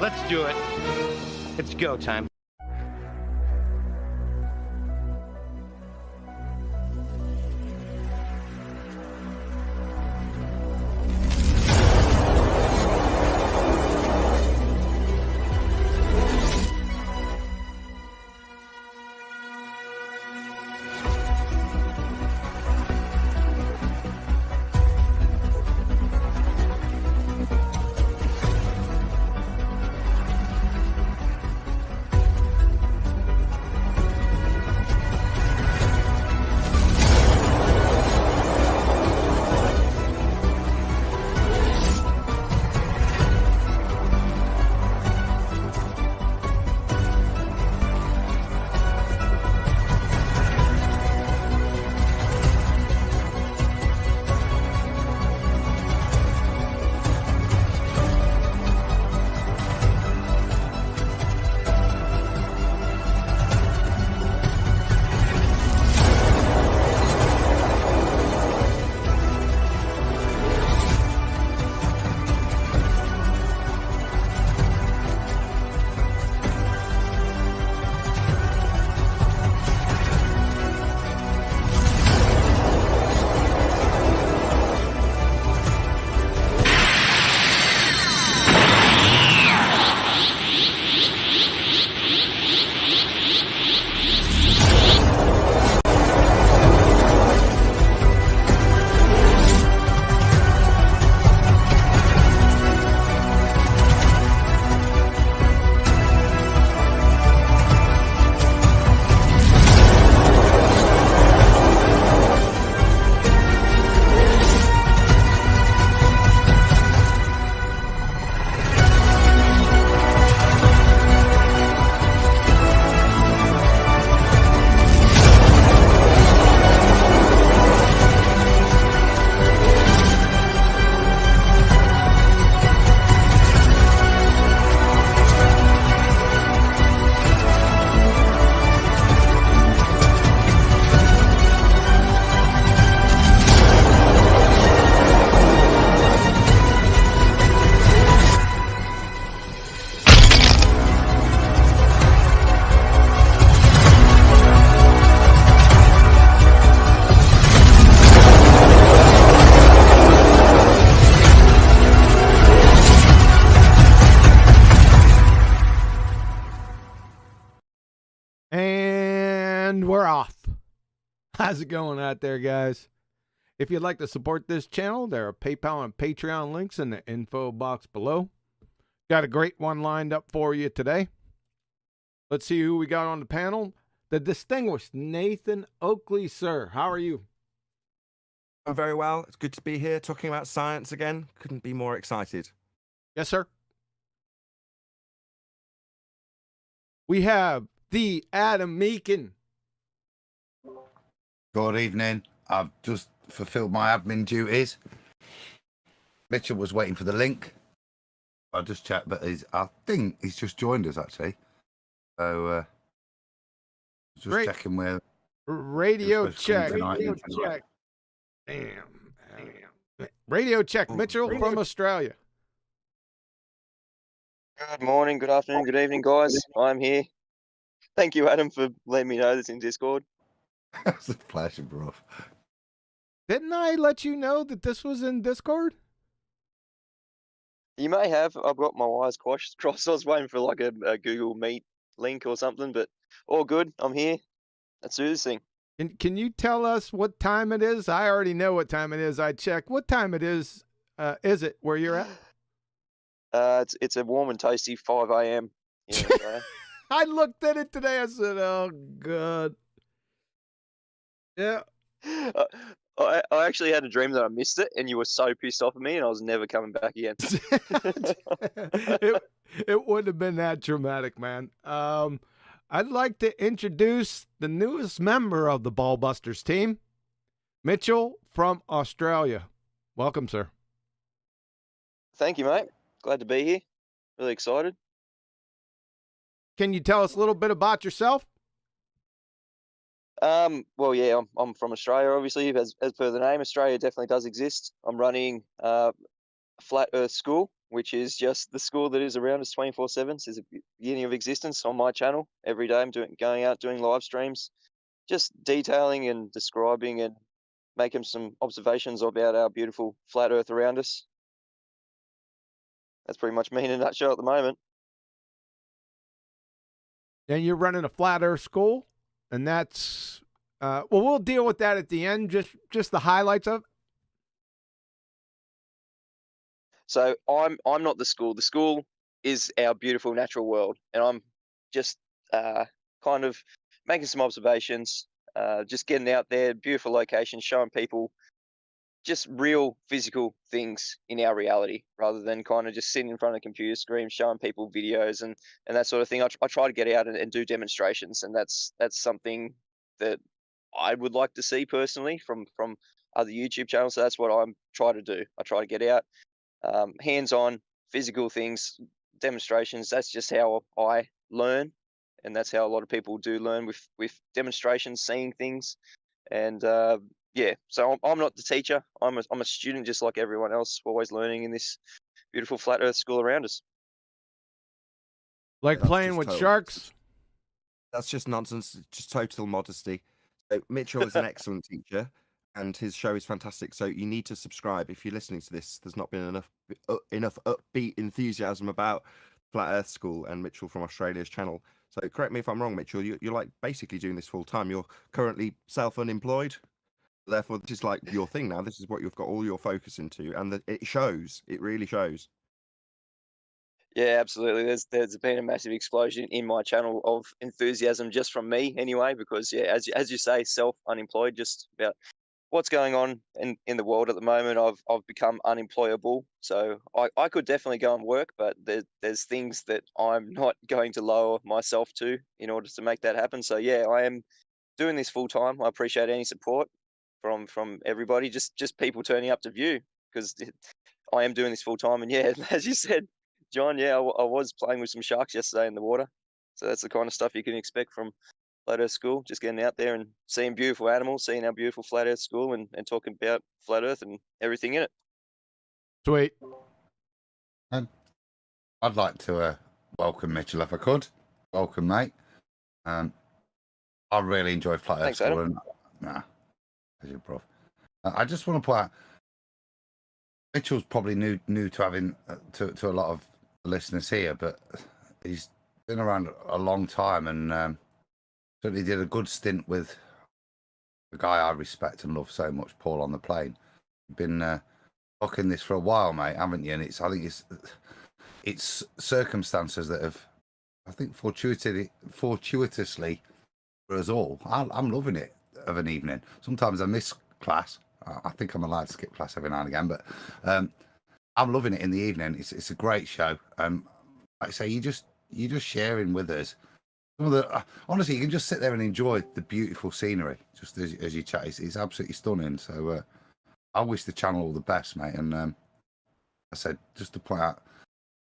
Let's do it. It's go time. And we're off. How's it going out there, guys? If you'd like to support this channel, there are PayPal and Patreon links in the info box below. Got a great one lined up for you today. Let's see who we got on the panel. The distinguished Nathan Oakley, sir. How are you? I'm very well. It's good to be here talking about science again. Couldn't be more excited. Yes, sir. We have the Adam Meakin. Good evening. I've just fulfilled my admin duties. Mitchell was waiting for the link. I just checked, but I think he's just joined us actually. So just Great. checking where Radio check. Radio check. Damn. Radio check. Mitchell from Australia. Good morning, good afternoon, good evening, guys. I'm here. Thank you, Adam, for letting me know this in Discord. It's a pleasure, bro. Didn't I let you know that this was in Discord? You may have. I've got my wires crossed. I was waiting for like a Google Meet link or something, but all good. I'm here. Let's do this thing. Can you tell us what time it is? I already know what time it is. I checked. What time it is it where you're at? It's a warm and tasty 5 a.m. I looked at it today. I said, oh, God. Yeah. I actually had a dream that I missed it, and you were so pissed off at me, and I was never coming back again. it wouldn't have been that dramatic, man. I'd like to introduce the newest member of the Ballbusters team, Mitchell from Australia. Welcome, sir. Thank you, mate. Glad to be here. Really excited. Can you tell us a little bit about yourself? Well, yeah, I'm from Australia, obviously. As per the name, Australia definitely does exist. I'm running a flat Earth school which is just the school that is around us 24/7 since the beginning of existence on my channel. Every day I'm going out doing live streams, just detailing and describing and making some observations about our beautiful flat Earth around us. That's pretty much me in a nutshell at the moment. And you're running a flat Earth school, and that's well, we'll deal with that at the end. Just the highlights of. So I'm not the school. The school is our beautiful natural world, and I'm just kind of making some observations, just getting out there, beautiful locations, showing people just real physical things in our reality, rather than kind of just sitting in front of a computer screen showing people videos and that sort of thing. I try to get out and do demonstrations, and that's something that I would like to see personally from other YouTube channels. So that's what I'm trying to do. I try to get out, hands-on, physical things, demonstrations. That's just how I learn, and that's how a lot of people do learn, with demonstrations, seeing things. And yeah, so I'm not the teacher. I'm a student just like everyone else, always learning in this beautiful flat Earth school around us. Like That's playing just with total sharks. nonsense. That's just nonsense. Just total modesty. So Mitchell is an excellent teacher, and his show is fantastic. So you need to subscribe. If you're listening to this, there's not been enough upbeat enthusiasm about Flat Earth School and Mitchell from Australia's channel. So correct me if I'm wrong, Mitchell. You're like basically doing this full time. You're currently self-unemployed. Therefore, this is like your thing now. This is what you've got all your focus into, and it shows. It really shows. Yeah, absolutely. There's been a massive explosion in my channel of enthusiasm just from me, anyway. Because yeah, as you say, self-unemployed, just about what's going on in the world at the moment. I've become unemployable, so I could definitely go and work, but there's things that I'm not going to lower myself to in order to make that happen. So yeah, I am doing this full time. I appreciate any support from everybody, just people turning up to view, because I am doing this full time. And yeah, as you said, John, yeah, I was playing with some sharks yesterday in the water. So that's the kind of stuff you can expect from Flat Earth School, just getting out there and seeing beautiful animals, seeing our beautiful Flat Earth School, and talking about Flat Earth and everything in it. Sweet. I'd like to welcome Mitchell if I could. Welcome, mate. I really enjoy Flat Earth Thanks, School. Adam. And, as your prof. I just want to point out, Mitchell's probably new to having to a lot of listeners here, but he's been around a long time and certainly did a good stint with the guy I respect and love so much, Paul on the Plane. You've been looking this for a while, mate, haven't you? And I think it's circumstances that have, I think, fortuitously for us all. I'm loving it of an evening. Sometimes I miss class. I think I'm allowed to skip class every now and again, but I'm loving it in the evening. It's a great show. Like I say, you're just sharing with us some of the. Honestly, you can just sit there and enjoy the beautiful scenery just as you chat. It's absolutely stunning. So I wish the channel all the best, mate. And I said, just to point out,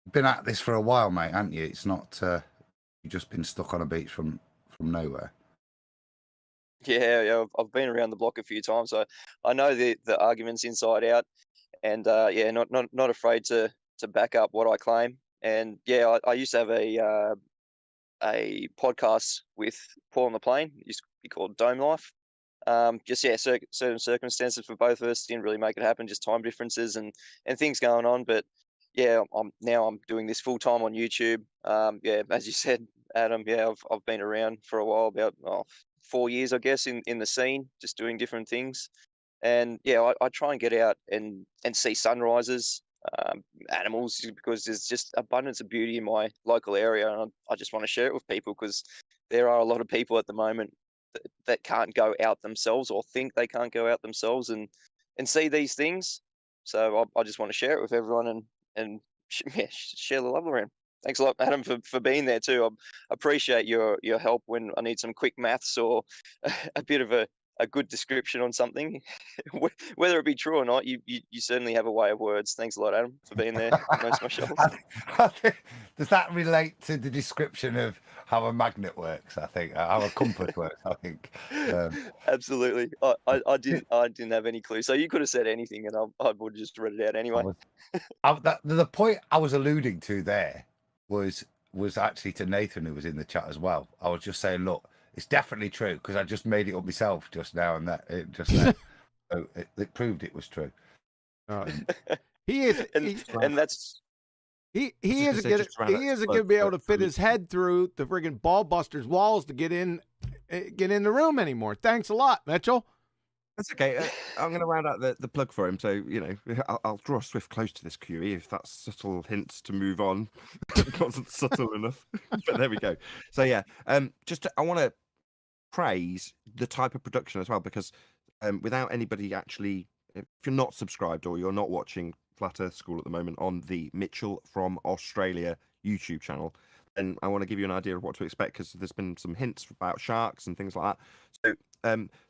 you've been at this for a while, mate, haven't you? It's not you've just been stuck on a beach from nowhere. Yeah, I've been around the block a few times, so I know the arguments inside out, and yeah, not afraid to back up what I claim. And yeah, I used to have a podcast with Paul on the Plane. It used to be called Dome Life. Just yeah, certain circumstances for both of us didn't really make it happen, just time differences and things going on. But yeah, I'm doing this full time on YouTube. Yeah, as you said, Adam. Yeah, I've been around for a while, about 4 years, I guess, in the scene, just doing different things. And yeah, I try and get out and see sunrises, animals, because there's just abundance of beauty in my local area, and I just want to share it with people, because there are a lot of people at the moment that can't go out themselves, or think they can't go out themselves and see these things. So I just want to share it with everyone and yeah, share the love around. Thanks a lot, Adam, for being there too. I appreciate your help when I need some quick maths or a bit of a good description on something. Whether it be true or not, you certainly have a way of words. Thanks a lot, Adam, for being there most of my shows. does that relate to the description of how a magnet works? I think how a compass works. I think. Absolutely. I didn't have any clue. So you could have said anything, and I would have just read it out anyway. The point I was alluding to there was actually to Nathan, who was in the chat as well. I was just saying, look, it's definitely true because I just made it up myself just now, and that it just so it proved it was true. He is, and that's he Just isn't gonna say, gonna just ran out he of isn't blood gonna be for- able to for fit his head through the friggin' Ballbusters walls to get in the room anymore. Thanks a lot, Mitchell. That's okay. I'm going to round out the plug for him. So, you know, I'll draw Swift close to this QE if that's subtle hints to move on. It wasn't subtle enough, but there we go. So, yeah, I want to praise the type of production as well, because without anybody actually, if you're not subscribed or you're not watching Flat Earth School at the moment on the Mitchell from Australia YouTube channel, then I want to give you an idea of what to expect, because there's been some hints about sharks and things like that. So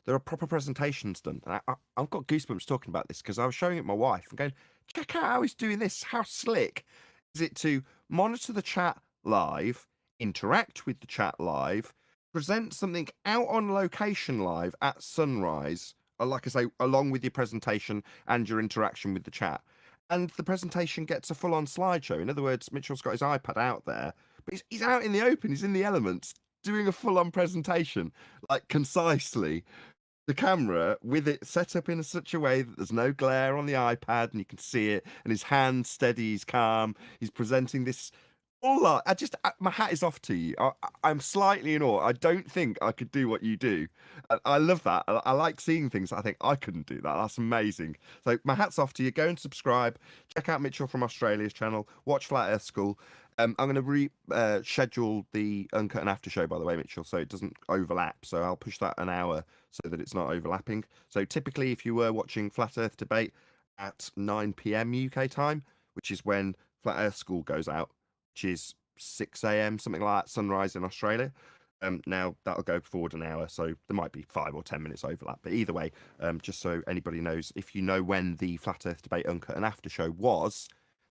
there are proper presentations done. And I've got goosebumps talking about this because I was showing it to my wife and going, check out how he's doing this. How slick is it to monitor the chat live, interact with the chat live, present something out on location live at sunrise, like I say, along with your presentation and your interaction with the chat. And the presentation gets a full-on slideshow. In other words, Mitchell's got his iPad out there, but he's out in the open, he's in the elements, doing a full-on presentation, like concisely. The camera with it set up in such a way that there's no glare on the iPad and you can see it, and his hand steady, he's calm, he's presenting this all lot. My hat is off to you. I'm slightly in awe. I don't think I could do what you do. I love that. I like seeing things that I think I couldn't do that. That's amazing. So my hat's off to you. Go and subscribe. Check out Mitchell from Australia's channel. Watch Flat Earth School. I'm going to schedule the Uncut and After show, by the way, Mitchell, so it doesn't overlap. So I'll push that an hour so that it's not overlapping. So typically, if you were watching Flat Earth Debate at 9 p.m. UK time, which is when Flat Earth School goes out, which is 6 a.m., something like that, sunrise in Australia. Now that'll go forward an hour, so there might be 5 or 10 minutes overlap. But either way, just so anybody knows, if you know when the Flat Earth Debate Uncut and After show was,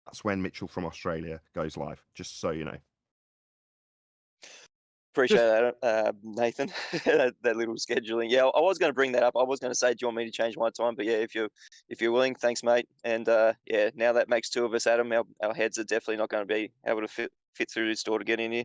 that's when Mitchell from Australia goes live, just so you know. Appreciate that, Nathan. that little scheduling. Yeah, I was going to bring that up. I was going to say, do you want me to change my time? But yeah, if you're willing, thanks, mate. And yeah, now that makes 2 of us, Adam. Our heads are definitely not going to be able to fit through this door to get in here.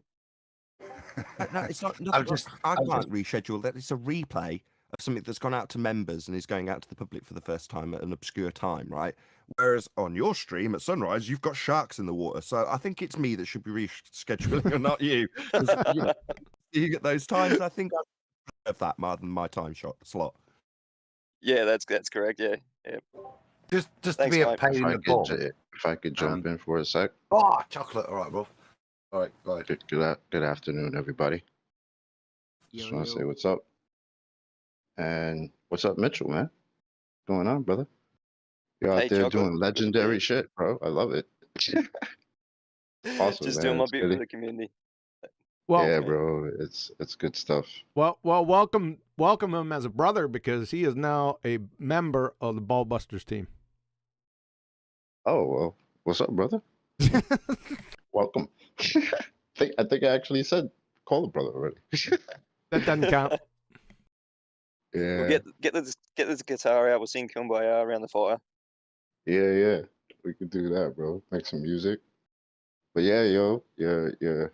No, it's not. I can't reschedule that. It's a replay of something that's gone out to members and is going out to the public for the first time at an obscure time, right? Whereas on your stream at sunrise, you've got sharks in the water. So I think it's me that should be rescheduling and not you. 'Cause, you know, you get those times. I think I have that more than my time slot. Yeah, that's correct. Yeah. Just Thanks, to be a mate. pain in the ball. If I could jump in for a sec. Oh, chocolate. All right, bro. All right, go ahead. Good afternoon, everybody. Just want to say what's up. And what's up, Mitchell, man? What's going on, brother? You're out Hey, there Chocolate. doing legendary shit, bro. I love it. Awesome, Just man. doing my It's bit good. for the community. Well, Yeah, bro. It's good stuff. well, welcome him as a brother, because he is now a member of the Ballbusters team. Oh well. What's up, brother? Welcome. I think I actually said call the brother already. That doesn't count. Yeah. We'll get this guitar out. We'll sing Kumbaya around the fire. Yeah. We could do that, bro. Make some music. But yeah, yo, your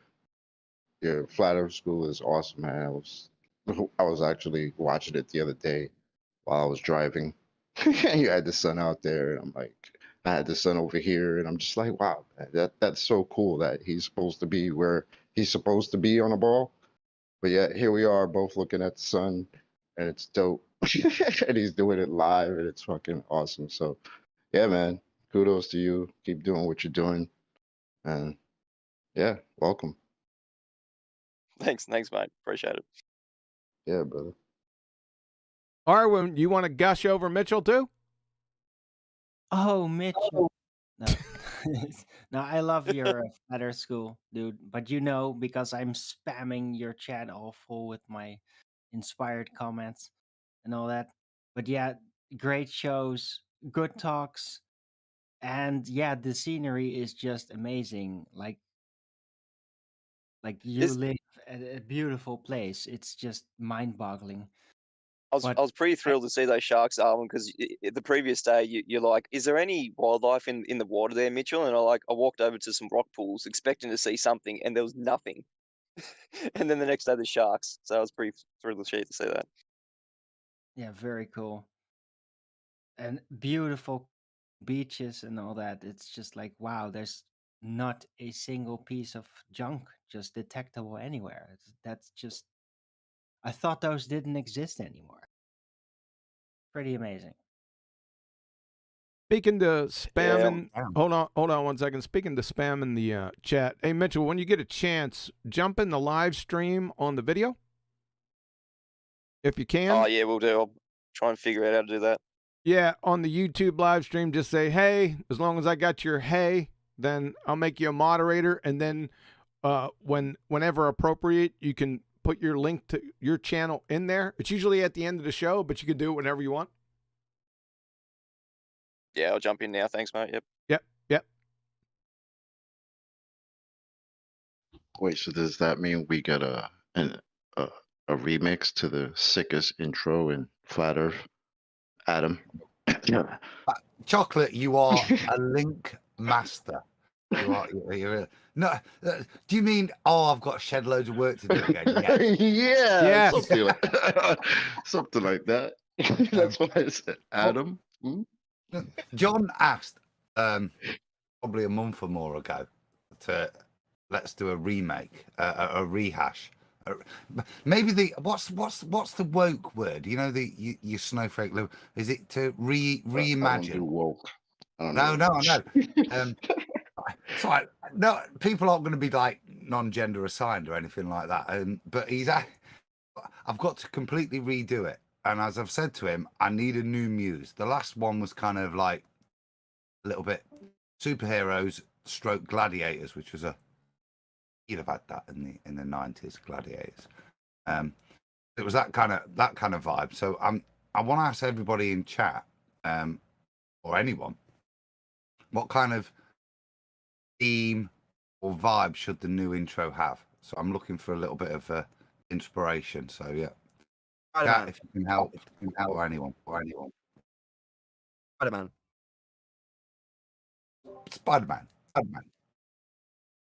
Flat Earth School is awesome, man. I was actually watching it the other day while I was driving. You had the sun out there, and I'm like, I had the sun over here, and I'm just like, wow, man, that's so cool that he's supposed to be where he's supposed to be on a ball. But yeah, here we are, both looking at the sun, and it's dope. And he's doing it live, and it's fucking awesome. So yeah, man, kudos to you. Keep doing what you're doing, and yeah, welcome. Thanks, mate. Appreciate it. Yeah, brother. Arwen, you want to gush over Mitchell too? Oh, Mitchell. No. No, I love your Flat Earth School, dude. But because I'm spamming your chat all full with my inspired comments and all that. But yeah, great shows, good talks, and yeah, the scenery is just amazing. Like Like you This live at a beautiful place. It's just mind-boggling. I But was pretty thrilled to see those sharks, Arwen, because the previous day you're like, is there any wildlife in the water there, Mitchell? And I walked over to some rock pools expecting to see something, and there was nothing. And then the next day the sharks. So I was pretty thrilled to see that. yeah, very cool. And beautiful beaches and all that. It's just like, wow, there's not a single piece of junk just detectable anywhere. That's just, I thought those didn't exist anymore. Pretty amazing. Speaking to Yeah. spamming, Damn. hold on 1 second. Speaking to spam in the chat. Hey, Mitchell, when you get a chance, jump in the live stream on the video. If you can. Oh yeah, we'll do. I'll try and figure out how to do that. Yeah, on the YouTube live stream, just say, hey, as long as I got your hey, then I'll make you a moderator. And then whenever appropriate, you can put your link to your channel in there. It's usually at the end of the show, but you can do it whenever you want. Yeah, I'll jump in now. Thanks, mate. Yep. Yep. Wait, so does that mean we get a remix to the sickest intro in Flat Earth? Adam. Yeah. Chocolate, you are a link master. You are. You're no. Do you mean? Oh, I've got shed loads of work to do again. Yeah. Yes. Something like that. That's what I said. Adam. Hmm? John asked probably a month or more ago to let's do a remake, a rehash. Maybe the what's the woke word? You know you snowflake. Is it to reimagine? I don't do woke. I don't No, know. I know. Sorry, no, people aren't going to be like non-gender assigned or anything like that. But I've got to completely redo it. And as I've said to him, I need a new muse. The last one was kind of like a little bit superheroes stroke gladiators, which was you'd have had that in the 90s, gladiators. It was that kind of vibe. So I want to ask everybody in chat, or anyone, what kind of theme or vibe should the new intro have? So I'm looking for a little bit of inspiration. So yeah, if you can help, or anyone. Spider-Man.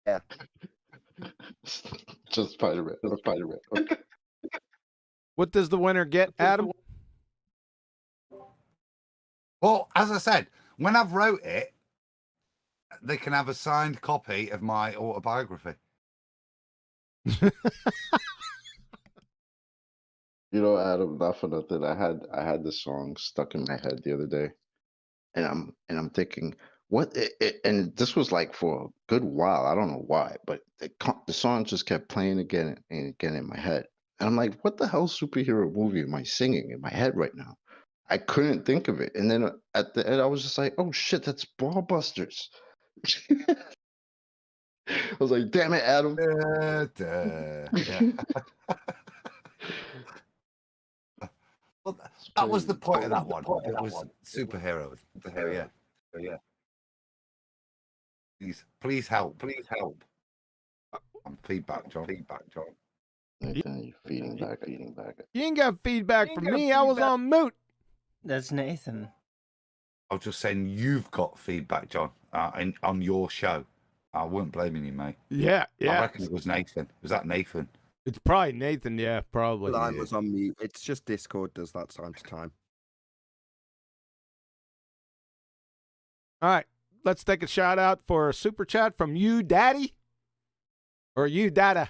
Yeah. Just Spider-Man. Okay. What does the winner get, Adam? Well, as I said, when I've wrote it, they can have a signed copy of my autobiography. You know, Adam, not for nothing. I had this song stuck in my head the other day, and I'm thinking, and this was like for a good while. I don't know why, but the song just kept playing again and again in my head. And I'm like, what the hell superhero movie am I singing in my head right now? I couldn't think of it. And then at the end, I was just like, oh shit, that's Ballbusters. I was like, damn it, Adam. Yeah. Well, that was the point of that one. It was superheroes. Yeah. Please help. Feedback, John. Nathan, you're feeding back. You ain't got feedback from me. I was on mute. That's Nathan. I was just saying you've got feedback, John, on your show. I wasn't blaming you, mate. Yeah. I reckon it was Nathan. Was that Nathan? It's probably Nathan. Yeah, probably. The line was on mute. It's just Discord does that time to time. All right. Let's take a shout out for a super chat from you, Daddy. Or you, Dada.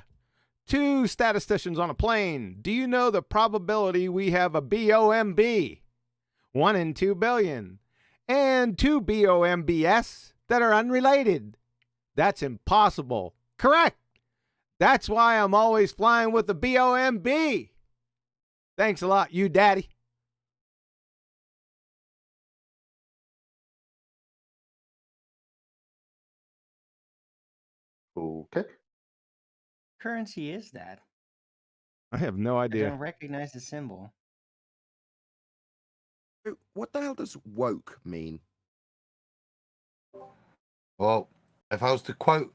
2 statisticians on a plane. Do you know the probability we have a BOMB? 1 in 2 billion. And 2 BOMBS that are unrelated. That's impossible. Correct. That's why I'm always flying with the BOMB. Thanks a lot, you daddy. Okay. Currency is that? I have no I idea. don't recognize the symbol. What the hell does woke mean? Well, if I was to quote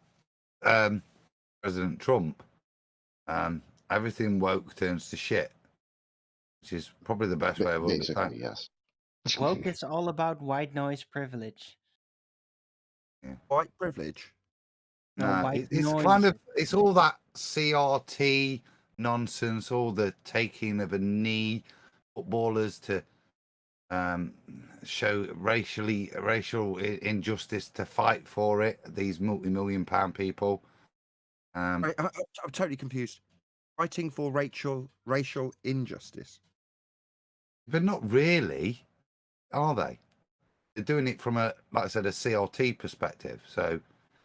President Trump, Everything woke turns to shit, which is probably the best way of understanding. Basically, yes. Woke is all about white noise privilege. White privilege. No, No, white it's noise. kind of it's all that CRT nonsense, all the taking of a knee, footballers to show racial injustice to fight for it. These multi-million-pound people. I'm totally confused. Fighting for racial injustice. But not really, are they? They're doing it from a, like I said, a CRT perspective. So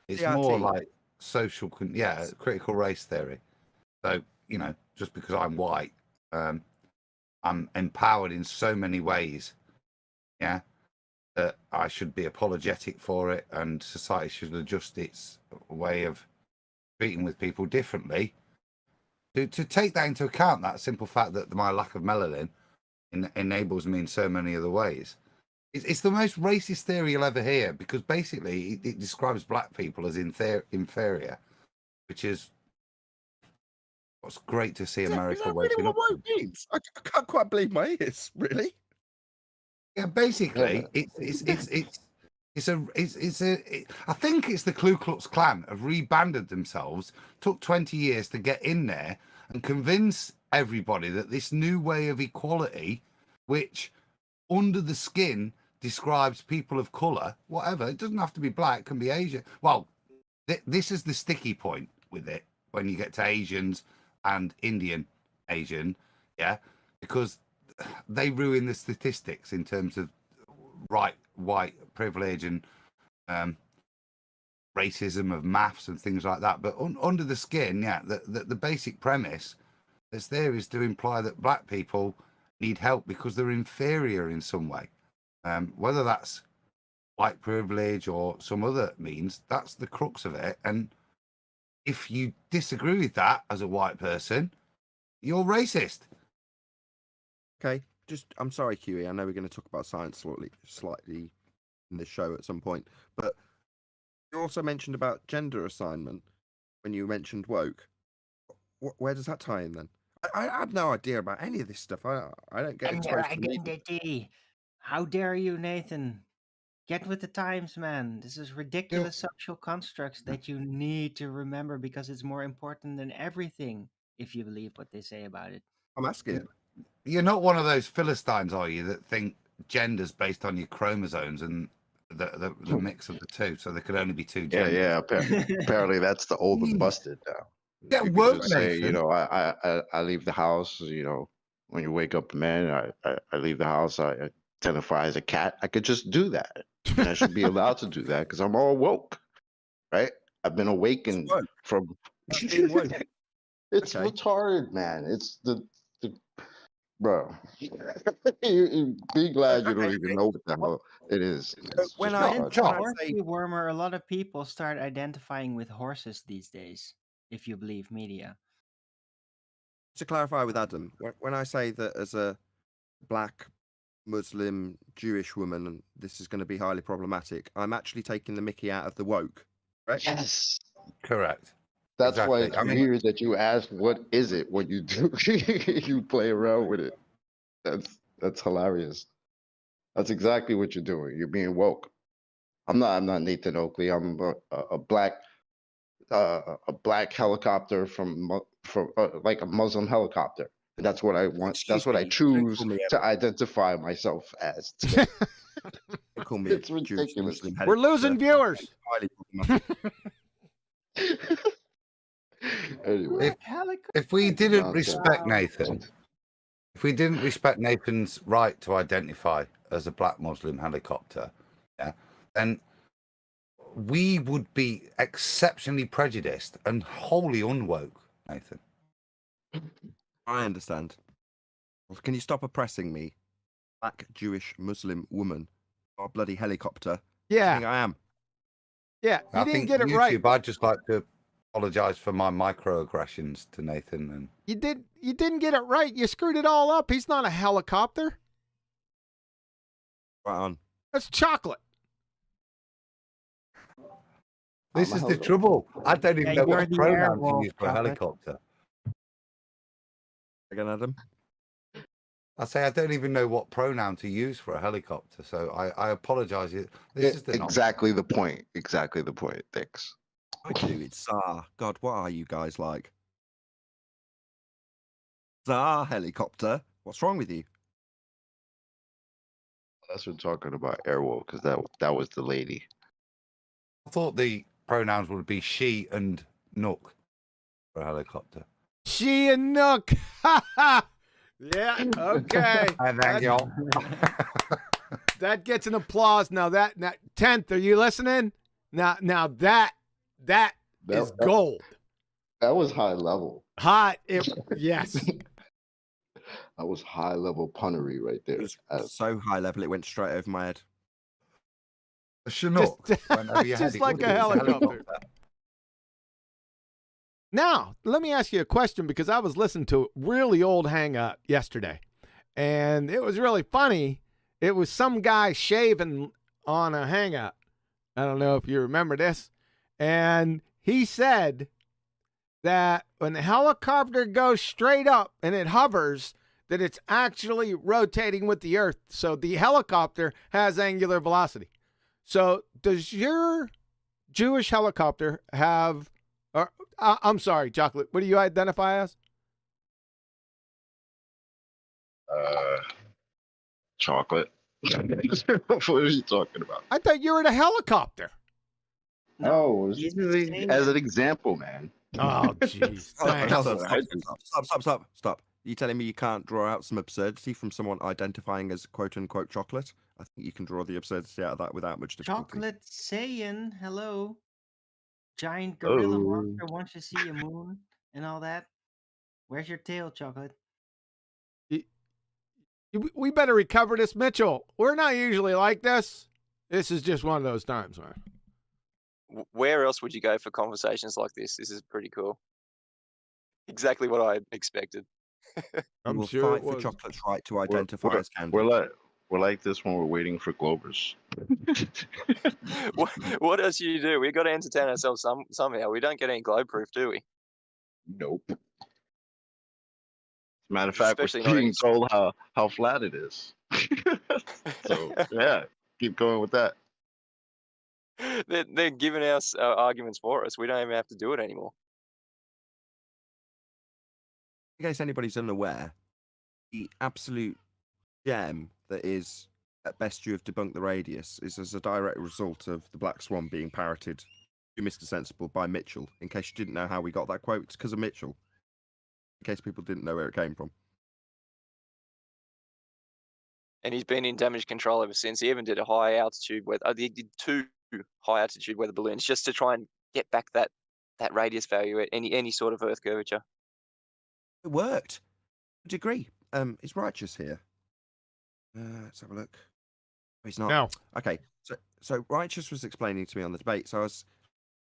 it's more CRT? like social, critical race theory. So, you know, just because I'm white, I'm empowered in so many ways. Yeah. That I should be apologetic for it, and society should adjust its way of treating with people differently. To take that into account, that simple fact that my lack of melanin enables me in so many other ways. It's the most racist theory you'll ever hear, because basically it describes black people as inferior, which is what's great to see America Is that waking really up. what woke means? I can't quite believe my ears. Really? Yeah, basically, I think it's the Ku Klux Klan have rebanded themselves, took 20 years to get in there and convince everybody that this new way of equality, which under the skin describes people of color, whatever, it doesn't have to be black, it can be Asian. Well, this is the sticky point with it when you get to Asians and Indian Asian, yeah, because they ruin the statistics in terms of white privilege and racism of maths and things like that. But under the skin, yeah, the basic premise that's there is to imply that black people need help because they're inferior in some way. Whether that's white privilege or some other means, that's the crux of it. And if you disagree with that as a white person, you're racist. Okay. I'm sorry, QE. I know we're going to talk about science slightly in the show at some point, but you also mentioned about gender assignment when you mentioned woke. Where does that tie in then? I have no idea about any of this stuff. I don't get And your exposed to media. identity. How dare you, Nathan? Get with the times, man. This is ridiculous social constructs that you need to remember because it's more important than everything, if you believe what they say about it. I'm asking. You're not one of those Philistines, are you, that think gender's based on your chromosomes and the mix of the two, so there could only be two genders? Yeah. Apparently, that's the old and busted now. Yeah, You could woke, just say, Nathan. I leave the house. When you wake up, man, I leave the house. I identify as a cat. I could just do that, and I should be allowed to do that because I'm all woke, right? I've been awakened woke. from. That's being woke. It's Okay. retarded, man. It's the bro. Be glad you don't even know what the hell it is. It's when just I- retarded. when I say- Warmer, a lot of people start identifying with horses these days, if you believe media. To clarify with Adam, when I say that as a black Muslim Jewish woman, and this is going to be highly problematic, I'm actually taking the mickey out of the woke. Right? Yes. Correct. That's why Exactly. it's I mean- weird that you ask what is it when you do you play around with it. That's hilarious. That's exactly what you're doing. You're being woke. I'm not Nathan Oakley. I'm a black helicopter from like a Muslim helicopter. And that's what I want. Excuse That's what I me, don't choose call me to identify myself as today. Don't call me It's a Jewish ridiculous. Muslim We're losing helicopter. viewers. Highly problematic. Anyway, If we didn't Nonsense. respect Nathan, if we didn't respect Nathan's right to identify as a black Muslim helicopter, yeah, then we would be exceptionally prejudiced and wholly unwoke, Nathan. I understand. Well, can you stop oppressing me, black Jewish Muslim woman, or bloody helicopter? I Yeah, think I am. yeah. You I didn't think get it YouTube, right. I'd just like to apologize for my microaggressions to Nathan. And You didn't get it right. You screwed it all up. He's not a helicopter. Right on. That's chocolate. this I'm a is the helicopter. trouble. I don't even Yeah, know you're what the pronouns airwolf, to use for a chocolate. helicopter. Again, Adam. I say I don't even know what pronoun to use for a helicopter, so I apologise. This is the Exactly the point. Exactly the point. Thanks. I do. It's Tsar. God, what are you guys like? Tsar helicopter. What's wrong with you? That's what we're talking about Airwolf, because that was the lady. I thought the pronouns would be she and Nook for a helicopter. She and Nook. Ha ha. Yeah. Okay. And thank you. That gets an applause. Now 10th, are you listening? Now that is gold. That was high level. Hot. Yes. That was high level punnery right there. It was so high level it went straight over my head. A Chinook. went over your just head. It like would a be. It's helicopter. Now, let me ask you a question because I was listening to a really old hangout yesterday, and it was really funny. It was some guy shaving on a hangout. I don't know if you remember this. And he said that when the helicopter goes straight up and it hovers, that it's actually rotating with the earth. So the helicopter has angular velocity. So does your Jewish helicopter have, or I'm sorry, Chocolate, what do you identify as? Chocolate. What are you talking about? I thought you were the helicopter. No, he's as an example, man. Oh, jeez. Stop. Are you telling me you can't draw out some absurdity from someone identifying as quote-unquote chocolate? I think you can draw the absurdity out of that without much difficulty. Chocolate saying hello. Giant gorilla Oh. monster wants to see a moon and all that. Where's your tail, Chocolate? We better recover this, Mitchell. We're not usually like this. This is just one of those times, man. Where else would you go for conversations like this? This is pretty cool. Exactly what I expected. I'm We'll sure fight it for was. chocolate's right to identify as candy. We're like this when we're waiting for Glovers. What else you do? We got to entertain ourselves somehow. We don't get any globe proof, do we? Nope. Matter of fact, Especially we're not being any- told how flat it is. So yeah, keep going with that. They're giving us arguments for us. We don't even have to do it anymore. In case anybody's unaware, the absolute gem that is, at best you have debunked the radius, is as a direct result of the Black Swan being parroted to Mr. Sensible by Mitchell. In case you didn't know how we got that quote, it's because of Mitchell. In case people didn't know where it came from. And he's been in damage control ever since. He even did a high altitude weather. He did 2 high altitude weather balloons just to try and get back that radius value at any sort of Earth curvature. It worked. To a degree. Is Righteous here? Let's have a look. Oh, he's not. No. Okay. So Righteous was explaining to me on the debate. So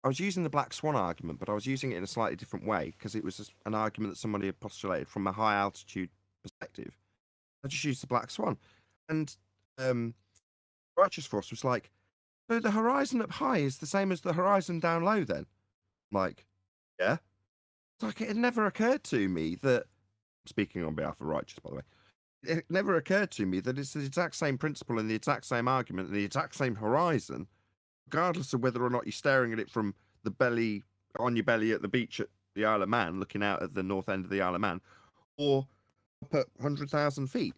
I was using the Black Swan argument, but I was using it in a slightly different way because it was just an argument that somebody had postulated from a high altitude perspective. I just used the Black Swan. And Righteous Force was like, so the horizon up high is the same as the horizon down low then? I'm like, yeah. It's like it had never occurred to me that, speaking on behalf of Righteous, by the way, it never occurred to me that it's the exact same principle and the exact same argument and the exact same horizon, regardless of whether or not you're staring at it from the belly, on your belly at the beach at the Isle of Man, looking out at the north end of the Isle of Man, or up at 100,000 feet.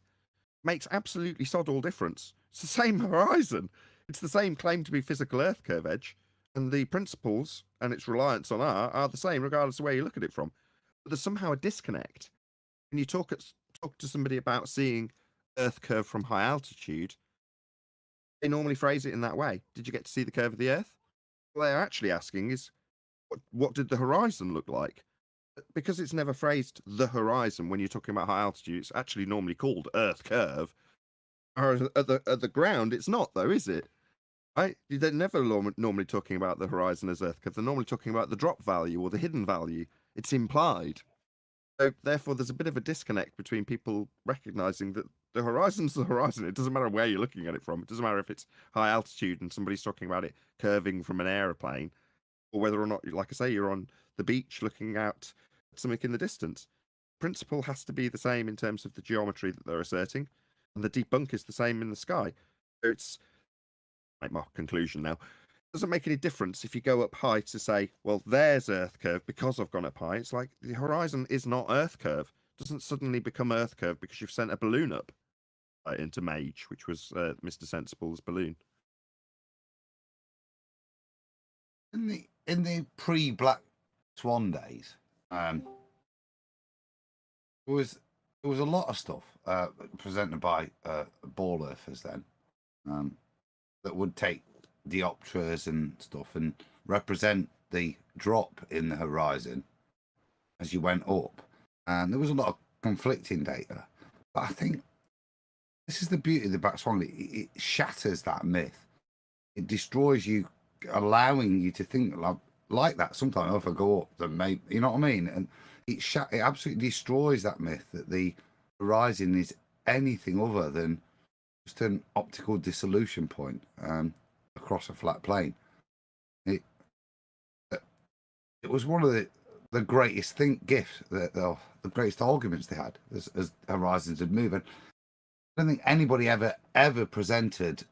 Makes absolutely sod all difference. It's the same horizon. It's the same claim to be physical Earth curve edge, and the principles and its reliance on R are the same regardless of where you look at it from. But there's somehow a disconnect. When you talk to somebody about seeing Earth curve from high altitude, they normally phrase it in that way. Did you get to see the curve of the Earth? What they're actually asking is, what did the horizon look like? Because it's never phrased the horizon when you're talking about high altitude, it's actually normally called Earth curve. Or at the ground, it's not though, is it? Right? They're never normally talking about the horizon as Earth curve. They're normally talking about the drop value or the hidden value. It's implied. So therefore, there's a bit of a disconnect between people recognizing that the horizon's the horizon. It doesn't matter where you're looking at it from. It doesn't matter if it's high altitude and somebody's talking about it curving from an aeroplane, or whether or not, like I say, you're on the beach looking out at something in the distance. principle has to be the same in terms of the geometry that they're asserting, and the debunk is the same in the sky. So it's like my conclusion now. It doesn't make any difference if you go up high to say, well, there's Earth curve because I've gone up high. It's like the horizon is not Earth curve. It doesn't suddenly become Earth curve because you've sent a balloon up into Mage, which was Mr. Sensible's balloon. In the pre-Black Swan days, there was a lot of stuff presented by Ballbusters then that would take diopters and stuff and represent the drop in the horizon as you went up, and there was a lot of conflicting data. But I think this is the beauty of the Black Swan. It shatters that myth. It destroys you, allowing you to think like that. Sometimes if I go up, then maybe, you know what I mean. And it absolutely destroys that myth that the horizon is anything other than just an optical dissolution point across a flat plane. It was one of the greatest gifts, the greatest arguments they had as horizons had moved. And I don't think anybody ever presented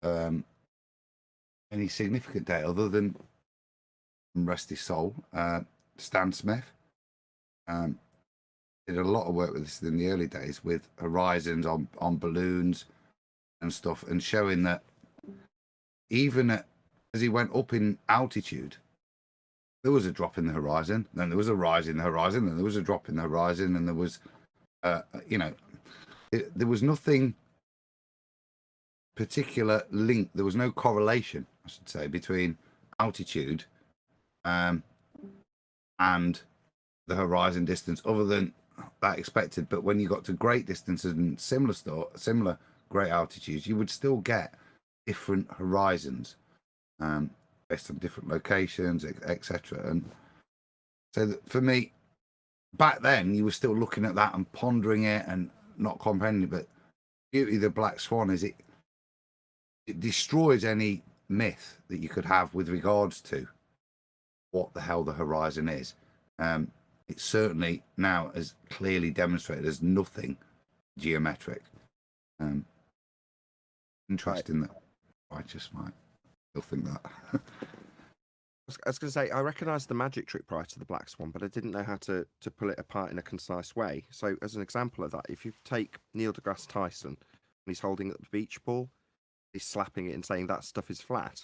any significant data other than, rest his soul, Stan Smith. Did a lot of work with this in the early days with horizons on balloons and stuff, and showing that even as he went up in altitude, there was a drop in the horizon, then there was a rise in the horizon, then there was a drop in the horizon, and there was, there was nothing particular link. There was no correlation, I should say, between altitude and the horizon distance, other than that expected. But when you got to great distances and similar great altitudes, you would still get different horizons based on different locations, etc. And so that for me, back then, you were still looking at that and pondering it and not comprehending it. But the beauty of the Black Swan is it destroys any myth that you could have with regards to what the hell the horizon is. It certainly now is clearly demonstrated as nothing geometric. Interesting that I just might still think that. I was going to say, I recognised the magic trick prior to the Black Swan, but I didn't know how to pull it apart in a concise way. So as an example of that, if you take Neil deGrasse Tyson, when he's holding up the beach ball, he's slapping it and saying that stuff is flat.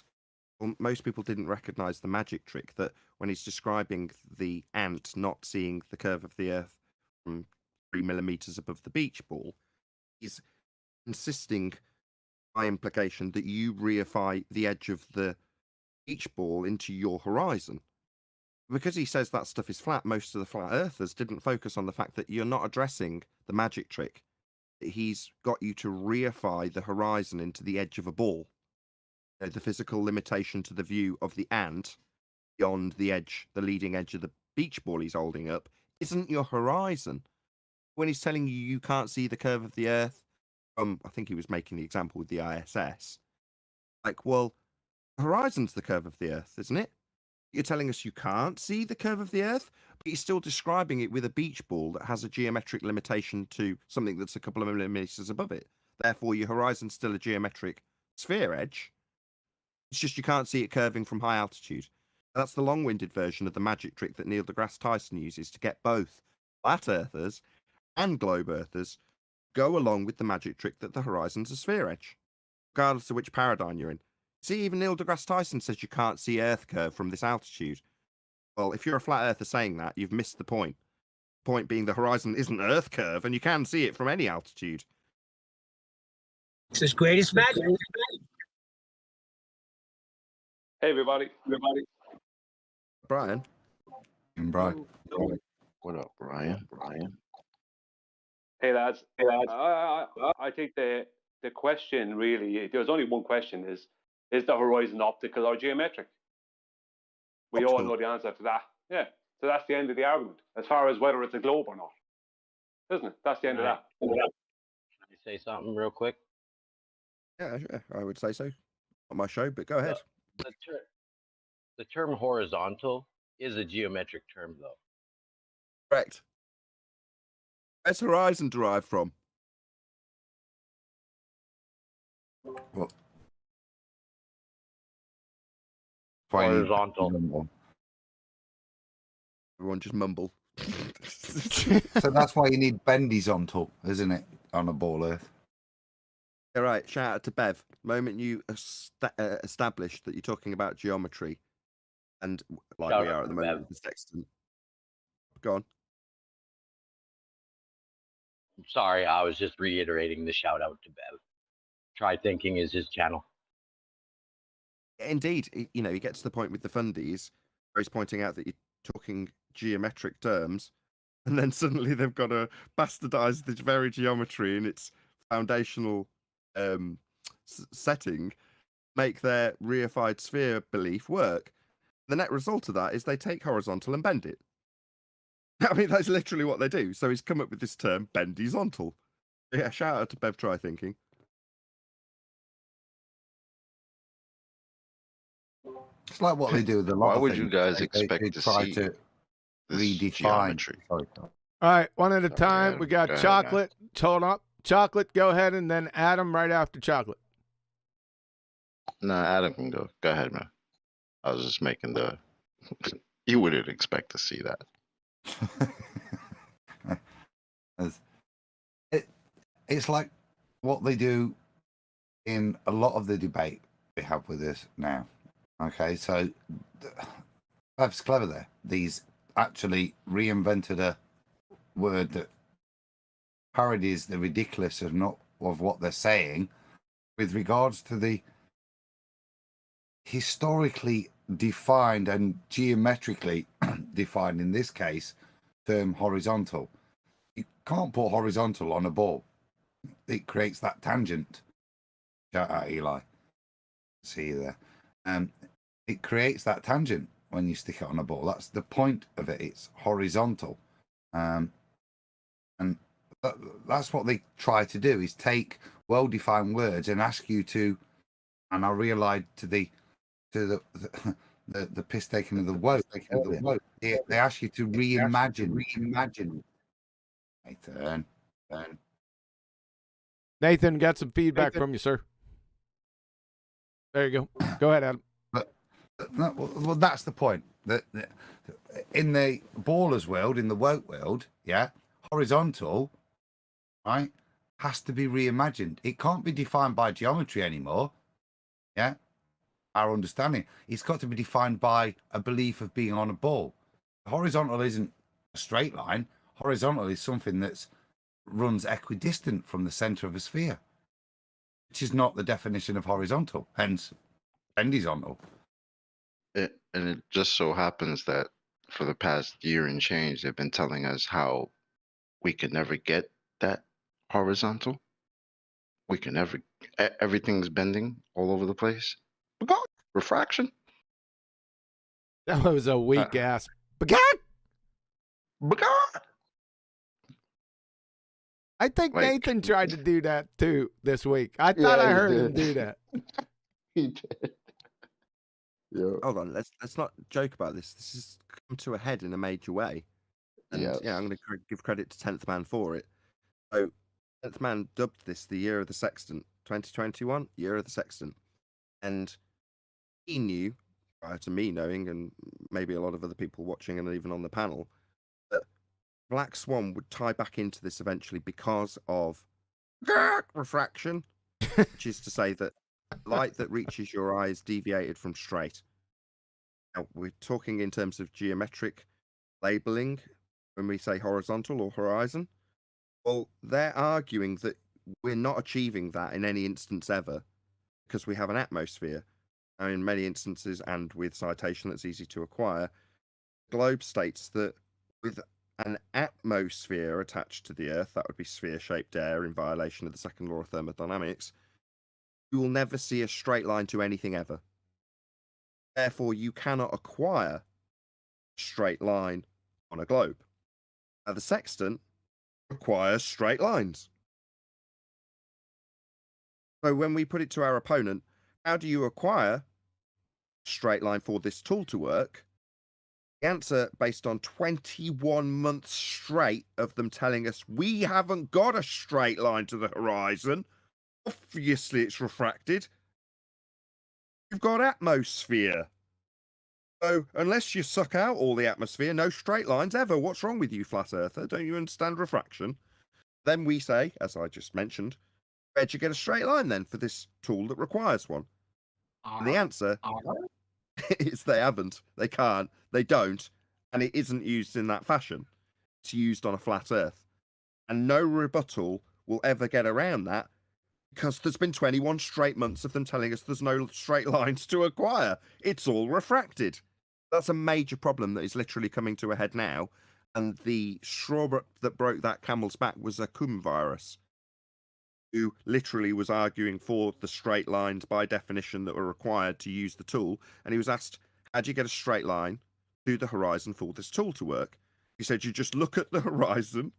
Well, most people didn't recognise the magic trick that when he's describing the ant not seeing the curve of the Earth from 3 millimeters above the beach ball, he's insisting by implication that you reify the edge of the beach ball into your horizon. Because he says that stuff is flat, most of the flat earthers didn't focus on the fact that you're not addressing the magic trick. He's got you to reify the horizon into the edge of a ball. The physical limitation to the view of the ant beyond the edge, the leading edge of the beach ball he's holding up, isn't your horizon. When he's telling you you can't see the curve of the Earth, I think he was making the example with the ISS. Like, well, the horizon's the curve of the Earth, isn't it? You're telling us you can't see the curve of the Earth, but you're still describing it with a beach ball that has a geometric limitation to something that's a couple of millimeters above it. Therefore, your horizon's still a geometric sphere edge. It's just you can't see it curving from high altitude. That's the long-winded version of the magic trick that Neil deGrasse Tyson uses to get both flat earthers and globe earthers go along with the magic trick that the horizon's a sphere edge, regardless of which paradigm you're in. See, even Neil deGrasse Tyson says you can't see Earth curve from this altitude. Well, if you're a flat earther saying that, you've missed the point. The point being the horizon isn't Earth curve, and you can see it from any altitude. It's his greatest magic. Hey, everybody. Brian? And Brian. What up, Brian? Hey, lads. I think the question really, there's only one question: is the horizon optical or geometric? We all know the answer to that. Yeah. So that's the end of the argument, as far as whether it's a globe or not, isn't it? That's the end of that. Can I say something real quick? Yeah, I would say so. Not my show, but go ahead. The term horizontal is a geometric term, though. Correct. Where's horizon derived from? What? Horizontal. Everyone just mumble. So that's why you need bendizontal, isn't it, on a ball earth? All right, shout out to Bev. The moment you established that you're talking about geometry, and like Shout we out are at to the moment Bev. with the sextant. Go on. Sorry, I was just reiterating the shout out to Bev. Try Thinking is his channel. Indeed, you know, you get to the point with the fundies where he's pointing out that you're talking geometric terms, and then suddenly they've got to bastardize the very geometry in its foundational setting, make their reified sphere belief work. The net result of that is they take horizontal and bend it. I mean, that's literally what they do. So he's come up with this term, bendizontal. Yeah, shout out to Bev Try Thinking. It's like what they do with a lot Why of would things. you guys They expect to try see to this redefine. geometry? Sorry. All right, one at a Sorry, time. Adam. We got Go ahead, Chocolate. Hold up. Chocolate, go ahead, and then Adam right after Chocolate. No, Adam can go. Go ahead, man. I was just making the. You wouldn't expect to see that. It's like what they do in a lot of the debate we have with this now. Okay, so that's clever there. These actually reinvented a word that parodies the ridiculous of what they're saying with regards to the historically defined and geometrically defined, in this case, term horizontal. You can't put horizontal on a ball. It creates that tangent. Shout out, Eli. See you there. It creates that tangent when you stick it on a ball. That's the point of it. It's horizontal. And that's what they try to do, is take well-defined words and ask you to, and I realized to the piss taking of the woke. They ask you to reimagine. Hey, turn. Nathan, got some feedback from you, sir. There you go. Go ahead, Adam. Well, that's the point. That in the ballers world, in the woke world, yeah, horizontal, right, has to be reimagined. It can't be defined by geometry anymore. Yeah, our understanding. It's got to be defined by a belief of being on a ball. Horizontal isn't a straight line. Horizontal is something that runs equidistant from the center of a sphere, which is not the definition of horizontal. Hence, bendizontal. And it just so happens that for the past year and change, they've been telling us how we can never get that horizontal. We can never. Everything's bending all over the place. Refraction. That was a weak ass. I think Like- Nathan tried to do that too this week. I thought Yeah, I he heard him did. do that. He did. Yeah. Hold on, let's not joke about this. This has come to a head in a major way. And Yes. yeah, I'm going to give credit to 10th Man for it. So 10th Man dubbed this the Year of the Sextant, 2021, Year of the Sextant. And he knew, prior to me knowing, and maybe a lot of other people watching and even on the panel, that Black Swan would tie back into this eventually because of refraction, which is to say that light that reaches your eye is deviated from straight. Now, we're talking in terms of geometric labeling when we say horizontal or horizon. Well, they're arguing that we're not achieving that in any instance ever because we have an atmosphere. Now, in many instances, and with citation that's easy to acquire, Globe states that with an atmosphere attached to the Earth, that would be sphere-shaped air in violation of the second law of thermodynamics, you will never see a straight line to anything ever. Therefore, you cannot acquire a straight line on a globe. Now, the sextant requires straight lines. So when we put it to our opponent, how do you acquire a straight line for this tool to work? The answer, based on 21 months straight of them telling us we haven't got a straight line to the horizon. Obviously, it's refracted. You've got atmosphere. So, unless you suck out all the atmosphere, no straight lines ever. What's wrong with you, flat earther? Don't you understand refraction? Then we say, as I just mentioned, where'd you get a straight line then for this tool that requires one? And the answer is they haven't, they can't, they don't, and it isn't used in that fashion. It's used on a flat earth. And no rebuttal will ever get around that because there's been 21 straight months of them telling us there's no straight lines to acquire. It's all refracted. That's a major problem that is literally coming to a head now. And the straw that broke that camel's back was a cum virus, who literally was arguing for the straight lines by definition that were required to use the tool. And he was asked, how do you get a straight line to the horizon for this tool to work? He said, you just look at the horizon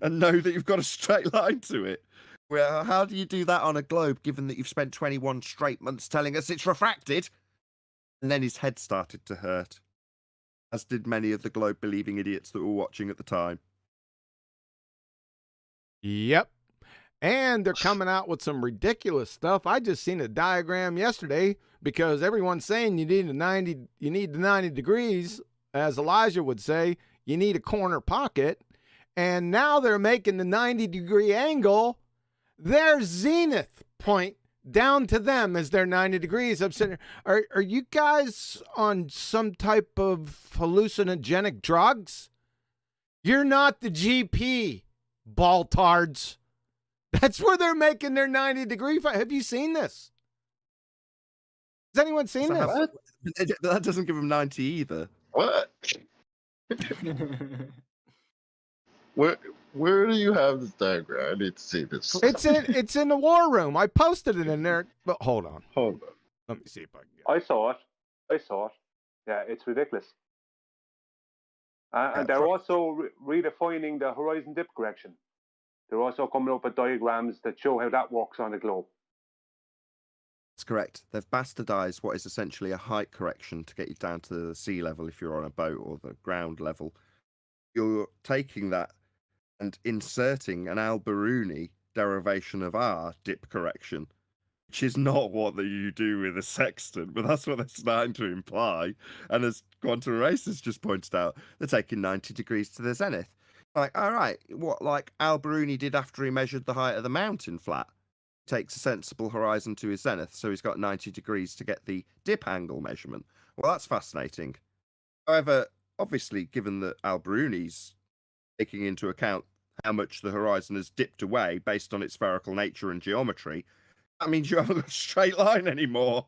and know that you've got a straight line to it. Well, how do you do that on a globe, given that you've spent 21 straight months telling us it's refracted? And then his head started to hurt, as did many of the globe-believing idiots that were watching at the time. Yep. And they're coming out with some ridiculous stuff. I just seen a diagram yesterday because everyone's saying you need the 90 degrees, as Elijah would say, you need a corner pocket. And now they're making the 90-degree angle their zenith point down to them as their 90 degrees. I'm sitting there, are you guys on some type of hallucinogenic drugs? You're not the GP, baltards. That's where they're making their 90-degree. Have you seen this? Has anyone seen this? That doesn't give them 90 either. What? Where do you have this diagram? I need to see this. It's in the war room. I posted it in there. But hold on. Let me see if I can get it. I saw it. Yeah, it's ridiculous. And they're also redefining the horizon dip correction. They're also coming up with diagrams that show how that works on the globe. That's correct. They've bastardized what is essentially a height correction to get you down to the sea level if you're on a boat or the ground level. You're taking that and inserting an Al-Biruni derivation of our dip correction, which is not what you do with a sextant, but that's what they're starting to imply. And as Quantum Erasers just pointed out, they're taking 90 degrees to the zenith. Like, all right, what like Al-Biruni did after he measured the height of the mountain flat? Takes a sensible horizon to his zenith, so he's got 90 degrees to get the dip angle measurement. Well, that's fascinating. However, obviously, given that Al-Biruni's taking into account how much the horizon has dipped away based on its spherical nature and geometry, that means you haven't got a straight line anymore.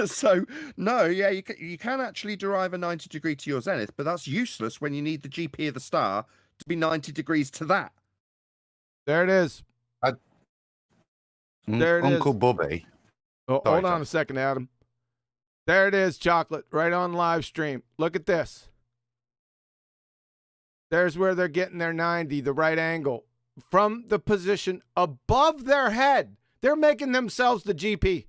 So, no, yeah, you can actually derive a 90 degree to your zenith, but that's useless when you need the GP of the star to be 90 degrees to that. There it is. There it Uncle is. Bubby. Oh, Sorry, hold on Tom. a second, Adam. There it is, Chocolate, right on live stream. Look at this. There's where they're getting their 90, the right angle, from the position above their head. They're making themselves the GP.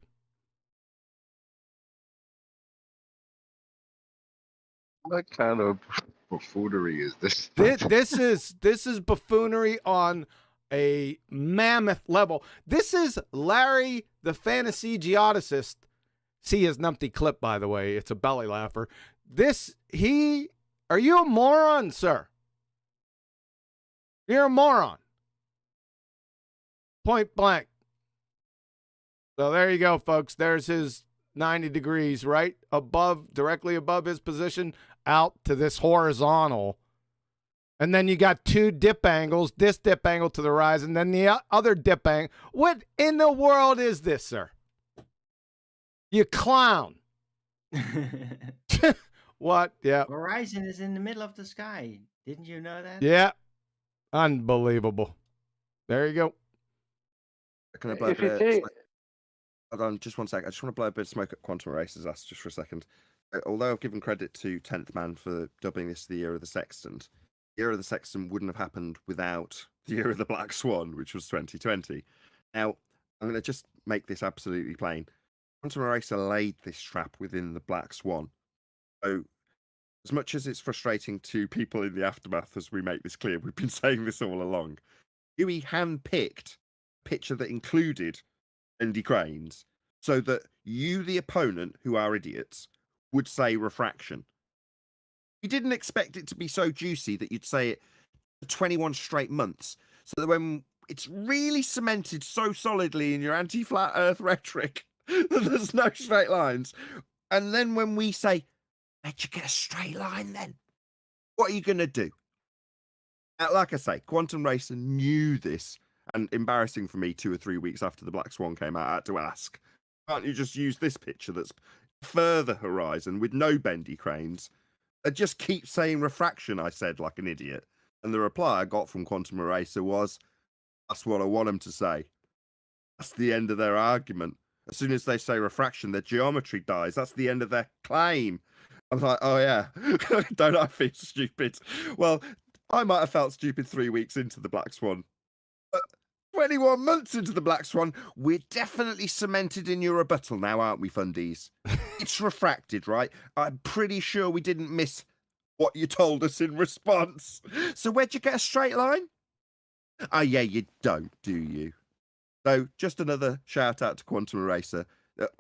What kind of buffoonery is this? This is buffoonery on a mammoth level. This is Larry, the fantasy geodicist. See his numpty clip, by the way. It's a belly laugher. Are you a moron, sir? You're a moron. Point blank. So there you go, folks. There's his 90 degrees right above, directly above his position, out to this horizontal. And then you got two dip angles, this dip angle to the horizon, then the other dip angle. What in the world is this, sir? You clown. What? Yeah. Horizon is in the middle of the sky. Didn't you know that? Yeah. Unbelievable. There you go. Can I blow If you take... Hold on, just 1 sec. I just want to blow a bit of smoke at Quantum Erasers' ass just for a second. Although I've given credit to 10th Man for dubbing this the Year of the Sextant, the Year of the Sextant wouldn't have happened without the Year of the Black Swan, which was 2020. Now, I'm going to just make this absolutely plain. Quantum Eraser laid this trap within the Black Swan. So, as much as it's frustrating to people in the aftermath as we make this clear, we've been saying this all along. Huey handpicked a picture that included bendy cranes so that you, the opponent, who are idiots, would say refraction. You didn't expect it to be so juicy that you'd say it for 21 straight months. So that when it's really cemented so solidly in your anti-flat earth rhetoric that there's no straight lines. And then when we say, how'd you get a straight line then? What are you going to do? Like I say, Quantum Racer knew this, and embarrassing for me 2 or 3 weeks after the Black Swan came out, I had to ask, can't you just use this picture that's further horizon with no bendy cranes? I just keep saying refraction, I said, like an idiot. And the reply I got from Quantum Racer was, that's what I want them to say. That's the end of their argument. As soon as they say refraction, their geometry dies. That's the end of their claim. I'm like, oh yeah, don't I feel stupid? Well, I might have felt stupid 3 weeks into the Black Swan. But 21 months into the Black Swan, we're definitely cemented in your rebuttal now, aren't we, fundies? It's refracted, right? I'm pretty sure we didn't miss what you told us in response. So where'd you get a straight line? Oh yeah, you don't, do you? So just another shout out to Quantum Eraser.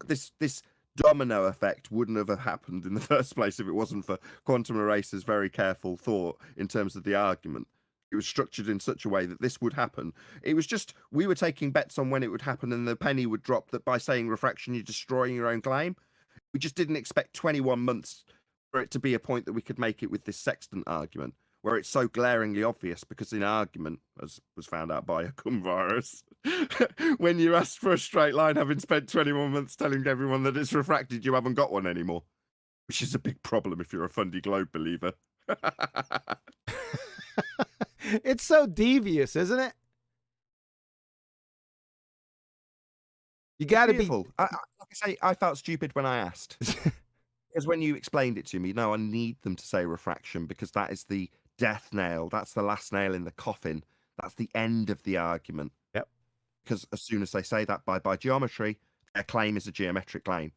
This domino effect wouldn't have happened in the first place if it wasn't for Quantum Eraser's very careful thought in terms of the argument. It was structured in such a way that this would happen. It was just, we were taking bets on when it would happen and the penny would drop that by saying refraction, you're destroying your own claim. We just didn't expect 21 months for it to be a point that we could make it with this sextant argument, where it's so glaringly obvious because in argument, as was found out by a cum virus, when you asked for a straight line, having spent 21 months telling everyone that it's refracted, you haven't got one anymore, which is a big problem if you're a Fundy Globe believer. It's so devious, isn't it? You got to be. Like I say, I felt stupid when I asked. Because when you explained it to me, no, I need them to say refraction because that is the death nail. That's the last nail in the coffin. That's the end of the argument. Yep. Because as soon as they say that by geometry, their claim is a geometric claim.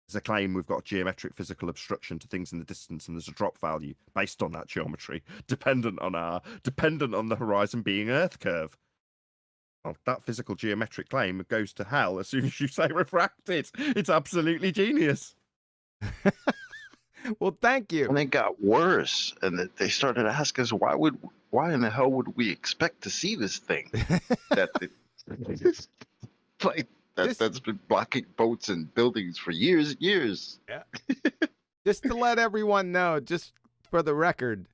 There's a claim we've got geometric physical obstruction to things in the distance, and there's a drop value based on that geometry, dependent on the horizon being Earth curve. Well, that physical geometric claim goes to hell as soon as you say refracted. It's absolutely genius. Well, thank you. And it got worse, and they started asking us why in the hell would we expect to see this thing that's been blocking boats and buildings for years and years. Yeah. Just to let everyone know, just for the record,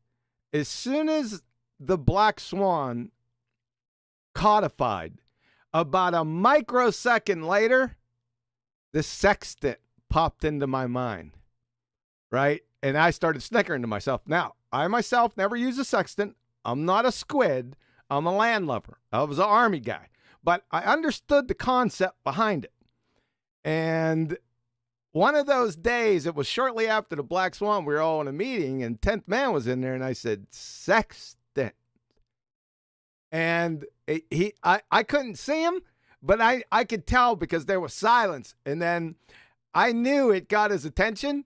as soon as the Black Swan codified, about a microsecond later, the sextant popped into my mind, right? And I started snickering to myself. Now, I myself never use a sextant. I'm not a squid. I'm a landlubber. I was an army guy. But I understood the concept behind it. And one of those days, it was shortly after the Black Swan, we were all in a meeting, and 10th Man was in there, and I said, sextant. And I couldn't see him, but I could tell because there was silence. And then I knew it got his attention,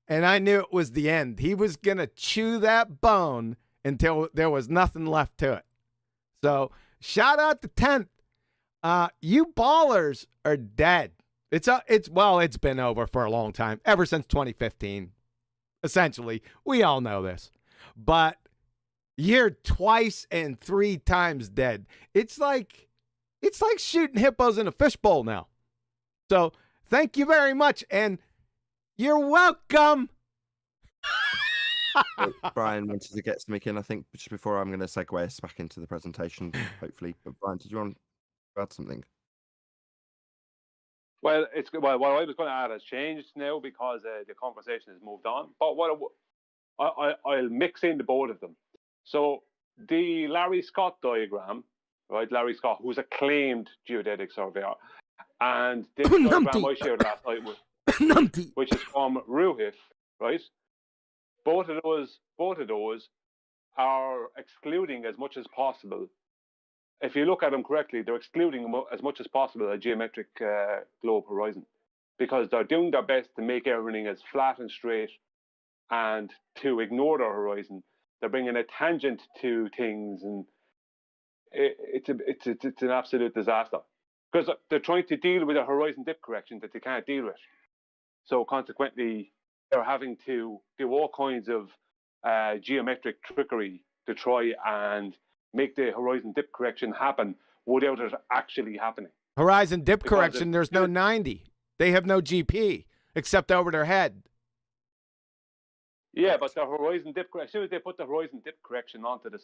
and I knew it was the end. He was going to chew that bone until there was nothing left to it. So shout out to 10th. You ballers are dead. It's been over for a long time, ever since 2015. Essentially, we all know this. But you're twice and 3 times dead. It's like shooting hippos in a fishbowl now. So thank you very much, and you're welcome. Brian wanted to get something in, I think, just before I'm going to segue us back into the presentation, hopefully. But Brian, did you want to add something? Well, what I was going to add has changed now because the conversation has moved on. But I'll mix in the both of them. So the Larry Scott diagram, right? Larry Scott, who's acclaimed geodetic surveyor, and this diagram I shared last night, which is from Ruhif, right? Both of those are excluding as much as possible. If you look at them correctly, they're excluding as much as possible a geometric globe horizon, because they're doing their best to make everything as flat and straight and to ignore the horizon. They're bringing a tangent to things, and it's an absolute disaster because they're trying to deal with a horizon dip correction that they can't deal with. So consequently, they're having to do all kinds of geometric trickery to try and make the horizon dip correction happen without it actually happening. Horizon dip Because correction, there's no 90. They have no GP except over their head. Yeah, but the horizon dip correction, as soon as they put the horizon dip correction onto the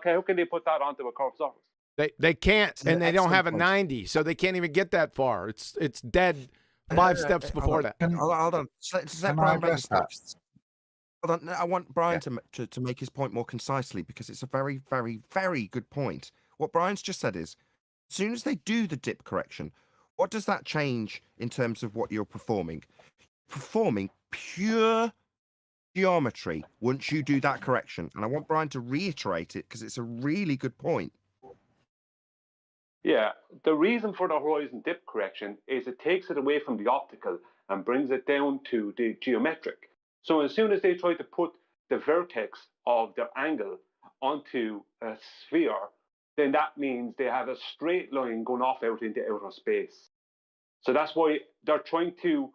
how can they put that onto a curved surface? They can't, It's an and they don't have a excellent point. 90, so they can't even get that far. It's dead 5 steps before that. Hold on. Let Can I Brian make address his that? point. Hold on. I want Brian to make his point more concisely because it's a very, very, very good point. What Brian's just said is, as soon as they do the dip correction, what does that change in terms of what you're performing? Performing pure geometry once you do that correction. And I want Brian to reiterate it because it's a really good point. Yeah, the reason for the horizon dip correction is it takes it away from the optical and brings it down to the geometric. So as soon as they try to put the vertex of their angle onto a sphere, then that means they have a straight line going off out into outer space. So that's why they're trying to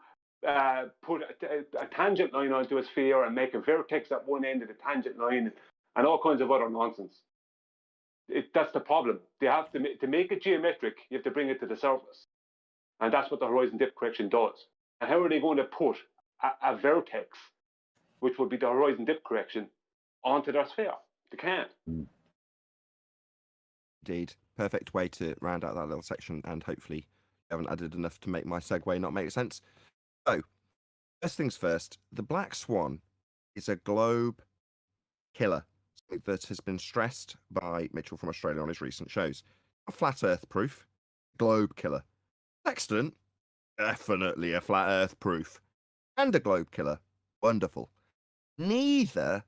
put a tangent line onto a sphere and make a vertex at one end of the tangent line and all kinds of other nonsense. That's the problem. They have to make it geometric, you have to bring it to the surface. And that's what the horizon dip correction does. And how are they going to put a vertex, which would be the horizon dip correction, onto their sphere? They can't. Indeed. Perfect way to round out that little section, and hopefully you haven't added enough to make my segue not make sense. So, first things first, the black swan is a globe killer that has been stressed by Mitchell from Australia on his recent shows. A flat earth proof, globe killer. Excellent, definitely a flat earth proof. And a globe killer, wonderful. Neither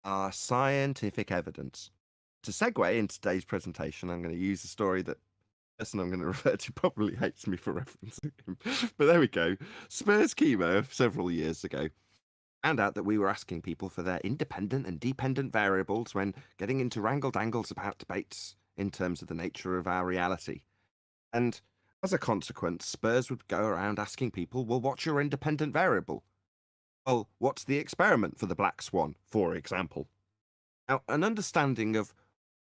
are scientific evidence. To segue into today's presentation, I'm going to use a story that the person I'm going to refer to probably hates me for referencing him. But there we go. Spurs Chemo several years ago found out that we were asking people for their independent and dependent variables when getting into wrangle-dangles about debates in terms of the nature of our reality. And as a consequence, Spurs would go around asking people, well, what's your independent variable? Well, what's the experiment for the black swan, for example? Now, an understanding of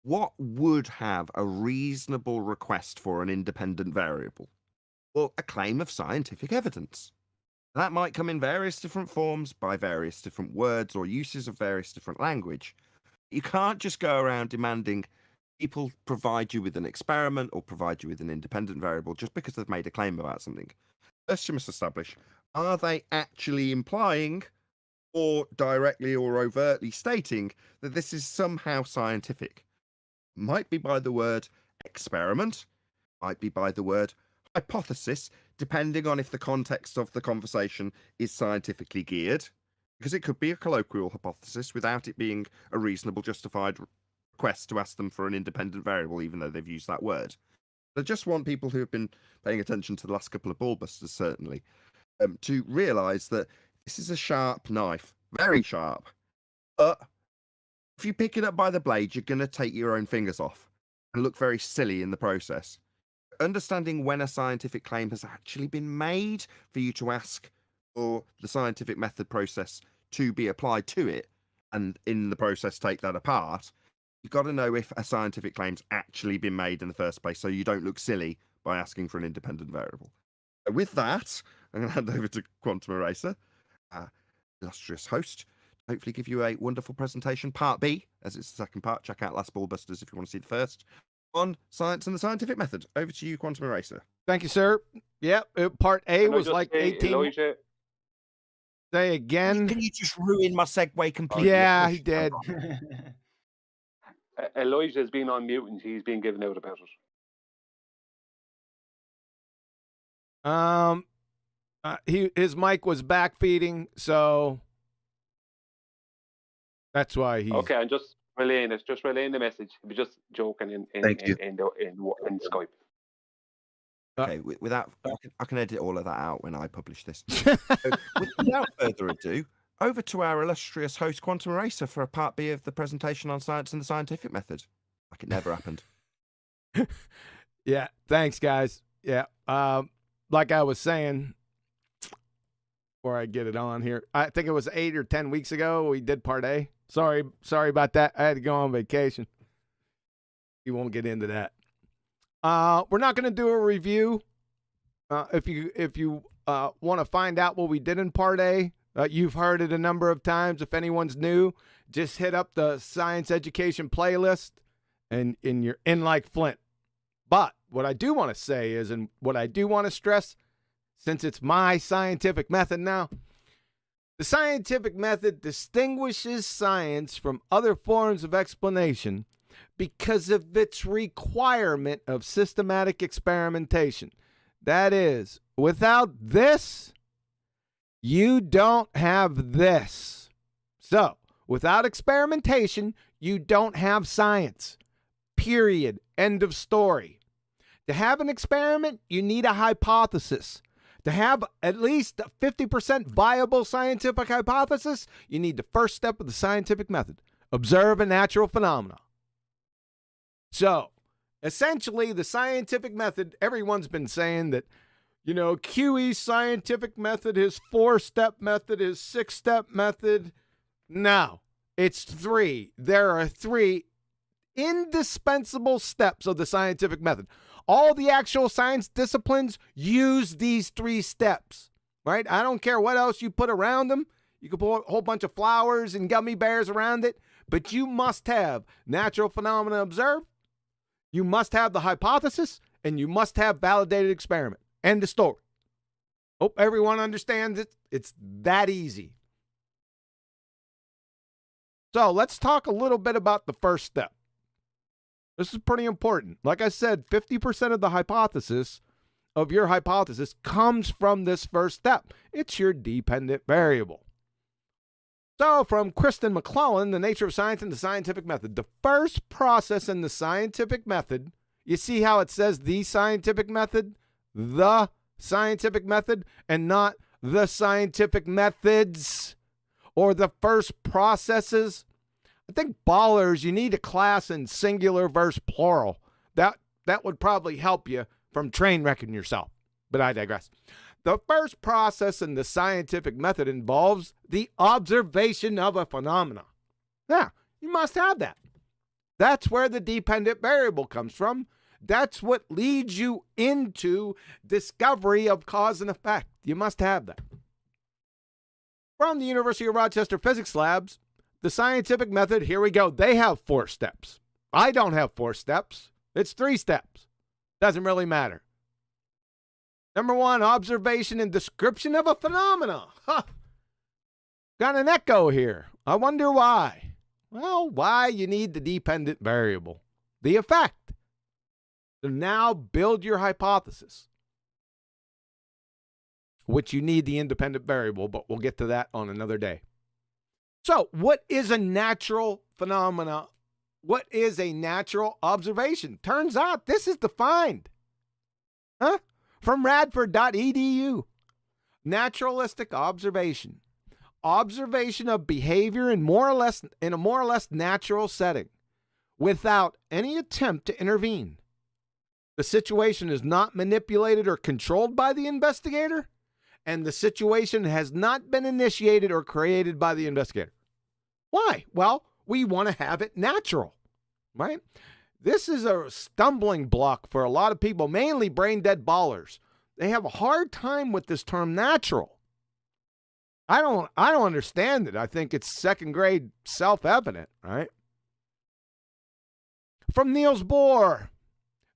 what would have a reasonable request for an independent variable? Well, a claim of scientific evidence. That might come in various different forms, by various different words or uses of various different language. You can't just go around demanding people provide you with an experiment or provide you with an independent variable just because they've made a claim about something. First, you must establish, are they actually implying or directly or overtly stating that this is somehow scientific? Might be by the word experiment, might be by the word hypothesis, depending on if the context of the conversation is scientifically geared, because it could be a colloquial hypothesis without it being a reasonable, justified request to ask them for an independent variable, even though they've used that word. I just want people who have been paying attention to the last couple of Ballbusters, certainly, to realise that this is a sharp knife, very sharp. But if you pick it up by the blade, you're going to take your own fingers off and look very silly in the process. Understanding when a scientific claim has actually been made for you to ask for the scientific method process to be applied to it, and in the process take that apart, you've got to know if a scientific claim's actually been made in the first place, so you don't look silly by asking for an independent variable. With that, I'm going to hand over to Quantum Eraser, our illustrious host, to hopefully give you a wonderful presentation, part B, as it's the second part. Check out Last Ballbusters if you want to see the first, on science and the scientific method. Over to you, Quantum Eraser. Thank you, sir. Yep, part A was like 18. Elijah, Say again. Can you just ruin my segue completely? Yeah, he did. Elijah's been on mute and he's been given out about it. His mic was back feeding, so that's why he's Okay, I'm just relaying it. Just relaying the message. We're just joking in Skype. Okay, without I can edit all of that out when I publish this. So, without further ado, over to our illustrious host, Quantum Eraser, for a part B of the presentation on science and the scientific method. Like it never happened. Yeah, thanks, guys. Yeah, like I was saying, before I get it on here, I think it was 8 or 10 weeks ago we did part A. Sorry about that. I had to go on vacation. We won't get into that. We're not going to do a review. If you want to find out what we did in part A, you've heard it a number of times. If anyone's new, just hit up the science education playlist, and you're in like Flint. But what I do want to say is, and what I do want to stress, since it's my scientific method now, the scientific method distinguishes science from other forms of explanation because of its requirement of systematic experimentation. That is, without this, you don't have this. So, without experimentation, you don't have science. Period. End of story. To have an experiment, you need a hypothesis. To have at least a 50% viable scientific hypothesis, you need the first step of the scientific method. Observe a natural phenomena. So, essentially, the scientific method, everyone's been saying that, QE's scientific method, his 4-step method, his 6-step method. No, it's 3. There are 3 indispensable steps of the scientific method. All the actual science disciplines use these 3 steps, right? I don't care what else you put around them. You can put a whole bunch of flowers and gummy bears around it, but you must have natural phenomena observed. You must have the hypothesis, and you must have validated experiment. End of story. Hope everyone understands it. It's that easy. So let's talk a little bit about the first step. This is pretty important. Like I said, 50% of the hypothesis of your hypothesis comes from this first step. It's your dependent variable. So from Kristen McClellan, The Nature of Science and the Scientific Method, the first process in the scientific method, you see how it says the scientific method, and not the scientific methods or the first processes. I think ballers, you need a class in singular versus plural. That would probably help you from train wrecking yourself. But I digress. The first process in the scientific method involves the observation of a phenomena. Yeah, you must have that. That's where the dependent variable comes from. That's what leads you into discovery of cause and effect. You must have that. From the University of Rochester Physics Labs, the scientific method, here we go. They have 4 steps. I don't have 4 steps. It's 3 steps. Doesn't really matter. Number 1, observation and description of a phenomena. Got an echo here. I wonder why. Well, why you need the dependent variable. The effect. So now build your hypothesis, which you need the independent variable, but we'll get to that on another day. So what is a natural phenomena? What is a natural observation? Turns out this is defined. From radford.edu. Naturalistic observation. Observation of behavior in a more or less natural setting without any attempt to intervene. The situation is not manipulated or controlled by the investigator, and the situation has not been initiated or created by the investigator. Why? Well, we want to have it natural, right? This is a stumbling block for a lot of people, mainly brain-dead ballers. They have a hard time with this term natural. I don't understand it. I think it's second-grade self-evident, right? From Niels Bohr,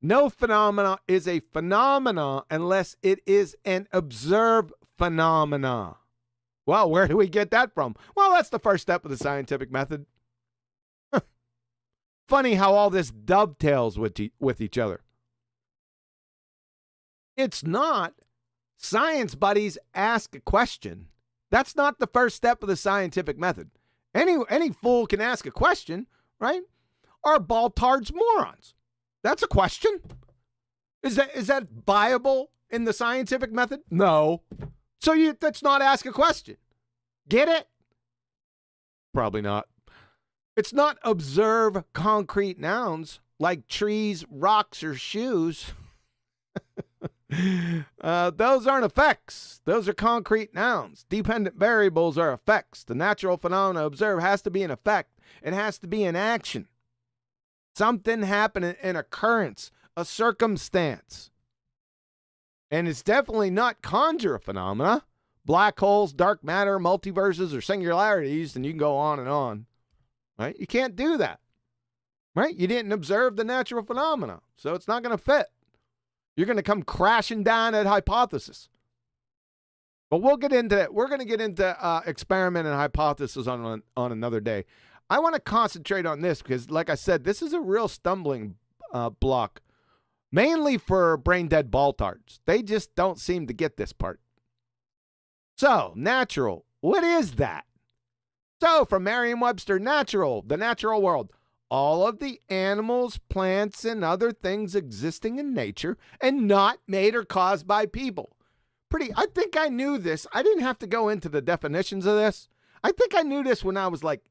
no phenomena is a phenomena unless it is an observed phenomena. Well, where do we get that from? Well, that's the first step of the scientific method. Funny how all this dovetails with each other. It's not science buddies ask a question. That's not the first step of the scientific method. Any fool can ask a question, right? Are baltards morons? That's a question. Is that viable in the scientific method? No. So let's not ask a question. Get it? Probably not. It's not observe concrete nouns like trees, rocks, or shoes. Those aren't effects. Those are concrete nouns. Dependent variables are effects. The natural phenomena observed has to be an effect. It has to be an action. Something happening, an occurrence, a circumstance. And it's definitely not conjure phenomena. Black holes, dark matter, multiverses, or singularities, and you can go on and on. Right? You can't do that. Right? You didn't observe the natural phenomena, so it's not going to fit. You're going to come crashing down at hypothesis. But we'll get into that. We're going to get into experiment and hypothesis on another day. I want to concentrate on this because, like I said, this is a real stumbling block, mainly for brain-dead baltards. They just don't seem to get this part. So, natural. What is that? So, from Merriam-Webster, natural, the natural world. All of the animals, plants, and other things existing in nature and not made or caused by people. I think I knew this. I didn't have to go into the definitions of this. I think I knew this when I was like,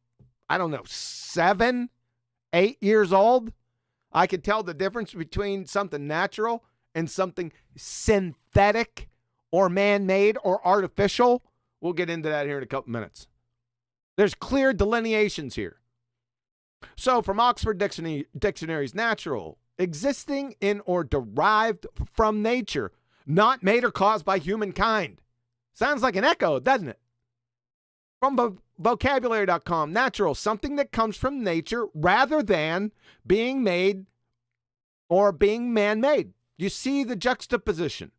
I don't know, 7, 8 years old. I could tell the difference between something natural and something synthetic or man-made or artificial. We'll get into that here in a couple minutes. There's clear delineations here. So from Oxford Dictionary's natural, existing in or derived from nature, not made or caused by humankind. Sounds like an echo, doesn't it? From vocabulary.com, natural, something that comes from nature rather than being made or being man-made. You see the juxtaposition.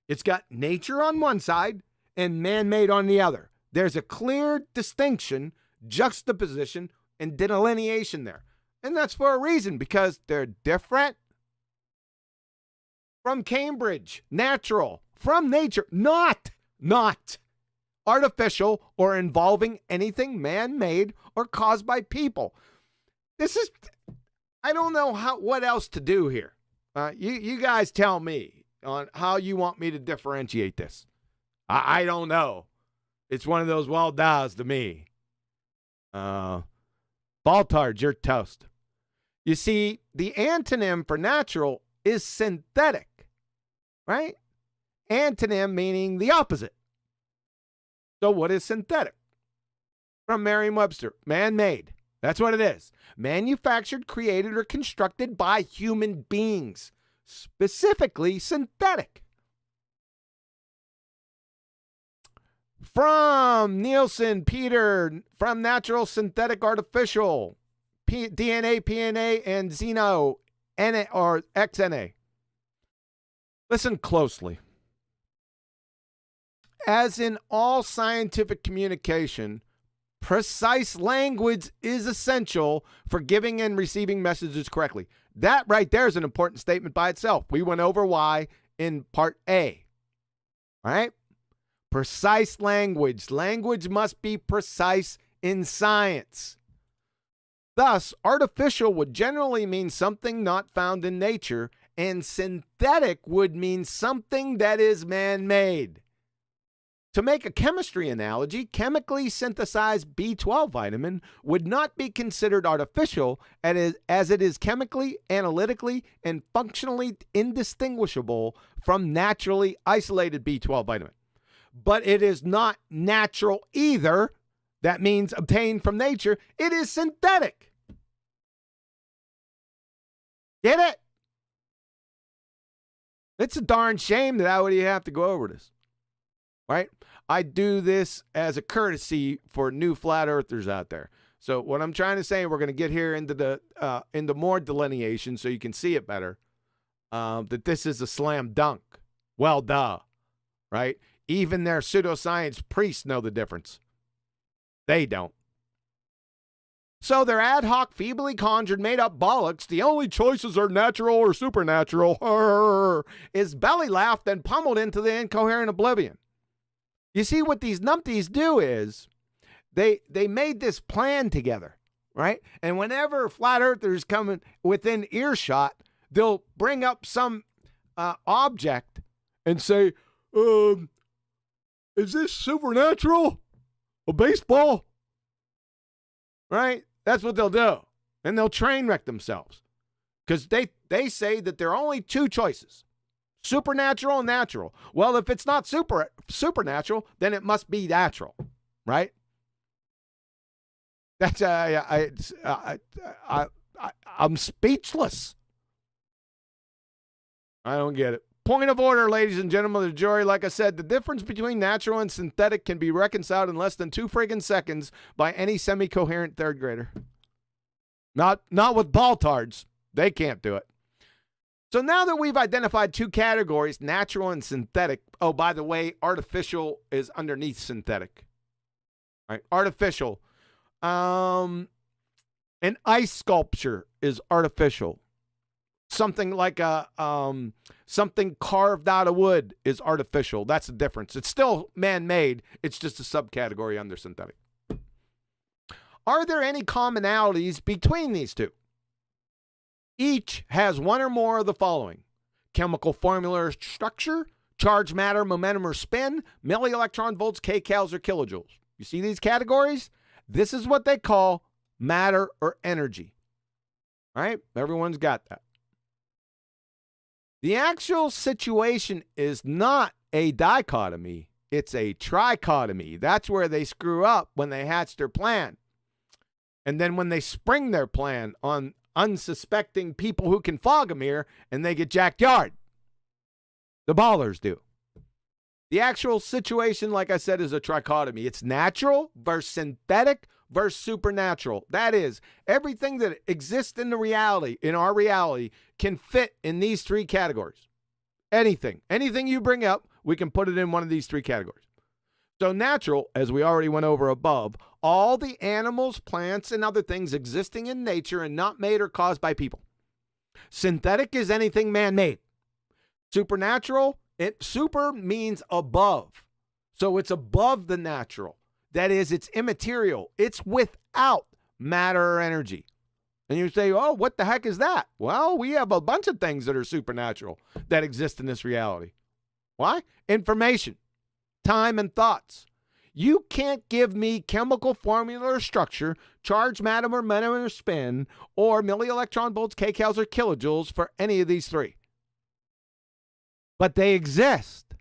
It's got nature on one side and man-made on the other. There's a clear distinction, juxtaposition, and delineation there. And that's for a reason, because they're different. From Cambridge, natural, from nature, not artificial or involving anything man-made or caused by people. This is, I don't know what else to do here. You guys tell me on how you want me to differentiate this. I don't know. It's one of those well does to me. Baltards, you're toast. You see, the antonym for natural is synthetic, right? Antonym meaning the opposite. So what is synthetic? From Merriam-Webster, man-made. That's what it is. Manufactured, created, or constructed by human beings. Specifically synthetic. From Nielsen, Peter, from natural, synthetic, artificial, DNA, PNA, and xeno, NA, or XNA. Listen closely. As in all scientific communication, precise language is essential for giving and receiving messages correctly. That right there is an important statement by itself. We went over why in part A. All right? Precise language. Language must be precise in science. Thus, artificial would generally mean something not found in nature, and synthetic would mean something that is man-made. To make a chemistry analogy, chemically synthesized B12 vitamin would not be considered artificial as it is chemically, analytically, and functionally indistinguishable from naturally isolated B12 vitamin. But it is not natural either. That means obtained from nature. It is synthetic. Get it? It's a darn shame that I would have to go over this. Right? I do this as a courtesy for new flat earthers out there. So what I'm trying to say, we're going to get here into more delineation so you can see it better. That this is a slam dunk. Well, duh. Right? Even their pseudoscience priests know the difference. They don't. So their ad hoc, feebly conjured, made-up bollocks, the only choices are natural or supernatural, is belly laughed and pummeled into the incoherent oblivion. You see, what these numpties do is they made this plan together, right? And whenever flat earthers come within earshot, they'll bring up some object and say, is this supernatural? A baseball? right? That's what they'll do. And they'll train wreck themselves. Because they say that there are only two choices, supernatural and natural. Well, if it's not supernatural, then it must be natural, right? That's I'm speechless. I don't get it. Point of order, ladies and gentlemen of the jury. Like I said, the difference between natural and synthetic can be reconciled in less than 2 friggin' seconds by any semi-coherent third grader. Not with baltards. They can't do it. So now that we've identified two categories, natural and synthetic. Oh, by the way, artificial is underneath synthetic. All right, artificial. An ice sculpture is artificial. Something like something carved out of wood is artificial. That's the difference. It's still man-made. It's just a subcategory under synthetic. Are there any commonalities between these two? Each has one or more of the following: chemical formula or structure, charge, matter, momentum, or spin, millielectron volts, kcals, or kilojoules. You see these categories? This is what they call matter or energy. All right? Everyone's got that. The actual situation is not a dichotomy. It's a trichotomy. That's where they screw up when they hatch their plan. And then when they spring their plan on unsuspecting people who can fog them here, and they get jacked yard. The ballers do. The actual situation, like I said, is a trichotomy. It's natural versus synthetic versus supernatural. That is, everything that exists in our reality, can fit in these three categories. Anything you bring up, we can put it in one of these three categories. So natural, as we already went over above, all the animals, plants, and other things existing in nature and not made or caused by people. Synthetic is anything man-made. Supernatural, super means above. So it's above the natural. That is, it's immaterial. It's without matter or energy. And you say, oh, what the heck is that? Well, we have a bunch of things that are supernatural that exist in this reality. Why? Information, time, and thoughts. You can't give me chemical formula or structure, charge, matter, momentum, or spin, or millielectron volts, kcals, or kilojoules for any of these three. But they exist.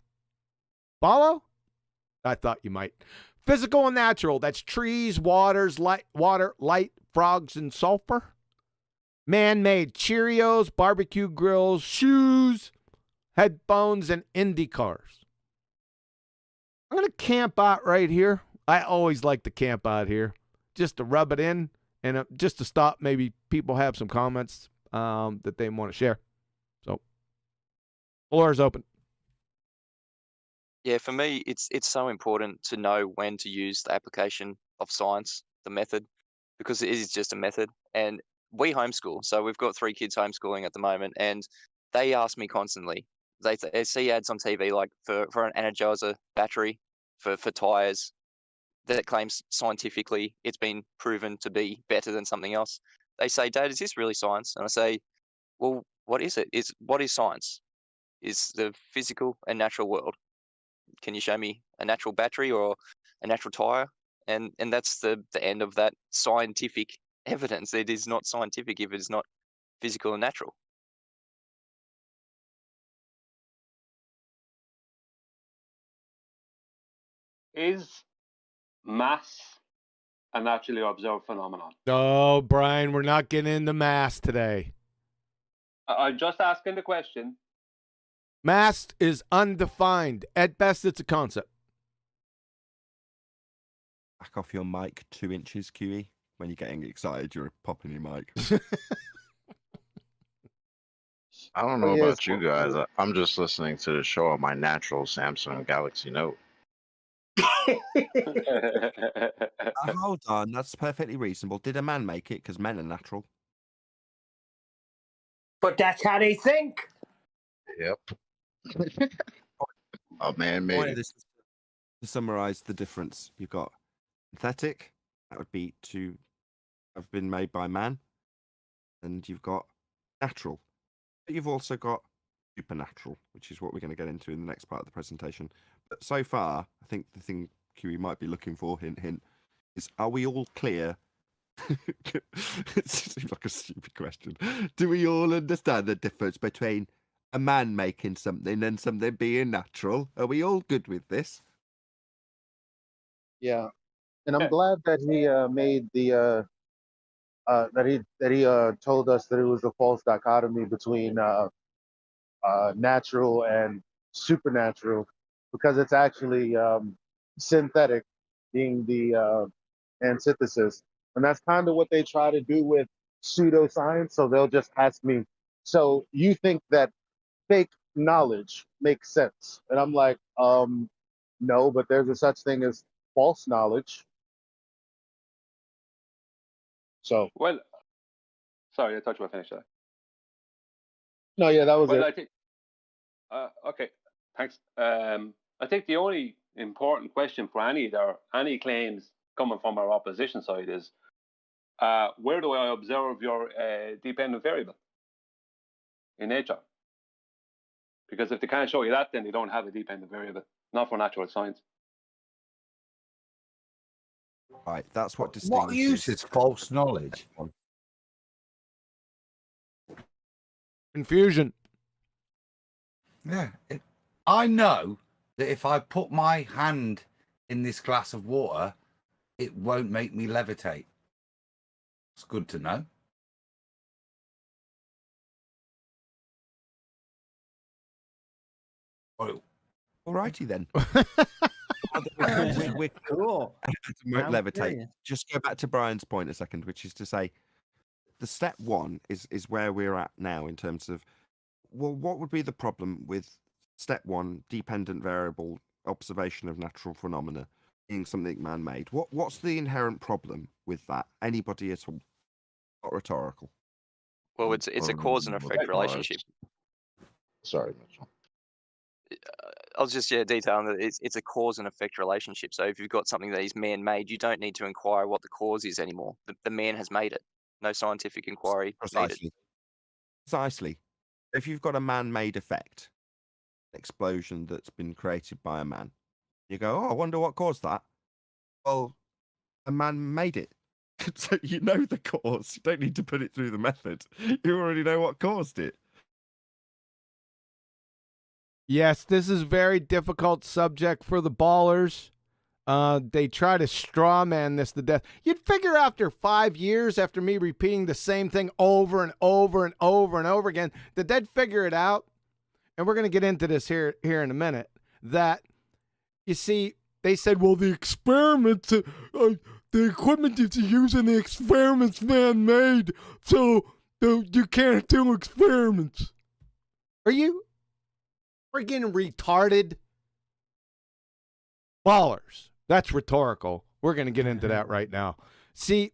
Follow? I thought you might. Physical and natural, that's trees, water, light, frogs, and sulfur. Man-made, Cheerios, barbecue grills, shoes, headphones, and Indy cars. I'm going to camp out right here. I always like to camp out here just to rub it in and just to stop. Maybe people have some comments that they want to share. So, floor is open. Yeah, for me, it's so important to know when to use the application of science, the method, because it is just a method. And we homeschool, so we've got 3 kids homeschooling at the moment, and they ask me constantly. They see ads on TV like for an Energizer battery for tires that claims scientifically it's been proven to be better than something else. They say, Dad, is this really science? And I say, well, what is it? What is science? Is the physical and natural world. Can you show me a natural battery or a natural tire? And that's the end of that scientific evidence. It is not scientific if it is not physical and natural. Is mass a naturally observed phenomenon? Oh, Brian, we're not getting into mass today. I'm just asking the question. Mass is undefined. At best, it's a concept. Back off your mic 2 inches, QE. When you're getting excited, you're popping your mic. I don't know yeah, about it's you what- guys. I'm just listening to the show on my natural Samsung Galaxy Note. Hold on, that's perfectly reasonable. Did a man make it? Because men are natural. But that's how they think. Yep. A man made Point of it. this is to summarize the difference. You've got synthetic, that would be to have been made by man, and you've got natural. But you've also got supernatural, which is what we're going to get into in the next part of the presentation. But so far, I think the thing QE might be looking for, hint, hint, is are we all clear It seems like a stupid question. Do we all understand the difference between a man making something and something being natural? Are we all good with this? Yeah, and I'm Yeah. glad that he made the that he told us that it was a false dichotomy between natural and supernatural, because it's actually synthetic being the antithesis. And that's kind of what they try to do with pseudoscience. So they'll just ask me, so you think that fake knowledge makes sense? And I'm like, no, but there's a such thing as false knowledge. So, Well, sorry, I thought you were finished there. no, yeah, that was Well, it. I think. Okay, thanks. I think the only important question for any claims coming from our opposition side is, where do I observe your dependent variable in nature? Because if they can't show you that, then they don't have a dependent variable, not for natural science. Right, that's what What distinguishes. use is false knowledge? Confusion. Yeah. I know that if I put my hand in this glass of water, it won't make me levitate. It's good to know. Well, Alrighty then. we Cool. won't I'm levitate. curious. Just go back to Brian's point a second, which is to say, the step one is where we're at now in terms of, well, what would be the problem with step one, dependent variable observation of natural phenomena being something man-made? What's the inherent problem with that? Anybody at all? Not rhetorical. Well, it's a cause and effect relationship. Sorry, Mitchell. I was just detailing that it's a cause and effect relationship. So if you've got something that is man-made, you don't need to inquire what the cause is anymore. The man has made it. No scientific inquiry needed. Precisely. If you've got a man-made effect, an explosion that's been created by a man, you go, oh, I wonder what caused that. Well, a man made it. So you know the cause. You don't need to put it through the method. You already know what caused it. Yes, this is a very difficult subject for the ballers. They try to straw man this to death. You'd figure after 5 years, after me repeating the same thing over and over and over and over again, that they'd figure it out. And we're going to get into this here in a minute. That, you see, they said, well, the experiments, the equipment that you use in the experiments man-made, so you can't do experiments. Are you friggin' retarded? Ballers. That's rhetorical. We're going to get into that right now. See,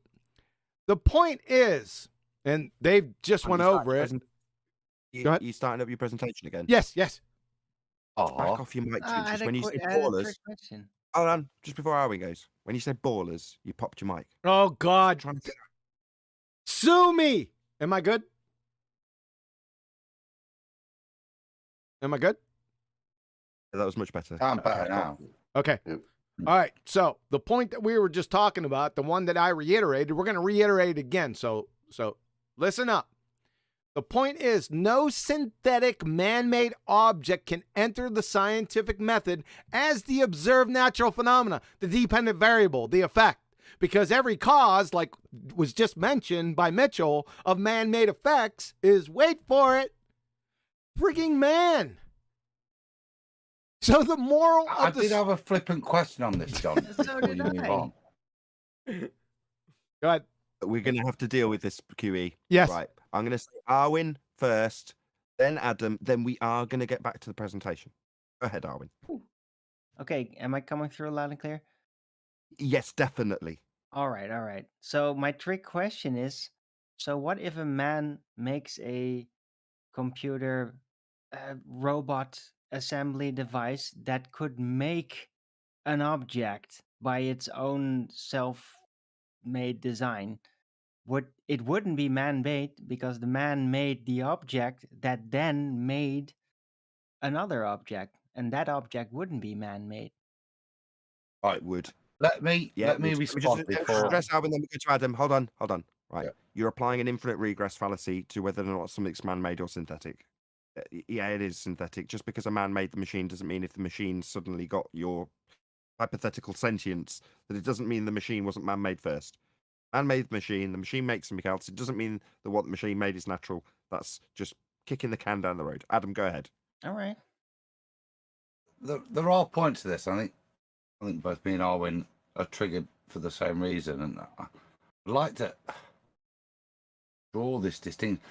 the point is, and they've just went over it. Go ahead. You starting up your presentation again? Yes. Back off your mic, I just had when a you said I had a ballers. trick question. Hold on, just before Arwin goes. When you said ballers, you popped your mic. Oh, God. Trying to... Sue me. Am I good? Am I good? That was much better. I'm better now. Okay. Yep. All right. So the point that we were just talking about, the one that I reiterated, we're going to reiterate again. So listen up. The point is, no synthetic man-made object can enter the scientific method as the observed natural phenomena, the dependent variable, the effect. Because every cause, like was just mentioned by Mitchell, of man-made effects is, wait for it, frigging man. So the moral I of the... did have a flippant question on this, John, So before you did move I. on. Go ahead. We're going to have to deal with this, QE. Yes. Right. I'm going to say Arwin first, then Adam, then we are going to get back to the presentation. Go ahead, Arwin. Okay, am I coming through loud and clear? Yes, definitely. All right. So my trick question is, so what if a man makes a computer robot assembly device that could make an object by its own self-made design? It wouldn't be man-made because the man made the object that then made another object, and that object wouldn't be man-made. It would. let me Yeah, let me let me just respond before. stress out, and then we go to Adam. Hold on. Right, Yeah. you're applying an infinite regress fallacy to whether or not something's man-made or synthetic. Yeah, it is synthetic. Just because a man made the machine doesn't mean if the machine suddenly got your hypothetical sentience that it doesn't mean the machine wasn't man-made first. Man made the machine makes something else. It doesn't mean that what the machine made is natural. That's just kicking the can down the road. Adam, go ahead. All right. There are points to this. I think both me and Arwin are triggered for the same reason, and I'd like to draw this distinction,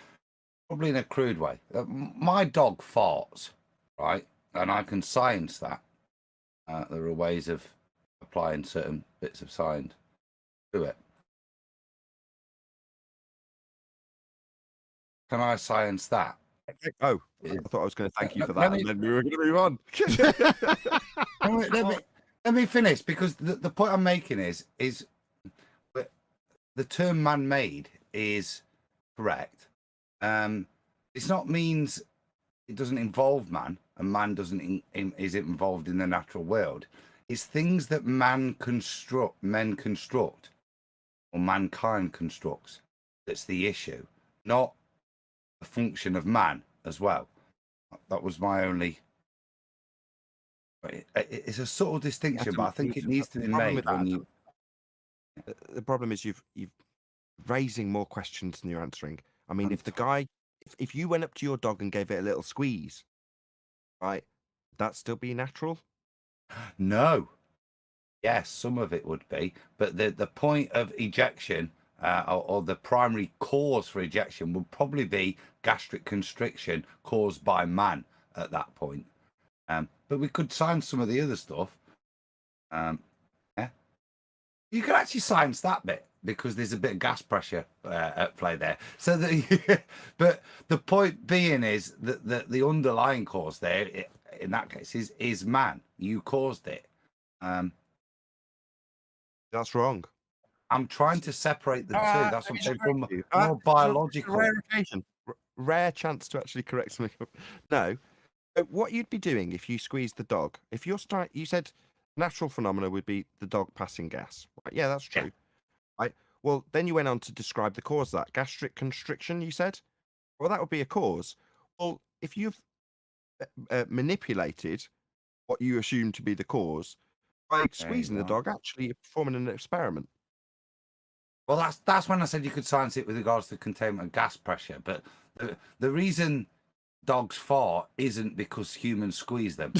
probably in a crude way. My dog farts, right, and I can science that. There are ways of applying certain bits of science to it. Can I science that? Oh, I thought I was going to thank you for that, and then we were going to move on. Let me finish, because the point I'm making is that the term man-made is correct. It's not means it doesn't involve man, and man doesn't is involved in the natural world. It's things that men construct, or mankind constructs. That's the issue, not a function of man as well. That was my only. It's a subtle distinction, but I think it needs to be made when you. The problem is you've raising more questions than you're answering. I mean, if the guy, if you went up to your dog and gave it a little squeeze, right, would that still be natural? No. Yes, some of it would be, but the point of ejection, or the primary cause for ejection, would probably be gastric constriction caused by man at that point. But we could science some of the other stuff. Yeah, you could actually science that bit, because there's a bit of gas pressure at play there. So but the point being is that the underlying cause there, in that case, is man. You caused it. That's wrong. I'm trying to separate the two. That's what I'm saying, from more It's biological. a rare occasion, rare chance to actually correct something. No, what you'd be doing if you squeezed the dog, if you're you said natural phenomena would be the dog passing gas. Right? Yeah, that's true. Yeah. Right. Well, then you went on to describe the cause of that gastric constriction. You said, well, that would be a cause. Well, if you've manipulated what you assume to be the cause by squeezing the dog, actually you're performing an experiment. Well, that's when I said you could science it with regards to containment of gas pressure. But the reason dogs fart isn't because humans squeeze them.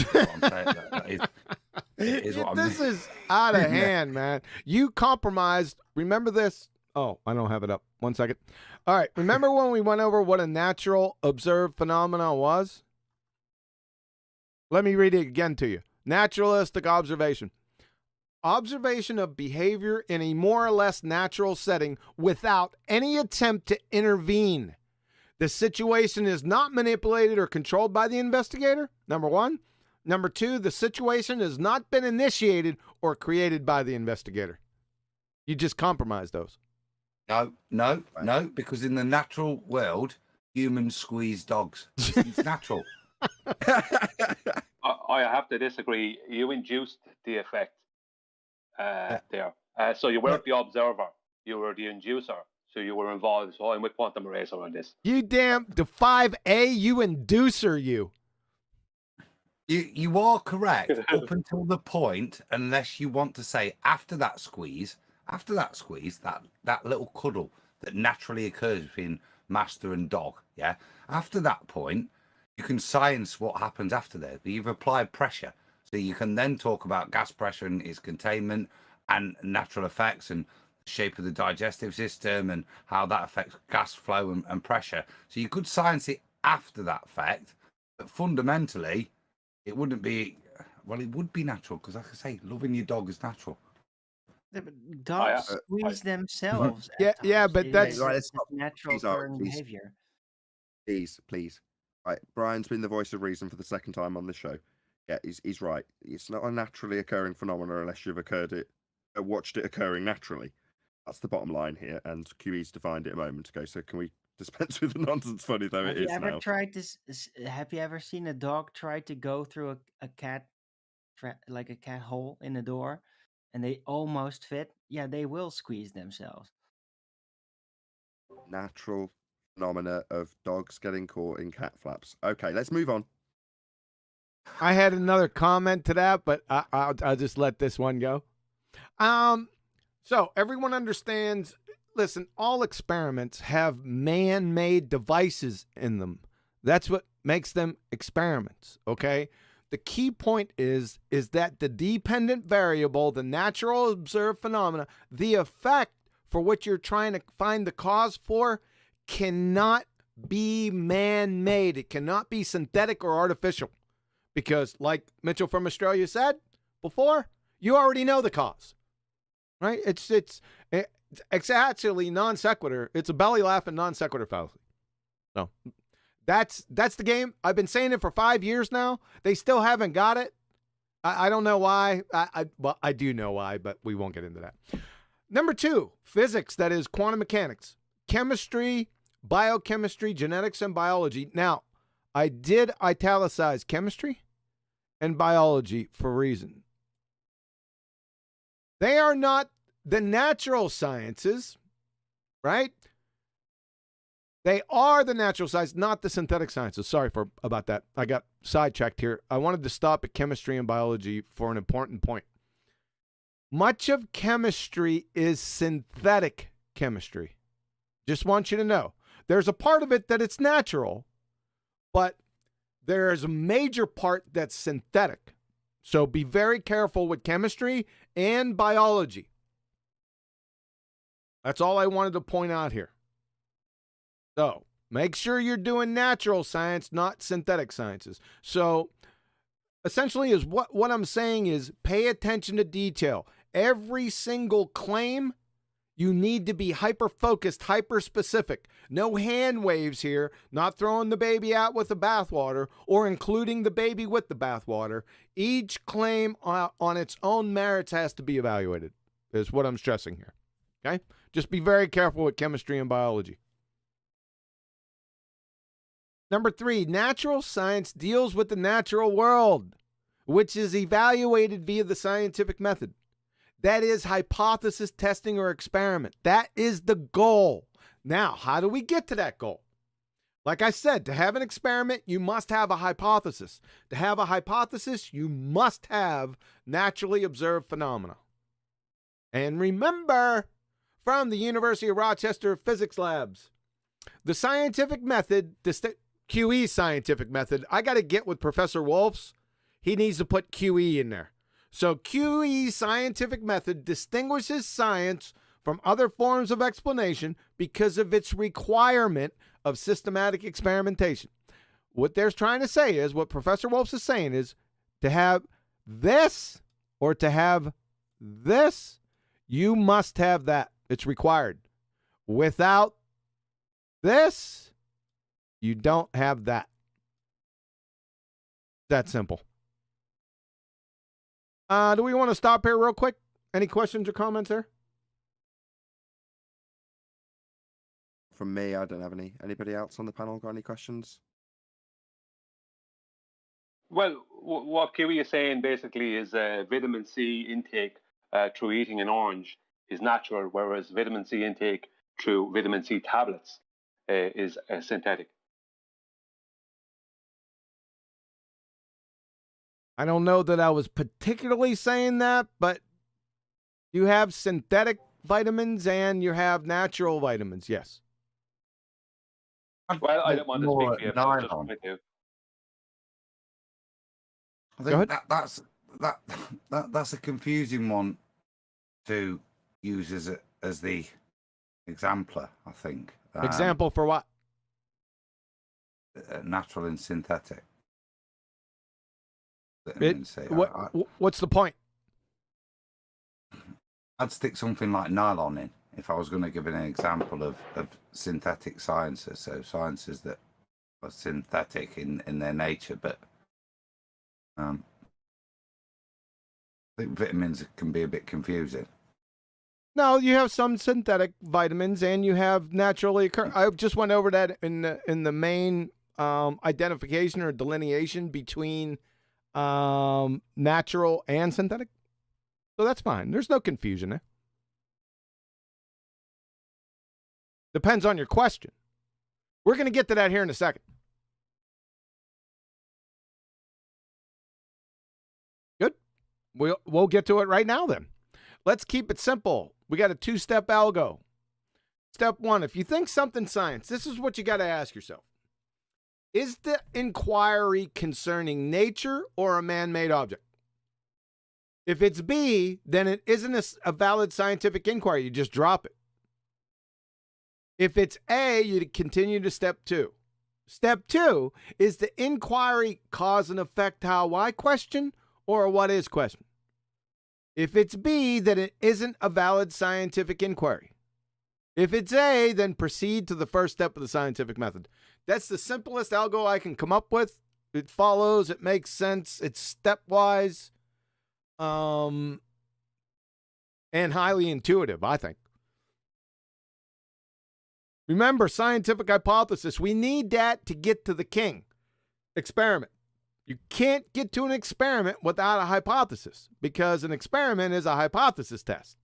This is out of hand, man. You compromised. Remember this? Oh, I don't have it up. 1 second. All right. Remember when we went over what a natural observed phenomenon was? Let me read it again to you. Naturalistic observation. Observation of behavior in a more or less natural setting without any attempt to intervene. The situation is not manipulated or controlled by the investigator, number one. Number two, the situation has not been initiated or created by the investigator. You just compromise those. No, because in the natural world, humans squeeze dogs. It's natural. I have to disagree. You induced the effect there. So you weren't the observer. You were the inducer. So you were involved. So I'm with Quantum Eraser on this. You damn, the 5A, you inducer, you. You are correct up until the point, unless you want to say after that squeeze, that little cuddle that naturally occurs between master and dog, yeah? After that point, you can science what happens after there. But you've applied pressure. So you can then talk about gas pressure and its containment and natural effects and the shape of the digestive system and how that affects gas flow and pressure. So you could science it after that fact, but fundamentally, it wouldn't be, well, it would be natural, because like I say, loving your dog is natural. Yeah, but dogs squeeze themselves. Yeah, but that's right, it's natural occurring behavior. Please. Right, Brian's been the voice of reason for the second time on this show. Yeah, he's right. It's not a naturally occurring phenomenon unless you've watched it occurring naturally. That's the bottom line here, and QE's defined it a moment ago. So can we dispense with the nonsense, funny though it is now? Have you ever tried this? Have you ever seen a dog try to go through a cat, like a cat hole in the door, and they almost fit, yeah, they will squeeze themselves. Natural phenomena of dogs getting caught in cat flaps. Okay, let's move on. I had another comment to that, but I'll just let this one go. So everyone understands. Listen, all experiments have man-made devices in them. That's what makes them experiments. Okay. The key point is that the dependent variable, the natural observed phenomena, the effect for what you're trying to find the cause for, cannot be man-made. It cannot be synthetic or artificial. Because, like Mitchell from Australia said before, you already know the cause, right? It's actually non sequitur. It's a belly laughing non sequitur fallacy. So that's the game. I've been saying it for 5 years now. They still haven't got it. I don't know why. Well, I do know why, but we won't get into that. Number 2, physics, that is quantum mechanics, chemistry, biochemistry, genetics, and biology. Now, I did italicize chemistry and biology for a reason. They are not the natural sciences, right? They are the natural sciences, not the synthetic sciences. Sorry about that. I got sidetracked here. I wanted to stop at chemistry and biology for an important point. Much of chemistry is synthetic chemistry. Just want you to know. There's a part of it that it's natural, but there's a major part that's synthetic. So be very careful with chemistry and biology. That's all I wanted to point out here. So make sure you're doing natural science, not synthetic sciences. So essentially is what I'm saying is pay attention to detail. Every single claim, you need to be hyper-focused, hyper-specific. No hand waves here, not throwing the baby out with the bathwater or including the baby with the bathwater. Each claim on its own merits has to be evaluated, is what I'm stressing here. Okay? Just be very careful with chemistry and biology. Number 3, natural science deals with the natural world, which is evaluated via the scientific method. That is hypothesis testing or experiment. That is the goal. Now, how do we get to that goal? Like I said, to have an experiment, you must have a hypothesis. To have a hypothesis, you must have naturally observed phenomena. And remember, from the University of Rochester Physics Labs, the scientific method, the QE scientific method, I got to get with Professor Wolf's. He needs to put QE in there. So QE scientific method distinguishes science from other forms of explanation because of its requirement of systematic experimentation. What they're trying to say is, what Professor Wolf is saying is, to have this or to have this, you must have that. It's required. Without this, you don't have that. That simple. Do we want to stop here real quick? Any questions or comments there? From me, I don't have any. Anybody else on the panel got any questions? Well, what Kiwi is saying basically is vitamin C intake through eating an orange is natural, whereas vitamin C intake through vitamin C tablets is synthetic. I don't know that I was particularly saying that, but you have synthetic vitamins and you have natural vitamins, yes. Well, I don't want to speak for you, but just nylon. with you. I Go think ahead. that's a confusing one to use as the exemplar, I think. Example for what? Natural and synthetic. What's the point? I'd stick something like nylon in if I was going to give an example of synthetic sciences. So sciences that are synthetic in their nature, but I think vitamins can be a bit confusing. No, you have some synthetic vitamins and you have naturally occurring. I just went over that in the main identification or delineation between natural and synthetic. So that's fine. There's no confusion there. Depends on your question. We're going to get to that here in a second. Good. We'll get to it right now then. Let's keep it simple. We got a 2-step algo. Step 1, if you think something's science, this is what you got to ask yourself. Is the inquiry concerning nature or a man-made object? If it's B, then it isn't a valid scientific inquiry. You just drop it. If it's A, you continue to step 2. Step 2 is the inquiry cause and effect how, why question or what is question. If it's B, then it isn't a valid scientific inquiry. If it's A, then proceed to the first step of the scientific method. That's the simplest algo I can come up with. It follows, it makes sense, it's stepwise, and highly intuitive, I think. Remember, scientific hypothesis, we need that to get to the king. Experiment. You can't get to an experiment without a hypothesis, because an experiment is a hypothesis test.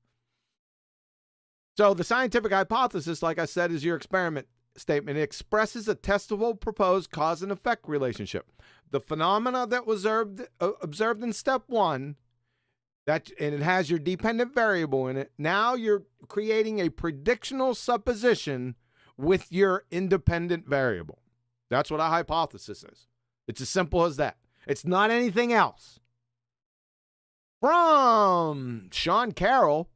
So the scientific hypothesis, like I said, is your experiment statement. It expresses a testable proposed cause and effect relationship. The phenomena that was observed in step 1, and it has your dependent variable in it. Now you're creating a predictional supposition with your independent variable. That's what a hypothesis is. It's as simple as that. It's not anything else. From Sean Carroll,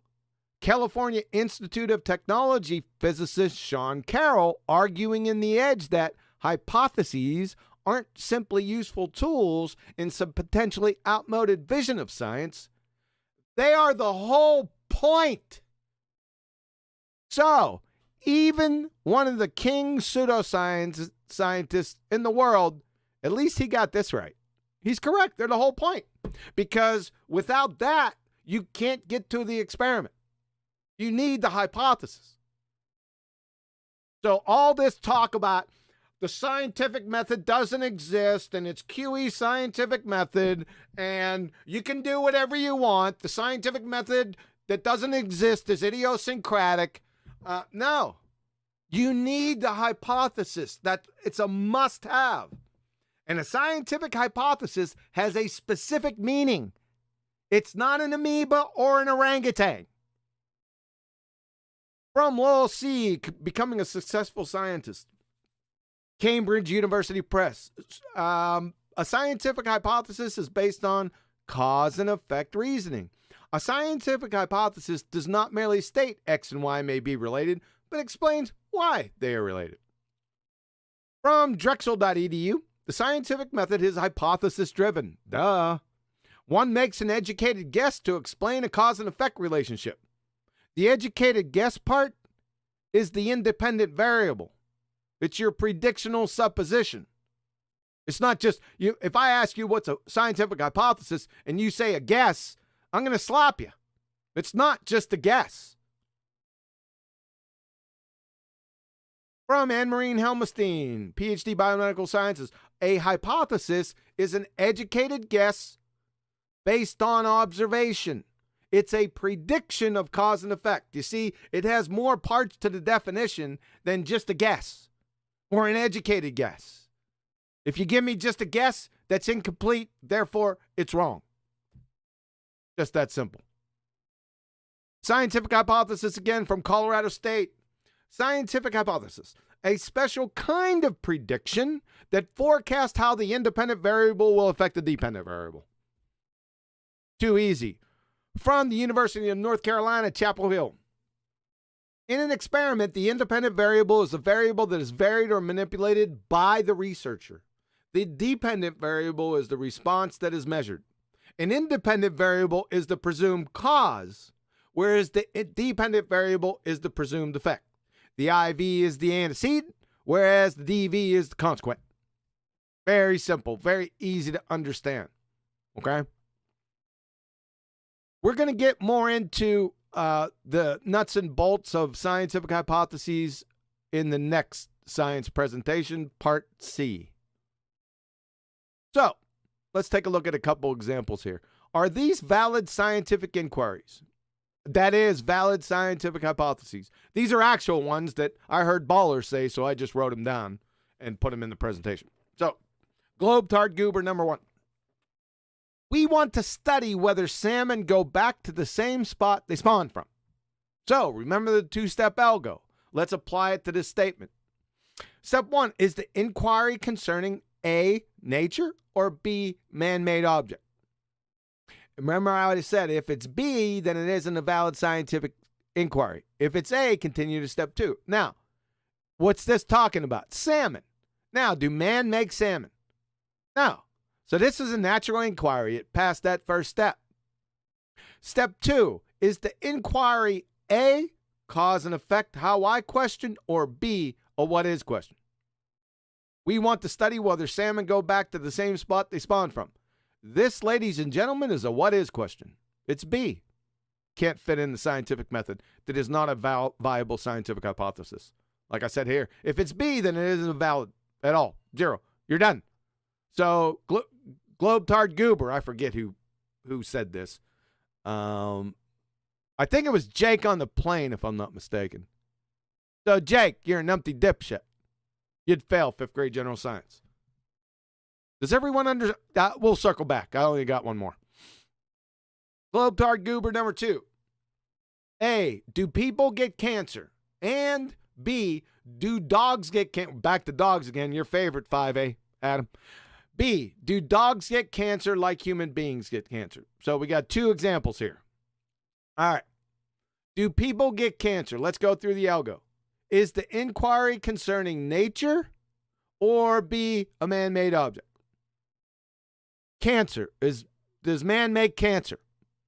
California Institute of Technology physicist Sean Carroll arguing in The Edge that hypotheses aren't simply useful tools in some potentially outmoded vision of science. They are the whole point. So, even one of the king pseudoscientists in the world, at least he got this right. He's correct. They're the whole point. Because without that, you can't get to the experiment. You need the hypothesis. So all this talk about the scientific method doesn't exist and it's QE scientific method and you can do whatever you want. The scientific method that doesn't exist is idiosyncratic. No. You need the hypothesis. That it's a must-have. And a scientific hypothesis has a specific meaning. It's not an amoeba or an orangutan. From Lowell C., Becoming a Successful Scientist. Cambridge University Press. A scientific hypothesis is based on cause and effect reasoning. A scientific hypothesis does not merely state X and Y may be related, but explains why they are related. From Drexel.edu, the scientific method is hypothesis-driven. Duh. One makes an educated guess to explain a cause and effect relationship. The educated guess part is the independent variable. It's your predictional supposition. It's not just you. If I ask you what's a scientific hypothesis and you say a guess, I'm going to slap you. It's not just a guess. From Anne-Marie Helmestein, PhD Biomedical Sciences, a hypothesis is an educated guess based on observation. It's a prediction of cause and effect. You see, it has more parts to the definition than just a guess or an educated guess. If you give me just a guess, that's incomplete, therefore it's wrong. Just that simple. Scientific hypothesis again from Colorado State. Scientific hypothesis, a special kind of prediction that forecasts how the independent variable will affect the dependent variable. Too easy. From the University of North Carolina, Chapel Hill. In an experiment, the independent variable is a variable that is varied or manipulated by the researcher. The dependent variable is the response that is measured. An independent variable is the presumed cause, whereas the dependent variable is the presumed effect. The IV is the antecedent, whereas the DV is the consequent. Very simple, very easy to understand. Okay? We're going to get more into the nuts and bolts of scientific hypotheses in the next science presentation, part C. So, let's take a look at a couple examples here. Are these valid scientific inquiries? That is, valid scientific hypotheses. These are actual ones that I heard ballers say, so I just wrote them down and put them in the presentation. So, Globetard Goober number 1. We want to study whether salmon go back to the same spot they spawned from. So, remember the two-step algo. Let's apply it to this statement. Step 1 is the inquiry concerning A, nature, or B, man-made object. Remember I already said if it's B, then it isn't a valid scientific inquiry. If it's A, continue to step 2. Now, what's this talking about? Salmon. Now, do man make salmon? No. So this is a natural inquiry. It passed that first step. Step 2 is the inquiry A, cause and effect, how I question, or B, a what is question. We want to study whether salmon go back to the same spot they spawned from. This, ladies and gentlemen, is a what is question. It's B. Can't fit in the scientific method. That is not a viable scientific hypothesis. Like I said here, if it's B, then it isn't valid at all. 0. You're done. So, Globetard Goober, I forget who said this. I think it was Jake on the plane, if I'm not mistaken. So, Jake, you're an empty dipshit. You'd fail 5th grade general science. Does everyone understand? We'll circle back. I only got one more. Globetard Goober number 2. A, do people get cancer? And B, do dogs get cancer? Back to dogs again, your favorite 5A, Adam. B, do dogs get cancer like human beings get cancer? So we got 2 examples here. All right. Do people get cancer? Let's go through the algo. Is the inquiry concerning nature or B, a man-made object? Cancer. Does man make cancer?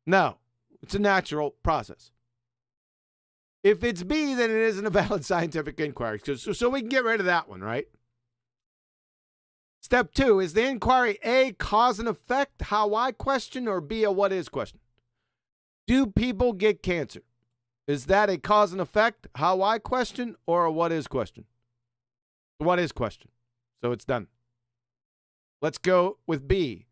No. It's a natural process. If it's B, then it isn't a valid scientific inquiry. So we can get rid of that one, right? Step 2, is the inquiry A, cause and effect, how I question, or B, a what is question? Do people get cancer? Is that a cause and effect, how I question, or a what is question? What is question? So it's done. Let's go with B.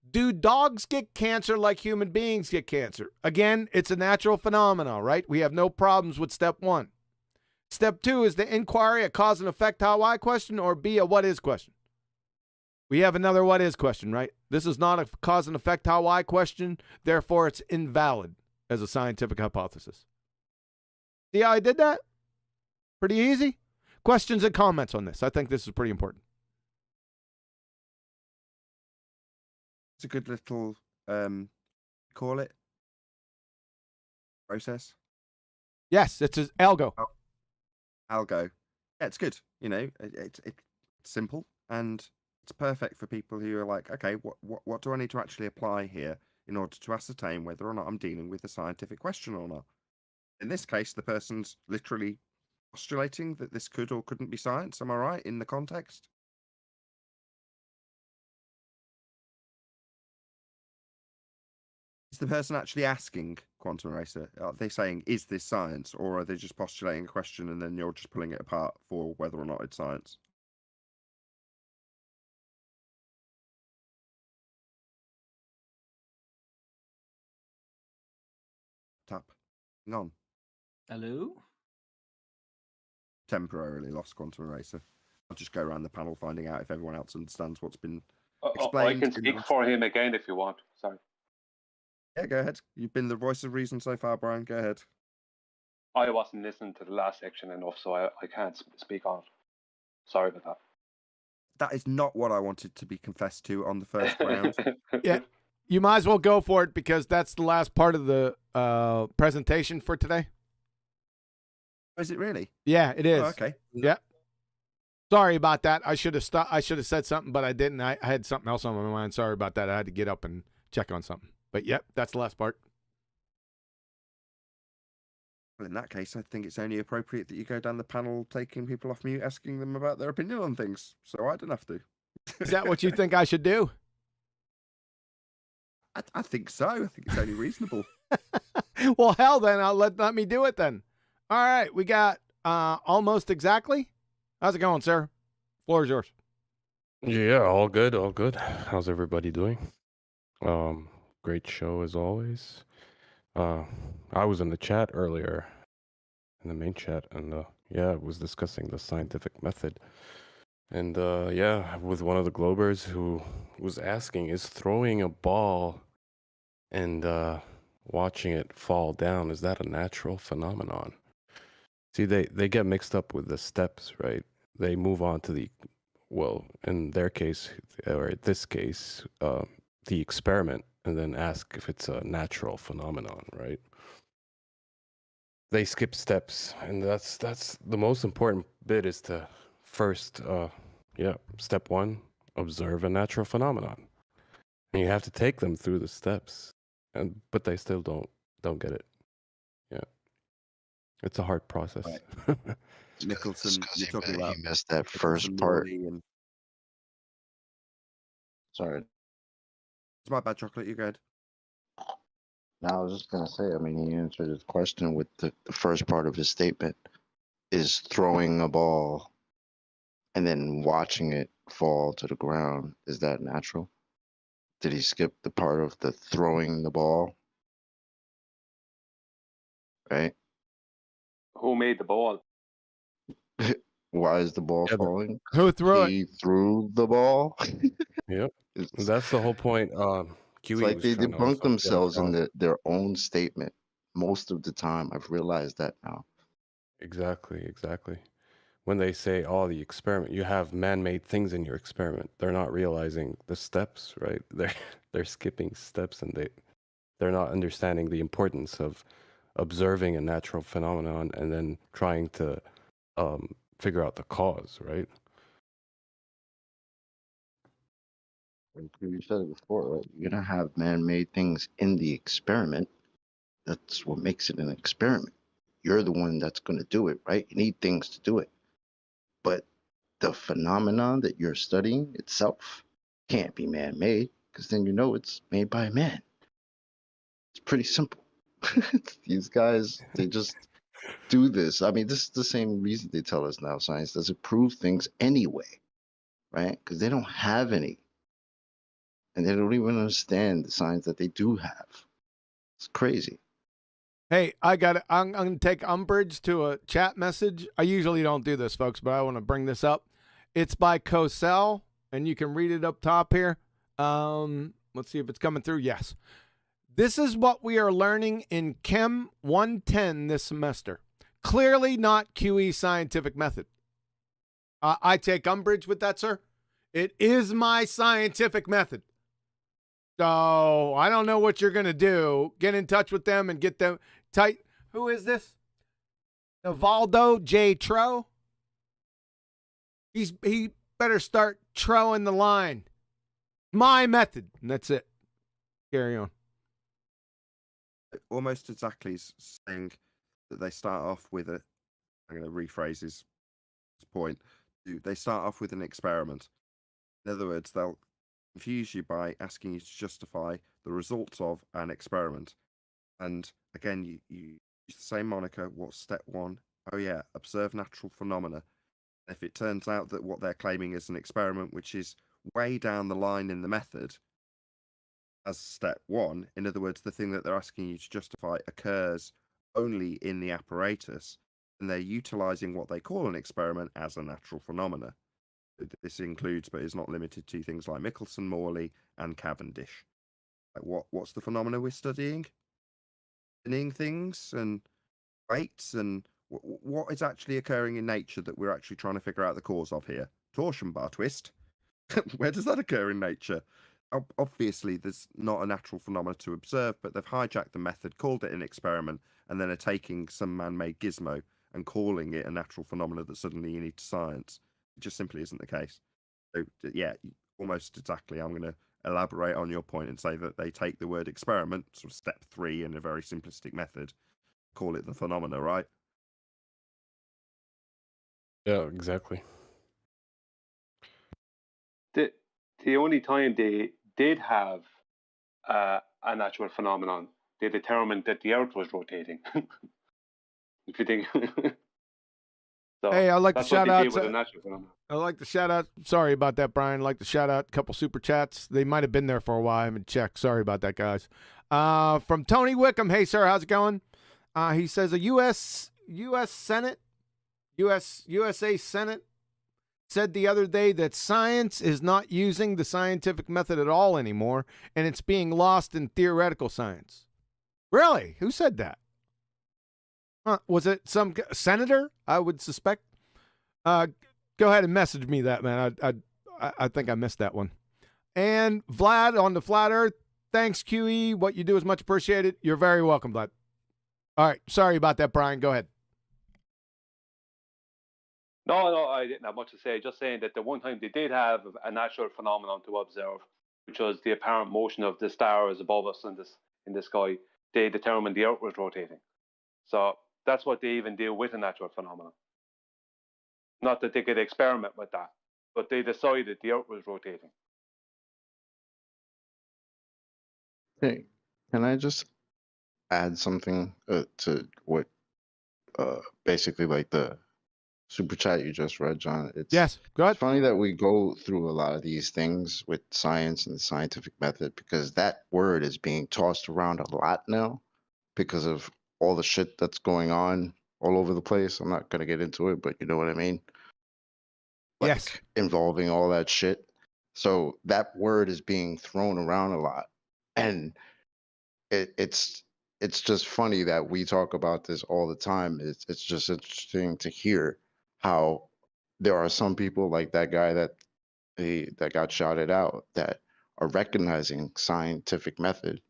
Do dogs get cancer like human beings get cancer? Again, it's a natural phenomenon, right? We have no problems with step 1. Step 2, is the inquiry a cause and effect, how I question, or B, a what is question? We have another what is question, right? This is not a cause and effect, how I question. Therefore, it's invalid as a scientific hypothesis. See how I did that? Pretty easy. Questions and comments on this. I think this is pretty important. It's a good little, call it, process. Yes, it's an algo. Algo. Yeah, it's good. You know, it's simple and it's perfect for people who are like, okay, what do I need to actually apply here in order to ascertain whether or not I'm dealing with a scientific question or not? In this case, the person's literally postulating that this could or couldn't be science. Am I right in the context? Is the person actually asking Quantum Eraser? Are they saying, is this science? Or are they just postulating a question and then you're just pulling it apart for whether or not it's science? Tap. Hang on. Hello? Temporarily lost Quantum Eraser. I'll just go around the panel finding out if everyone else understands what's been I explained. can speak for him again if you want. Sorry. Yeah, go ahead. You've been the voice of reason so far, Brian. Go ahead. I wasn't listening to the last section enough, so I can't speak on it. Sorry about that. That is not what I wanted to be confessed to on the first round. Yeah, you might as well go for it because that's the last part of the presentation for today. Is it really? Yeah, it is. Oh, okay. Yeah. Sorry about that. I should have I should have said something, but I didn't. I had something else on my mind. Sorry about that. I had to get up and check on something. But yep, that's the last part. Well, in that case, I think it's only appropriate that you go down the panel taking people off mute, asking them about their opinion on things. So I don't have to. Is that what you think I should do? I think so. I think it's only reasonable. Well, hell, then I'll let me do it then. All right, we got almost exactly. How's it going, sir? Floor is yours. Yeah, all good, all good. How's everybody doing? Great show as always. I was in the chat earlier, in the main chat, and yeah, I was discussing the scientific method. And yeah, with one of the Globers who was asking, is throwing a ball and watching it fall down, is that a natural phenomenon? See, they get mixed up with the steps, right? They move on to the, well, in their case, or in this case, the experiment, and then ask if it's a natural phenomenon, right? They skip steps, and that's the most important bit is to first, yeah, step one, observe a natural phenomenon, and you have to take them through the steps, and but they still don't get it. Yeah, it's a hard process. Right. Nicholson, you're talking about he missed that Nicholson, first part. Morley, and Sorry. it's my bad, Chocolate. You go ahead. No, I was just gonna say. I mean, he answered his question with the first part of his statement: is throwing a ball and then watching it fall to the ground, is that natural? Did he skip the part of the throwing the ball? Right? Who made the ball? Why is the ball Yeah, falling? Who threw it? He threw the ball. yep, It's, that's the whole point. it's QE like was they trying to debunk also get themselves in across. their own statement. Most of the time, I've realized that now. Exactly. When they say, "Oh, the experiment," you have man-made things in your experiment. They're not realizing the steps, right? They're skipping steps, and they're not understanding the importance of observing a natural phenomenon and then trying to figure out the cause, right? Like you said it before, right? You're gonna have man-made things in the experiment. That's what makes it an experiment. You're the one that's gonna do it, right? You need things to do it. But the phenomenon that you're studying itself can't be man-made, because then you know it's made by a man. It's pretty simple. These guys, they just do this. I mean, this is the same reason they tell us now science doesn't prove things anyway, right? Because they don't have any. And they don't even understand the science that they do have. It's crazy. Hey, I got it. I'm going to take umbrage to a chat message. I usually don't do this, folks, but I want to bring this up. It's by Cosell, and you can read it up top here. Let's see if it's coming through. Yes. This is what we are learning in Chem 110 this semester. Clearly not QE scientific method. I take umbrage with that, sir. It is my scientific method. So I don't know what you're going to do. Get in touch with them and get them tight. Who is this? Evaldo J. Tro? He better start troing the line. My method. And that's it. Carry on. Almost exactly saying that they start off with a. I'm going to rephrase his point. They start off with an experiment. In other words, they'll confuse you by asking you to justify the results of an experiment. And again, you use the same moniker. What's step one? Oh yeah, observe natural phenomena. If it turns out that what they're claiming is an experiment, which is way down the line in the method, as step one, in other words, the thing that they're asking you to justify occurs only in the apparatus, and they're utilizing what they call an experiment as a natural phenomena. This includes, but is not limited to, things like Michelson, Morley, and Cavendish. Like what's the phenomena we're studying? Spinning things and weights, and what is actually occurring in nature that we're actually trying to figure out the cause of here? Torsion bar twist. Where does that occur in nature? Obviously, there's not a natural phenomenon to observe, but they've hijacked the method, called it an experiment, and then are taking some man-made gizmo and calling it a natural phenomenon that suddenly you need to science. It just simply isn't the case. So, yeah, almost exactly. I'm going to elaborate on your point and say that they take the word experiment, sort of step 3 in a very simplistic method, call it the phenomena, right? Yeah, exactly. The only time they did have a natural phenomenon, they determined that the Earth was rotating. If you think, So Hey, I'd like to that's what shout they out did with to- the natural phenomenon. I'd like to shout out. Sorry about that, Brian. I'd like to shout out a couple super chats. They might have been there for a while. I haven't checked. Sorry about that, guys. From Tony Wickham. Hey, sir, how's it going? He says a USA Senate said the other day that science is not using the scientific method at all anymore, and it's being lost in theoretical science. Really? Who said that? Was it some senator? I would suspect. Go ahead and message me that, man. I think I missed that one. And Vlad on the Flat Earth. Thanks, QE. What you do is much appreciated. You're very welcome, Vlad. All right. Sorry about that, Brian. Go ahead. No, I didn't have much to say. Just saying that the one time they did have a natural phenomenon to observe, which was the apparent motion of the stars above us in the sky. They determined the Earth was rotating. So that's what they even deal with a natural phenomenon. Not that they could experiment with that, but they decided the Earth was rotating. Hey, can I just add something to what basically like the super chat you just read, John? Yes, go ahead. It's funny that we go through a lot of these things with science and the scientific method because that word is being tossed around a lot now because of all the shit that's going on all over the place. I'm not going to get into it, but you know what I mean? Like, yes. involving all that shit. So that word is being thrown around a lot. And it's just funny that we talk about this all the time. It's just interesting to hear how there are some people like that guy that got shouted out that are recognizing scientific method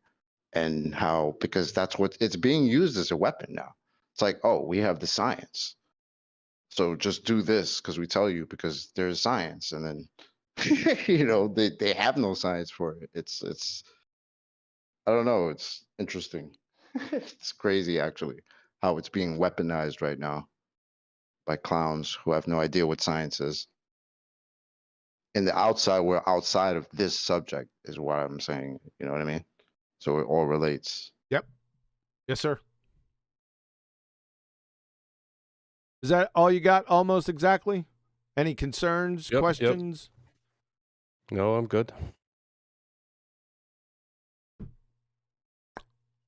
and how, because that's what it's being used as a weapon now. It's like, oh, we have the science, so just do this because we tell you because there's science, and then they have no science for it. It's I don't know. It's interesting. It's crazy, actually, how it's being weaponized right now by clowns who have no idea what science is. In the outside, we're outside of this subject, is what I'm saying. You know what I mean? So it all relates. Yep. Yes, sir. Is that all you got? Almost exactly. Any concerns, Yep. questions? No, I'm good.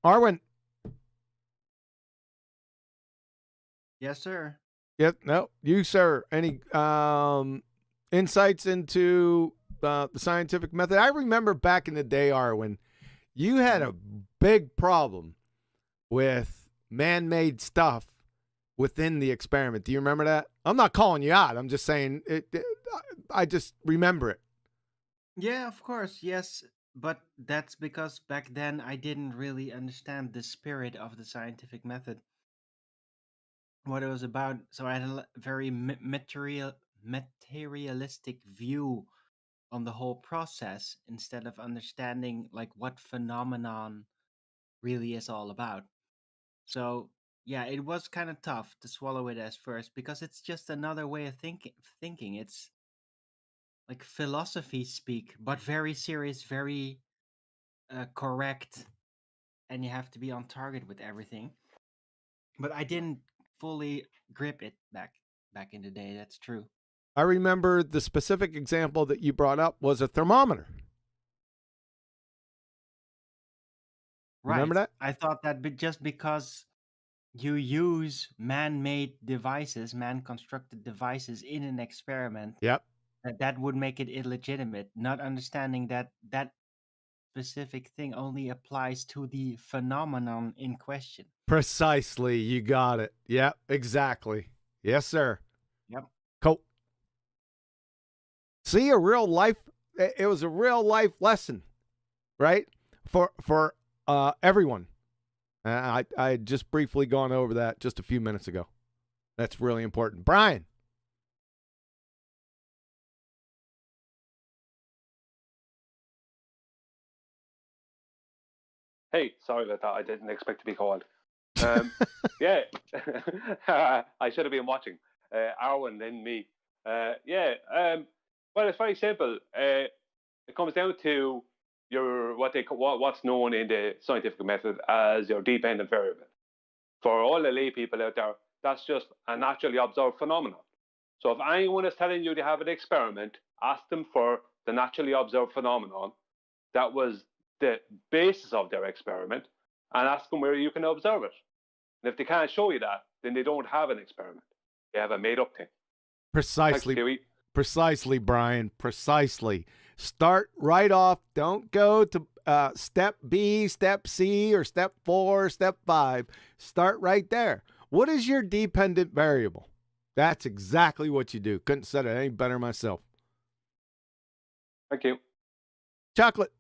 Arwen. Yes, sir. Yep. No. You, sir. Any insights into the scientific method? I remember back in the day, Arwen, you had a big problem with man-made stuff within the experiment. Do you remember that? I'm not calling you out. I'm just saying I just remember it. Yeah, of course. Yes. But that's because back then I didn't really understand the spirit of the scientific method, what it was about. So I had a very materialistic view on the whole process instead of understanding like what phenomenon really is all about. So yeah, it was kind of tough to swallow it as first because it's just another way of thinking. It's like philosophy speak, but very serious, very correct, and you have to be on target with everything. But I didn't fully grip it back in the day. That's true. I remember the specific example that you brought up was a thermometer. Right. Remember that? I thought that just because you use man-made devices, man-constructed devices in an experiment, Yep. that would make it illegitimate. Not understanding that that specific thing only applies to the phenomenon in question. Precisely. You got it. Yep. Exactly. Yes, sir. Yep. Cool. See, a real life. It was a real life lesson, right? For everyone. I had just briefly gone over that just a few minutes ago. That's really important. Brian. Hey, sorry about that. I didn't expect to be called. Yeah, I should have been watching. Arwen, then me. Well, it's very simple. It comes down to what's known in the scientific method as your dependent variable. For all the lay people out there, That's just a naturally observed phenomenon. So if anyone is telling you they have an experiment, ask them for the naturally observed phenomenon that was the basis of their experiment, and ask them where you can observe it. And if they can't show you that, then they don't have an experiment. They have a made-up thing. Precisely. Thanks, Kiwi. Precisely, Brian. Precisely. Start right off. Don't go to step B, step C, or step 4, step 5. Start right there. What is your dependent variable? That's exactly what you do. Couldn't said it any better myself. Thank you. Chocolate.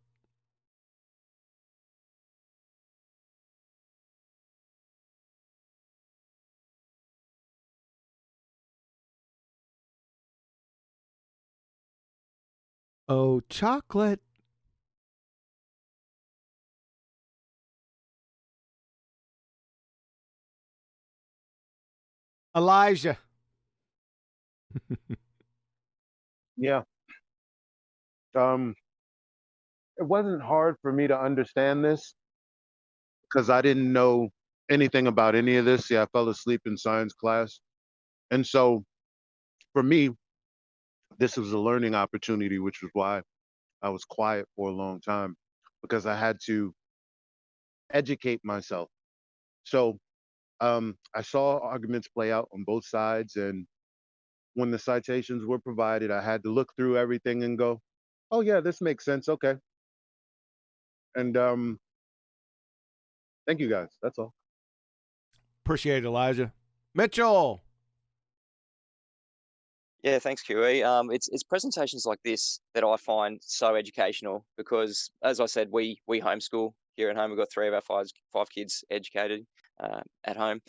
Oh, chocolate. Elijah. Yeah. It wasn't hard for me to understand this because I didn't know anything about any of this. Yeah, I fell asleep in science class. And so for me, this was a learning opportunity, which was why I was quiet for a long time, because I had to educate myself. So I saw arguments play out on both sides. And when the citations were provided, I had to look through everything and go, oh, yeah, this makes sense. Okay. And thank you guys. That's all. Appreciate it, Elijah. Mitchell. Yeah, thanks, QE. It's presentations like this that I find so educational because, as I said, we homeschool here at home. We've got 3 of our five kids educated at home,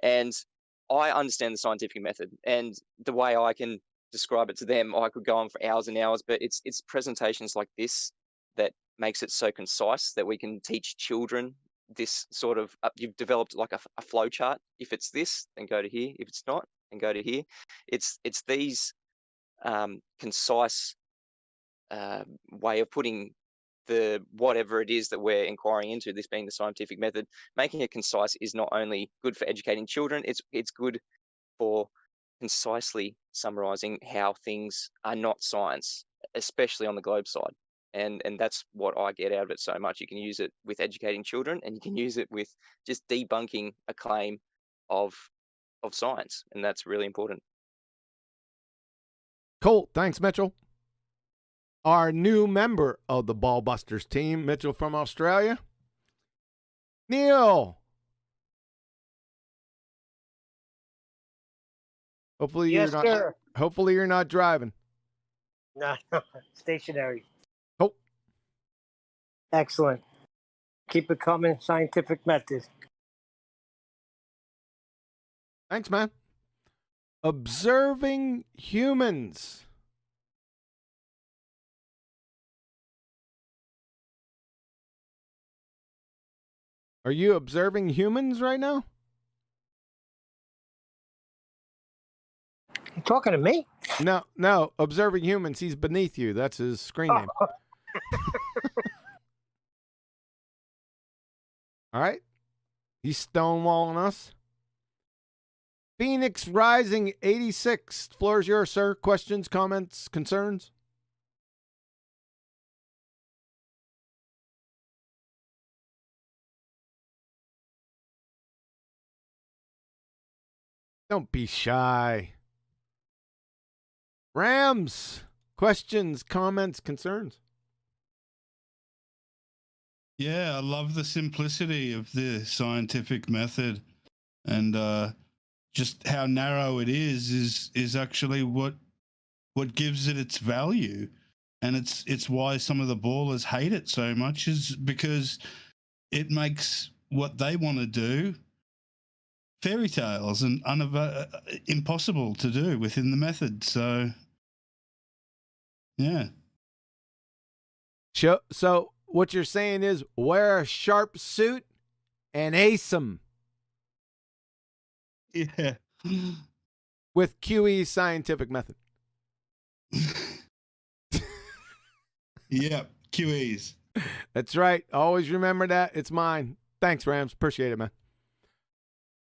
and I understand the scientific method. And the way I can describe it to them, I could go on for hours and hours. But it's presentations like this that makes it so concise that we can teach children this sort of. You've developed like a flow chart. If it's this, then go to here. If it's not, and go to here. It's these concise way of putting the whatever it is that we're inquiring into, this being the scientific method, making it concise is not only good for educating children, it's good for concisely summarizing how things are not science, especially on the globe side. And that's what I get out of it so much. You can use it with educating children, and you can use it with just debunking a claim of science, and that's really important. Cool. Thanks, Mitchell. Our new member of the Ballbusters team, Mitchell from Australia. Neil. Hopefully Yes, you're not. sir. Hopefully you're not driving. No, stationary. Oh. Excellent. Keep it coming. Scientific method. Thanks, man. Observing humans. Are you observing humans right now? You talking to me? No. Observing humans. He's beneath you. That's his screen name. All right. He's stonewalling us. Phoenix Rising 86. Floor is yours, sir. Questions, comments, concerns? Don't be shy. Rams. Questions, comments, concerns? Yeah, I love the simplicity of the scientific method, and just how narrow it is actually what gives it its value, and it's why some of the ballers hate it so much, is because it makes what they want to do fairy tales and impossible to do within the method. So, yeah. So what you're saying is wear a sharp suit and ace 'em. Yeah. With QE scientific method. Yeah, QEs. That's right. Always remember that. It's mine. Thanks, Rams. Appreciate it, man.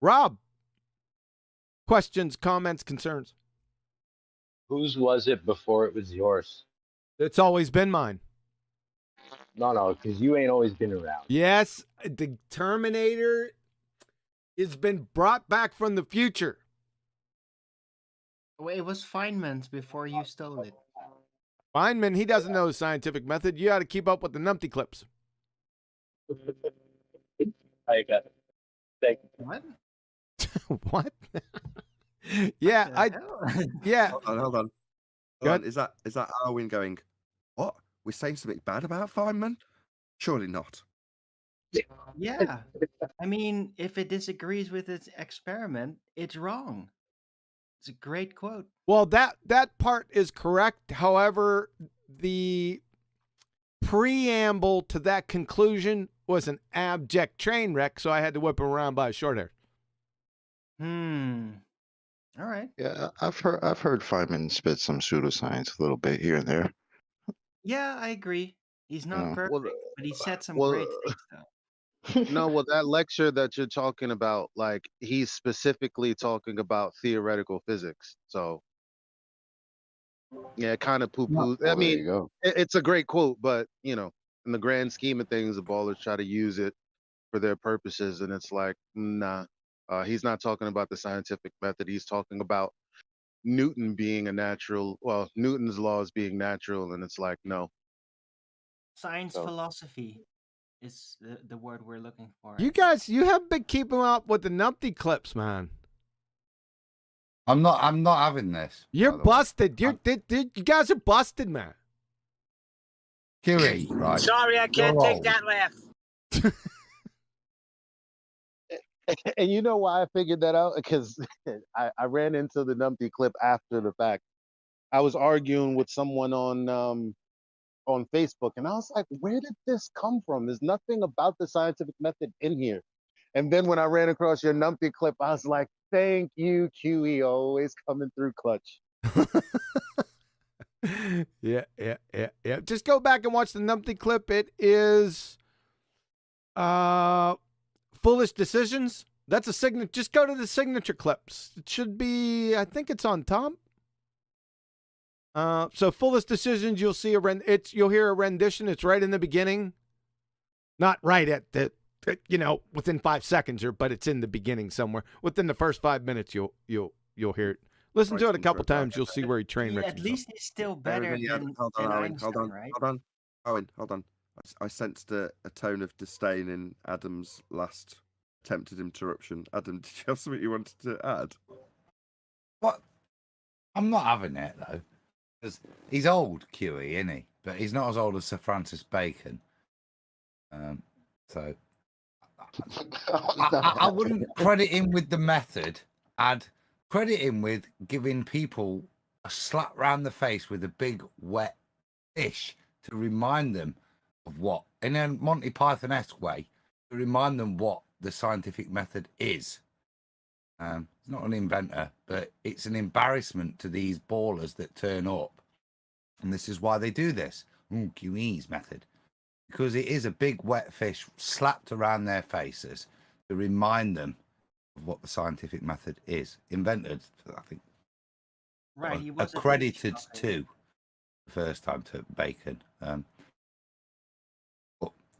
Rob. Questions, comments, concerns? Whose was it before it was yours? It's always been mine. No, because you ain't always been around. Yes, the Terminator has been brought back from the future. Well, it was Feynman's before you stole it. Feynman, he doesn't know the scientific method. You got to keep up with the numpty clips. I got it. Thank you. What? What? Yeah, yeah. Hold on. Is that Arwin going, what? We're saying something bad about Feynman? Surely not. Yeah. I mean, if it disagrees with its experiment, it's wrong. It's a great quote. Well, that part is correct. However, the preamble to that conclusion was an abject train wreck, so I had to whip him around by a short hair. All right. Yeah, I've heard Feynman spit some pseudoscience a little bit here and there. Yeah, I agree. He's not Yeah. perfect, Well, but he said some well, great things, though. No, well, that lecture that you're talking about, like he's specifically talking about theoretical physics. So yeah, kind of poo-poo. I Well, there you mean, go. it's a great quote, but you know, in the grand scheme of things, the ballers try to use it for their purposes, and it's like, nah. He's not talking about the scientific method. He's talking about Newton being a natural, well, Newton's laws being natural, and it's like, no. Science So philosophy is the word we're looking for. You guys, you have been keeping up with the numpty clips, man. I'm not having this. You're busted. You guys are busted, man. Huey, right? Sorry, I can't You're take old. that laugh. And you know why I figured that out? Because I ran into the numpty clip after the fact. I was arguing with someone on Facebook, and I was like, where did this come from? There's nothing about the scientific method in here. And then when I ran across your numpty clip, I was like, thank you, QE, always coming through clutch. Yeah. Just go back and watch the numpty clip. It is Foolish Decisions. That's a signature. Just go to the signature clips. It should be, I think it's on top. So Foolish Decisions, you'll see you'll hear a rendition. It's right in the beginning. Not right at the within 5 seconds, but it's in the beginning somewhere. Within the first 5 minutes, you'll hear it. Listen to it a couple times. You'll see where he train wrecks At least he's still better than Einstein, right? Owen, hold on. I sensed a tone of disdain in Adam's last attempted interruption. Adam, did you have something you wanted to add? What? I'm not having it though, because he's old, QE, isn't he? But he's not as old as Sir Francis Bacon. So I wouldn't credit him with the method. I'd credit him with giving people a slap round the face with a big wet fish to remind them of what, in a Monty Python-esque way, to remind them what the scientific method is. He's not an inventor, but it's an embarrassment to these ballers that turn up. And this is why they do this. QE's method. Because it is a big wet fish slapped around their faces to remind them of what the scientific method is. Invented, I think. Right, he was accredited to the first time to Bacon. But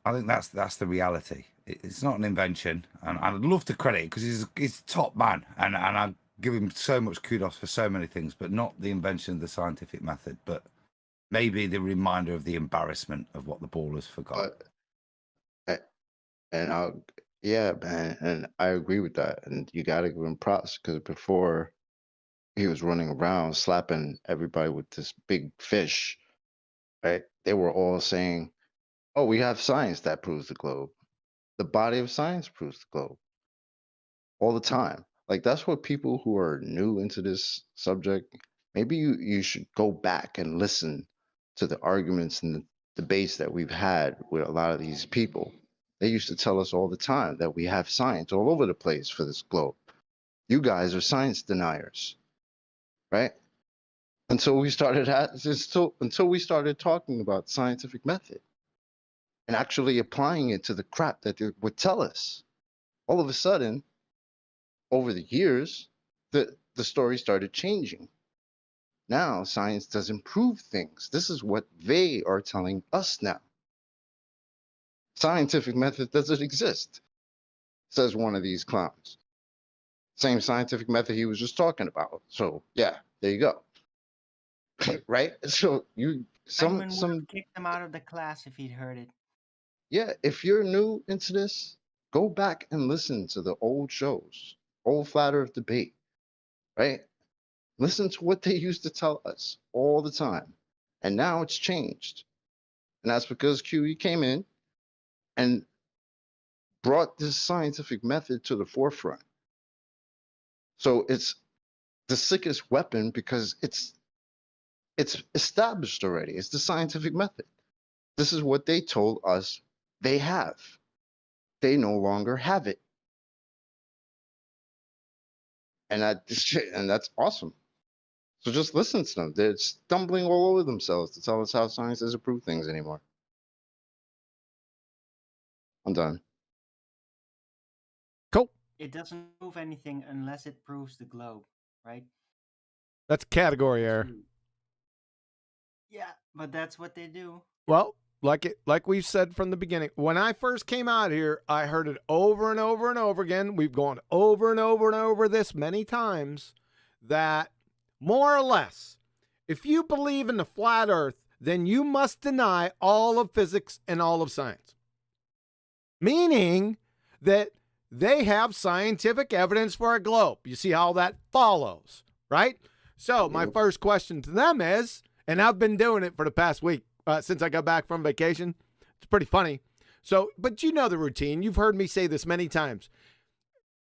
I think that's the reality. It's not an invention, and I'd love to credit it because he's a top man, and I give him so much kudos for so many things, but not the invention of the scientific method, but maybe the reminder of the embarrassment of what the ballers forgot. And and I agree with that. And you got to give him props because before he was running around slapping everybody with this big fish, right? They were all saying, "Oh, we have science that proves the globe. The body of science proves the globe." All the time. Like that's what people who are new into this subject, maybe you should go back and listen to the arguments and the debates that we've had with a lot of these people. They used to tell us all the time that we have science all over the place for this globe. You guys are science deniers, right? Until we started talking about scientific method and actually applying it to the crap that they would tell us. All of a sudden, over the years, the story started changing. Now science doesn't prove things. This is what they are telling us now. Scientific method doesn't exist, says one of these clowns. Same scientific method he was just talking about. So yeah, there you go. Right? So you Simon would have kicked him out of the class if he'd heard it. yeah, if you're new into this, go back and listen to the old shows, old Flat Earth debate, right? Listen to what they used to tell us all the time. And now it's changed. And that's because QE came in and brought this scientific method to the forefront. So it's the sickest weapon because it's established already. It's the scientific method. This is what they told us they have. They no longer have it. And that's awesome. So just listen to them. They're stumbling all over themselves to tell us how science doesn't prove things anymore. I'm done. Cool. It doesn't prove anything unless it proves the globe, right? That's category error. Yeah, but that's what they do. Well, like we've said from the beginning, when I first came out here, I heard it over and over and over again. We've gone over and over and over this many times that more or less, if you believe in the flat earth, then you must deny all of physics and all of science. Meaning that they have scientific evidence for a globe. You see how that follows, right? So my first question to them is, and I've been doing it for the past week since I got back from vacation. It's pretty funny. So, but you know the routine. You've heard me say this many times.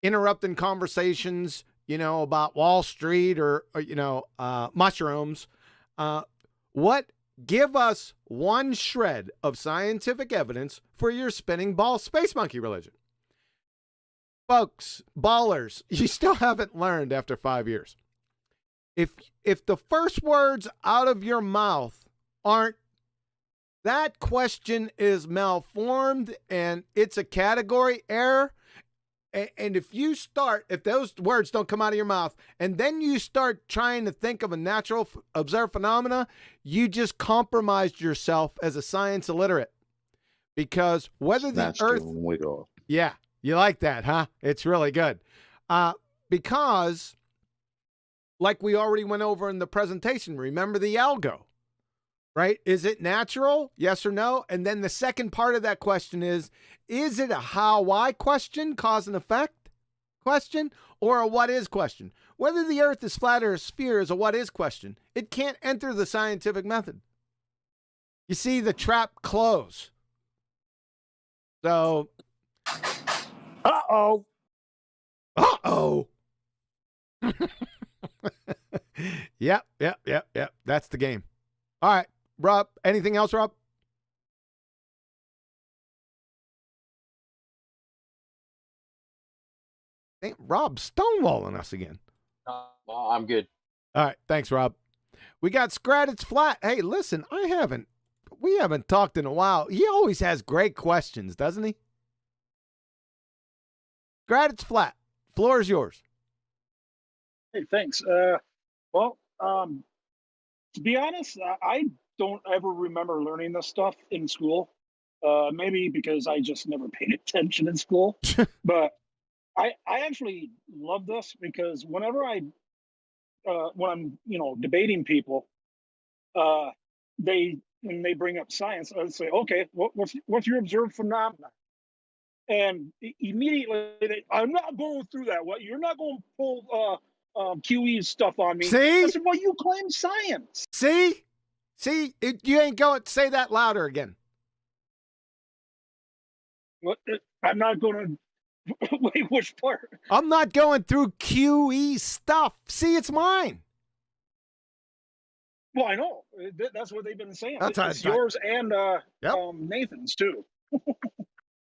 Interrupting conversations, about Wall Street or mushrooms. Give us one shred of scientific evidence for your spinning ball space monkey religion. Folks, ballers, you still haven't learned after 5 years. If the first words out of your mouth aren't, that question is malformed and it's a category error. And if those words don't come out of your mouth and then you start trying to think of a natural observed phenomena, you just compromised yourself as a science illiterate. Because whether the earth, yeah, you like that, huh? It's really good. Because like we already went over in the presentation, remember the algo, right? Is it natural? Yes or no? And then the second part of that question is it a how, why question, cause and effect question, or a what is question? Whether the earth is flat or a sphere is a what is question. It can't enter the scientific method. You see the trap close. So, Uh-oh. Yep. That's the game. All right, Rob. Anything else, Rob? Hey, Rob's stonewalling us again. I'm good. All right, thanks, Rob. We got Scrat. It's flat. Hey, listen, we haven't talked in a while. He always has great questions, doesn't he? Scrat. It's flat. Floor is yours. Hey, thanks. Well, to be honest, I don't ever remember learning this stuff in school. Maybe because I just never paid attention in school. But I actually love this because whenever when I'm debating people, when they bring up science, I say, okay, what's your observed phenomena? And immediately I'm not going through that. What, you're not going to pull QE stuff on me? See? I said, well, you claim science. See, you ain't going to say that louder again. What? I'm not going to. Wait, which part? I'm not going through QE stuff. See, it's mine. Well, I know. That's what they've been saying. It's yours and Nathan's too.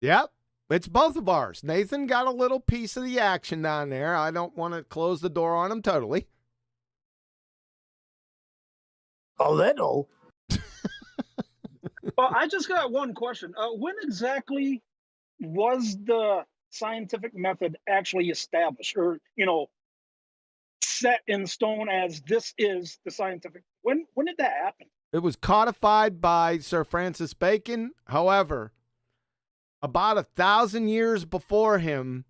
Yep. It's both of ours. Nathan got a little piece of the action down there. I don't want to close the door on him totally. A little? Well, I just got one question. When exactly was the scientific method actually established? Or, set in stone as this is the scientific. When did that happen? It was codified by Sir Francis Bacon. However, about 1,000 years before him,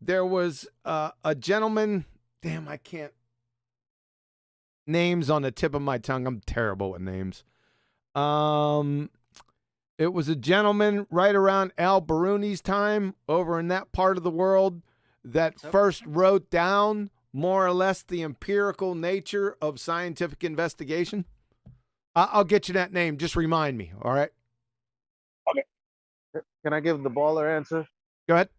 there was a gentleman. Damn, I can't. Names on the tip of my tongue. I'm terrible with names. It was a gentleman right around Al-Biruni's time over in that part of the world that first wrote down more or less the empirical nature of scientific investigation. I'll get you that name. Just remind me. All right. Okay. Can I give the baller answer? Go ahead.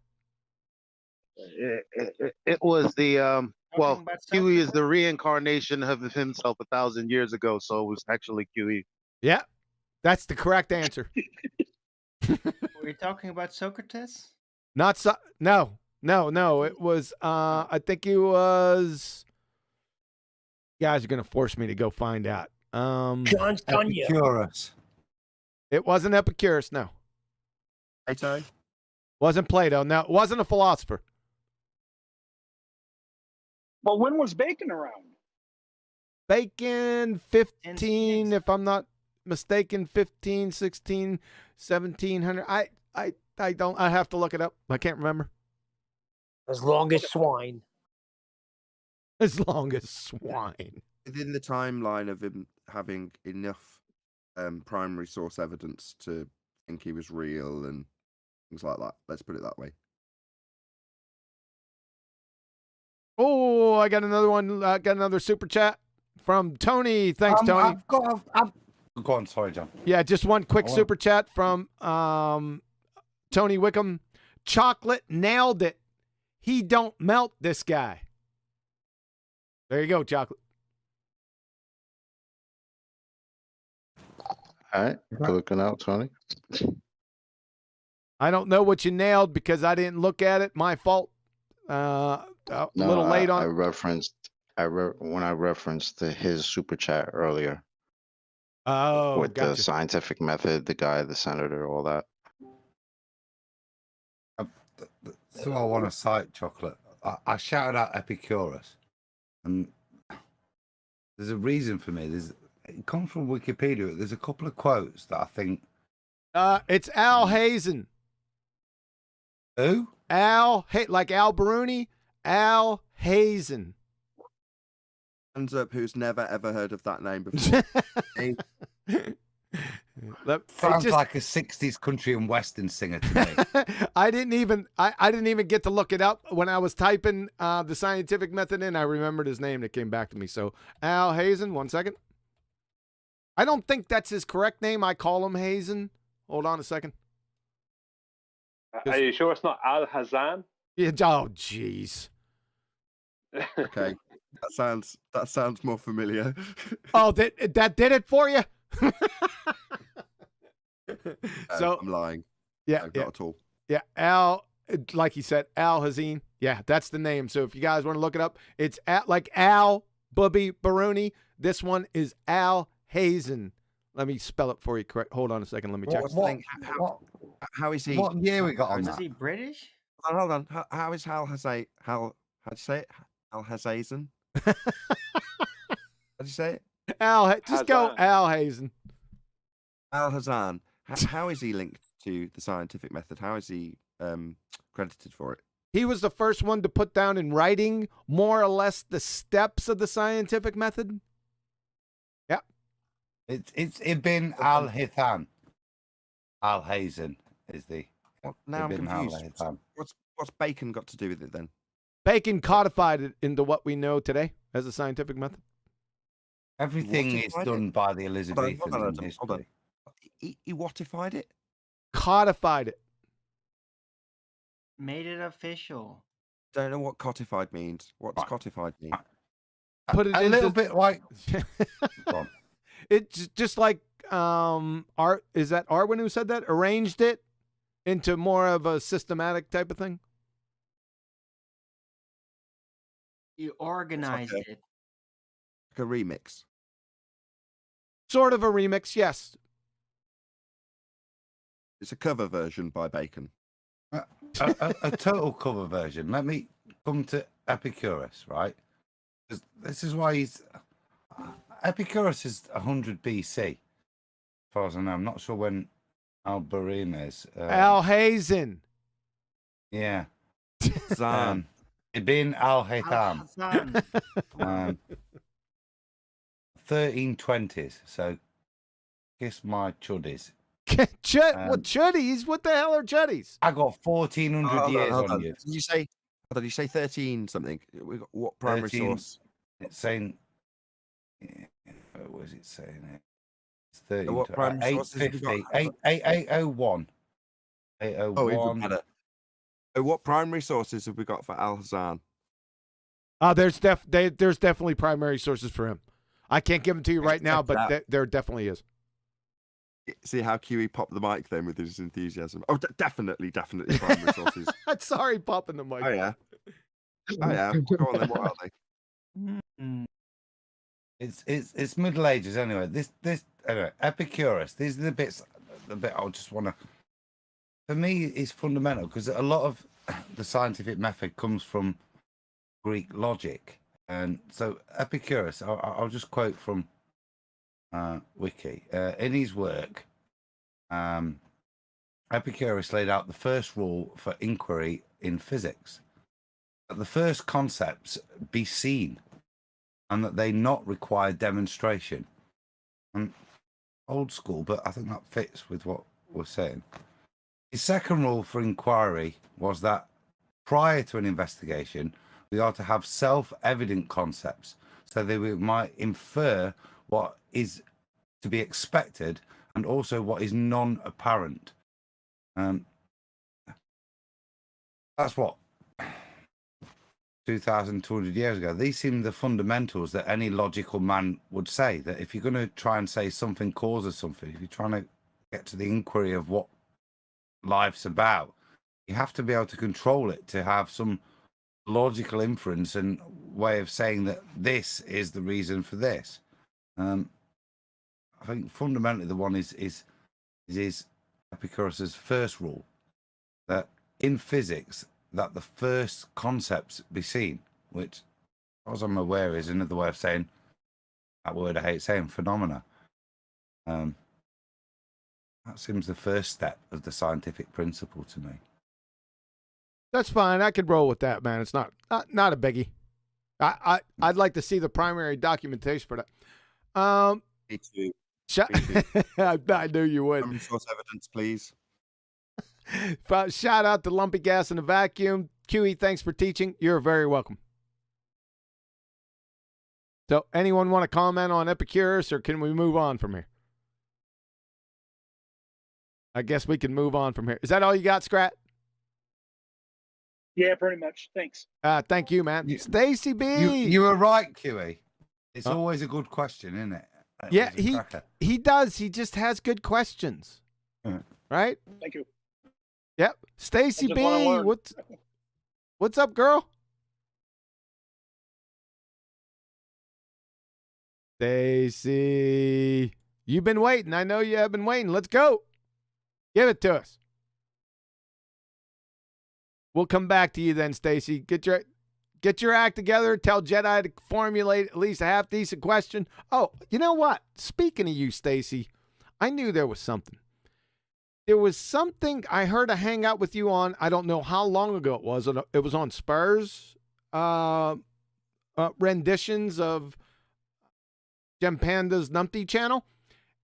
It was the well, about QE is the reincarnation of himself 1,000 years ago, so it was actually QE. Yeah, that's the correct answer. Were you talking about Socrates? Not so. No. It was. I think it was. You guys are gonna force me to go find out. John Cunningham. Epicurus. It wasn't Epicurus. No. Plato. Wasn't Plato. No. It wasn't a philosopher. But when was Bacon around? Bacon 15, if I'm not mistaken, 15, 16, 1700. I don't. I have to look it up. I can't remember. As long as swine. As long as swine. Within the timeline of him having enough primary source evidence to think he was real and things like that. Let's put it that way. Oh, I got another one. I got another super chat from Tony. Thanks, Tony. Go on, sorry, John. Yeah, just one quick super chat from Tony Wickham. Chocolate nailed it. He don't melt, this guy. There you go, Chocolate. All right, good looking out, Tony. I don't know what you nailed because I didn't look at it. My fault. A little late on. When I referenced his super chat earlier. Oh, with the scientific method, the guy, the senator, all that. So I want to cite Chocolate. I shouted out Epicurus, and there's a reason for me. It comes from Wikipedia. There's a couple of quotes that I think. It's Al Hazen. Who? Like Al-Biruni. Al Hazen. Hands up, who's never ever heard of that name before? Sounds like a '60s country and western singer to me. I didn't even get to look it up when I was typing the scientific method in. I remembered his name that came back to me. So Al Hazen. 1 second. I don't think that's his correct name. I call him Hazen. Hold on a second. Are you sure it's not Al Hazan? Yeah. Oh, jeez. Okay, that sounds more familiar. Oh, that did it for you. So I'm lying. Yeah, no, not at all. Yeah, Al, like he said, Al Hazin. Yeah, that's the name. So if you guys want to look it up, it's like Al Bubby Baruni. This one is Al Hazen. Let me spell it for you. Correct. Hold on a second. Let me check. How is he? What year we got on that? Is he British? Hold on. How is How'd you say it? Al Hazazen? How'd you say it? Just go Al Hazen. Al Hazan. How is he linked to the scientific method? How is he credited for it? He was the first one to put down in writing more or less the steps of the scientific method. Yeah. It's Ibn al-Hithan. Al Hazen is the. Well, now I'm confused. What's Bacon got to do with it then? Bacon codified it into what we know today as a scientific method. Everything is done by the Elizabethans. Hold on. He whatified it? Codified it. Made it official. Don't know what codified means. What's codified mean? Put it a little bit like. It's just like is that Arwin who said that? Arranged it into more of a systematic type of thing. You organized it. Like a remix. Sort of a remix, yes. It's a cover version by Bacon. A total cover version. Let me come to Epicurus, right? This is why he's Epicurus is 100 BC. As far as I know, I'm not sure when Alberine is. Alhazen. Yeah. Zan. Ibn al-Haytham. Al-Hassan. 1320s. So, kiss my chuddies. What chuddies? What the hell are chuddies? I got 1400 years on you. Did you say? Did you say 13 something? We got what primary 13, source? It's saying. What was it saying? It's 13. What primary sources have we 850. got? 8801. 801. Oh, even better. What primary sources have we got for Al Hassan? There's definitely primary sources for him. I can't give them to you right now, but there definitely is. See how QE popped the mic then with his enthusiasm. Oh, definitely primary sources. Sorry, popping the mic. Oh yeah. Oh yeah. Go on then. What are they? It's Middle Ages anyway. This anyway, Epicurus. These are the bit I just want to. For me, it's fundamental because a lot of the scientific method comes from Greek logic, and so Epicurus. I'll just quote from Wiki. In his work, Epicurus laid out the first rule for inquiry in physics: that the first concepts be seen, and that they not require demonstration. And old school, but I think that fits with what we're saying. His second rule for inquiry was that prior to an investigation, we are to have self-evident concepts, so that we might infer what is to be expected and also what is non-apparent. That's what 2,200 years ago. These seem the fundamentals that any logical man would say, that if you're going to try and say something causes something, if you're trying to get to the inquiry of what life's about, you have to be able to control it, to have some logical inference and way of saying that this is the reason for this. I think fundamentally the one is Epicurus's first rule, that in physics that the first concepts be seen, which, as I'm aware, is another way of saying that word I hate saying, phenomena. That seems the first step of the scientific principle to me. That's fine. I could roll with that, man. It's not a biggie. I'd like to see the primary documentation for that. Me too. I knew you would. Primary source evidence, please. Shout out to Lumpy Gas in the Vacuum. QE, thanks for teaching. You're very welcome. So, anyone want to comment on Epicurus, or can we move on from here? I guess we can move on from here. Is that all you got, Scrat? Yeah, pretty much. Thanks. Thank you, man. Stacy B. You were right, QE. It's always a good question, isn't it? Yeah, he does. He just has good questions. Right? Thank you. Yep. Stacy I just wanna B. learn. What's up, girl? Stacy. You've been waiting. I know you have been waiting. Let's go. Give it to us. We'll come back to you then, Stacy. Get your act together. Tell Jedi to formulate at least a half-decent question. Oh, you know what? Speaking of you, Stacy, I knew there was something. There was something I heard a hangout with you on. I don't know how long ago it was. It was on Spurs renditions of Gem Panda's Numpty channel.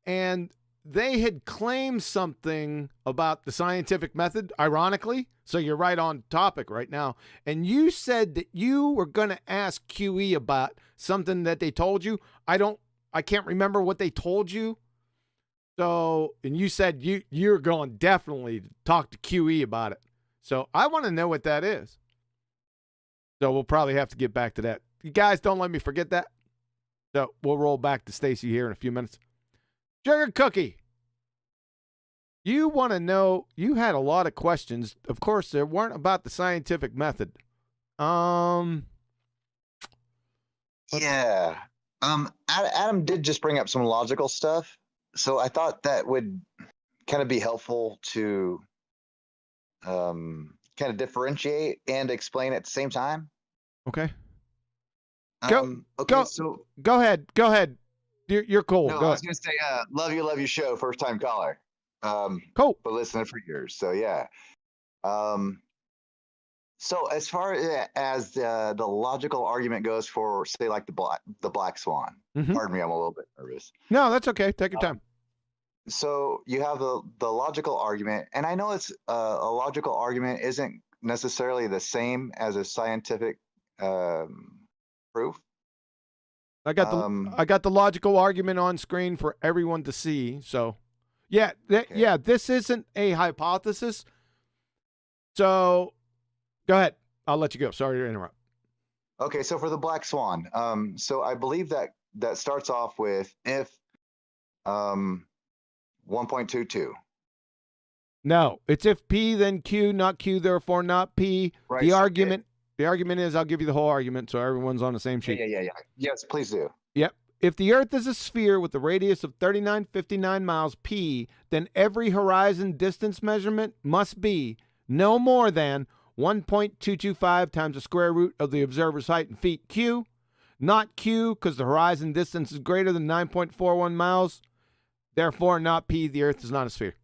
And they had claimed something about the scientific method, ironically. So you're right on topic right now. And you said that you were going to ask QE about something that they told you. I can't remember what they told you. So, and you said you're going definitely to talk to QE about it. So I want to know what that is. So we'll probably have to get back to that. You guys don't let me forget that. So we'll roll back to Stacy here in a few minutes. Sugar Cookie, you want to know, you had a lot of questions. Of course, there weren't about the scientific method. Yeah. Adam did just bring up some logical stuff. So I thought that would kind of be helpful to kind of differentiate and explain at the same time. Okay. Okay, go, so go ahead. Go ahead. You're cool. no, Go I ahead. was gonna say, love your show, first time caller. Cool. But listening for years. So yeah. So as far as the logical argument goes for, say, like the black swan. Mhm. Pardon me, I'm a little bit nervous. No, that's okay. Take your time. So you have the logical argument, and I know it's a logical argument isn't necessarily the same as a scientific proof. I got the logical argument on screen for everyone to see. So, yeah, yeah, this isn't a hypothesis. So, go ahead. I'll let you go. Sorry to interrupt. Okay, so for the black swan, so I believe that starts off with if 1.22. No, it's if P then Q, not Q, therefore not P. Right, The so argument is I'll give you the whole argument so everyone's on the same sheet. Yeah. Yes, please do. Yep. If the Earth is a sphere with a radius of 3959 miles P, then every horizon distance measurement must be no more than 1.225 times the square root of the observer's height in feet Q, not Q because the horizon distance is greater than 9.41 miles. Therefore, not P. The Earth is not a sphere.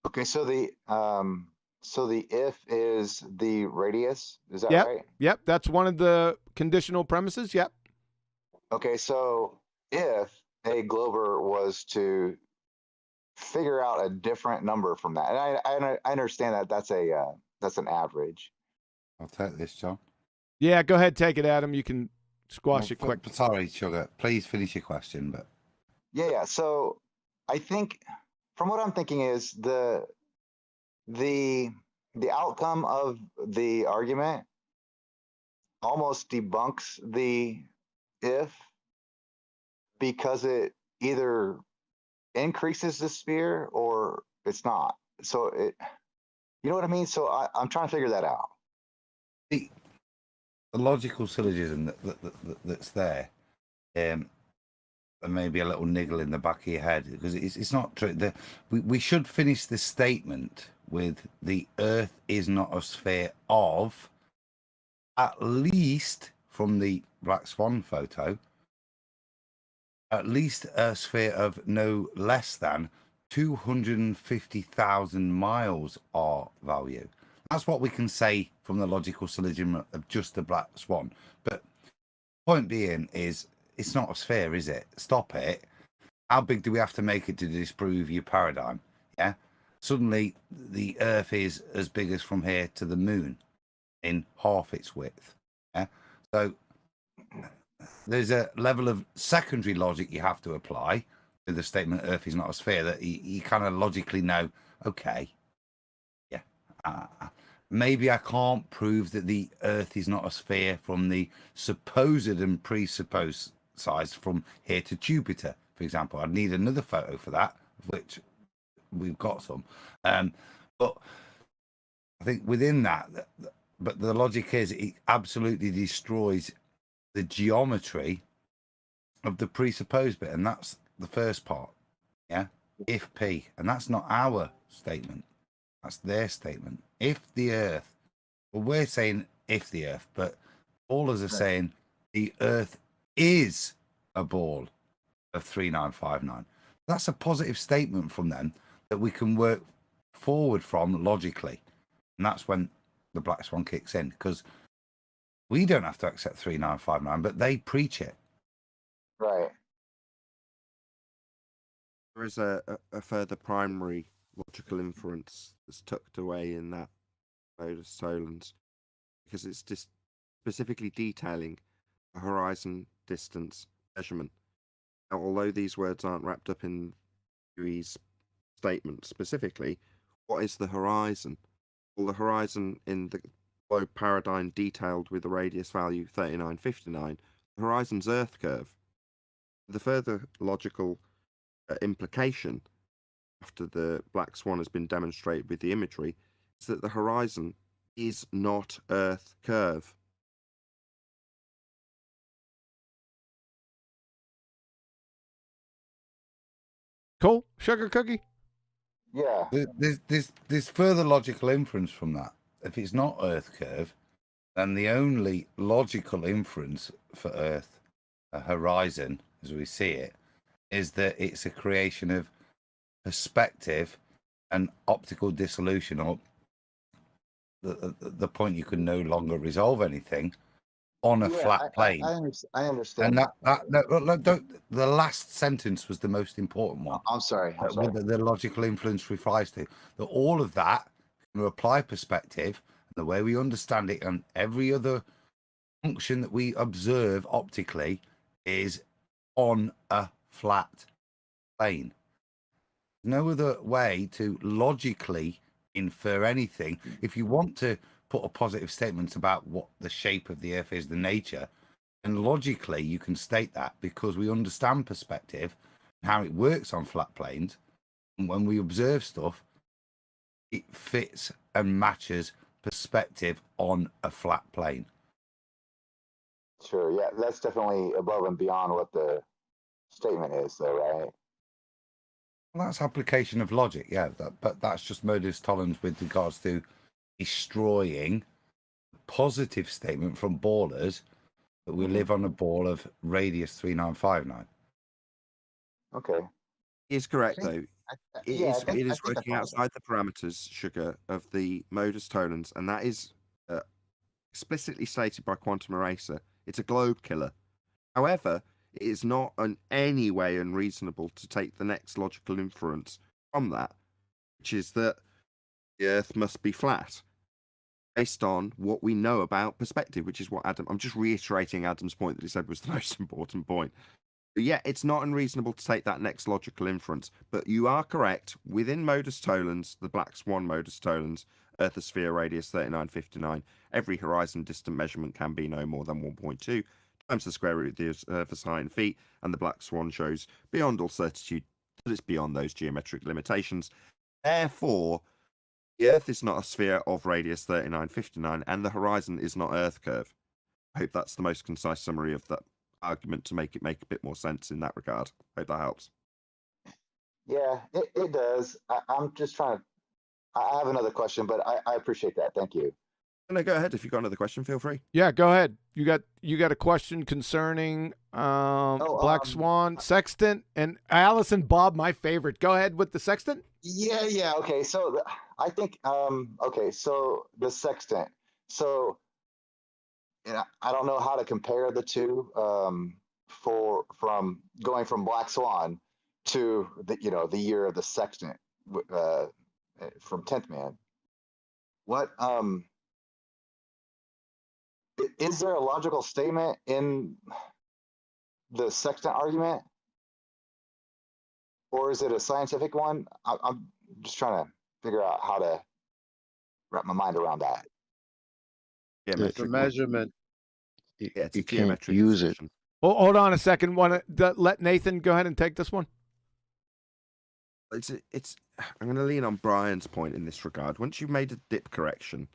Okay, so the if is the radius. Is that Yep. right? Yep. That's one of the conditional premises. Yep. Okay, so if a Glober was to figure out a different number from that, and I understand that that's an average. I'll take this, John. Yeah, go ahead, take it, Adam. You can squash it quick. Sorry, Sugar. Please finish your question. But Yeah. So I think, from what I'm thinking, is the outcome of the argument almost debunks the if, because it either increases the sphere or it's not. So you know what I mean? So I'm trying to figure that out. The logical syllogism that's there, and maybe a little niggle in the back of your head, because it's not true. We should finish the statement with the Earth is not a sphere of, at least from the Black Swan photo, at least a sphere of no less than 250,000 miles R value. That's what we can say from the logical syllogism of just the Black Swan. But point being is, it's not a sphere, is it? Stop it. How big do we have to make it to disprove your paradigm? Yeah. Suddenly, the Earth is as big as from here to the moon in half its width. Yeah. So there's a level of secondary logic you have to apply to the statement Earth is not a sphere, that you kind of logically know, okay, yeah, maybe I can't prove that the Earth is not a sphere from the supposed and presupposed size from here to Jupiter, for example. I'd need another photo for that, of which we've got some. But I think within that, but the logic is it absolutely destroys the geometry of the presupposed bit, and that's the first part. Yeah, if P, and that's not our statement, that's their statement. If the Earth, well, we're saying if the Earth, but all of us are saying the Earth is a ball of 3959. That's a positive statement from them that we can work forward from logically, and that's when the Black Swan kicks in, because we don't have to accept 3959, but they preach it. Right. There is a further primary logical inference that's tucked away in that load of Solon's, because it's just specifically detailing a horizon distance measurement. Now, although these words aren't wrapped up in Dewey's statement specifically, what is the horizon? Well, the horizon in the globe paradigm detailed with the radius value 3959, the horizon's Earth curve. The further logical implication, after the Black Swan has been demonstrated with the imagery, is that the horizon is not Earth curve. Cool. Sugar cookie? Yeah. There's further logical inference from that. If it's not Earth curve, And the only logical inference for Earth, a horizon, as we see it, is that it's a creation of perspective and optical dissolution, or the point you can no longer resolve anything on a flat plane. I understand And that. the last sentence was the most important one. I'm sorry. The logical influence refers to that all of that can apply perspective, the way we understand it, and every other function that we observe optically is on a flat plane. No other way to logically infer anything. If you want to put a positive statement about what the shape of the Earth is, the nature, and logically you can state that because we understand perspective and how it works on flat planes. And when we observe stuff, it fits and matches perspective on a flat plane. Sure. Yeah, that's definitely above and beyond what the statement is, though, right? Well, that's application of logic, yeah. But that's just modus tollens with regards to destroying the positive statement from ballers that we live on a ball of radius 3959. Okay. Is correct though. It yeah, is I think I working follow outside the parameters, sugar, of the modus tollens, and that is explicitly stated by Quantum Eraser. It's a globe killer. However, it is not in any way unreasonable to take the next logical inference from that, which is that the Earth must be flat, based on what we know about perspective, which is what I'm just reiterating Adam's point that he said was the most important point. But yeah, it's not unreasonable to take that next logical inference, but you are correct. Within modus tollens, the black swan modus tollens, Earth a sphere, radius 3959, every horizon distant measurement can be no more than 1.2 times the square root of the Earth's height in feet, and the black swan shows beyond all certitude that it's beyond those geometric limitations. Therefore, the Earth is not a sphere of radius 3959, and the horizon is not Earth curve. I hope that's the most concise summary of that argument to make it make a bit more sense in that regard. Hope that helps. Yeah, it does. I'm just trying to. I have another question, but I appreciate that. Thank you. No, go ahead. If you've got another question, feel free. Yeah, go ahead. You got a question concerning Black Swan, Sextant, and Alice and Bob, my favorite. Go ahead with the Sextant. Yeah. Okay, so I think okay, so the sextant. So I don't know how to compare the two from going from Black Swan to the year of the sextant from 10th Man. What is there a logical statement in the sextant argument, or is it a scientific one? I'm just trying to figure out how to wrap my mind around that. It's a measurement. It's you a can't geometric use it. assertion. Oh, hold on a second. Let Nathan go ahead and take this one. It's. I'm going to lean on Brian's point in this regard. Once you've made a dip correction,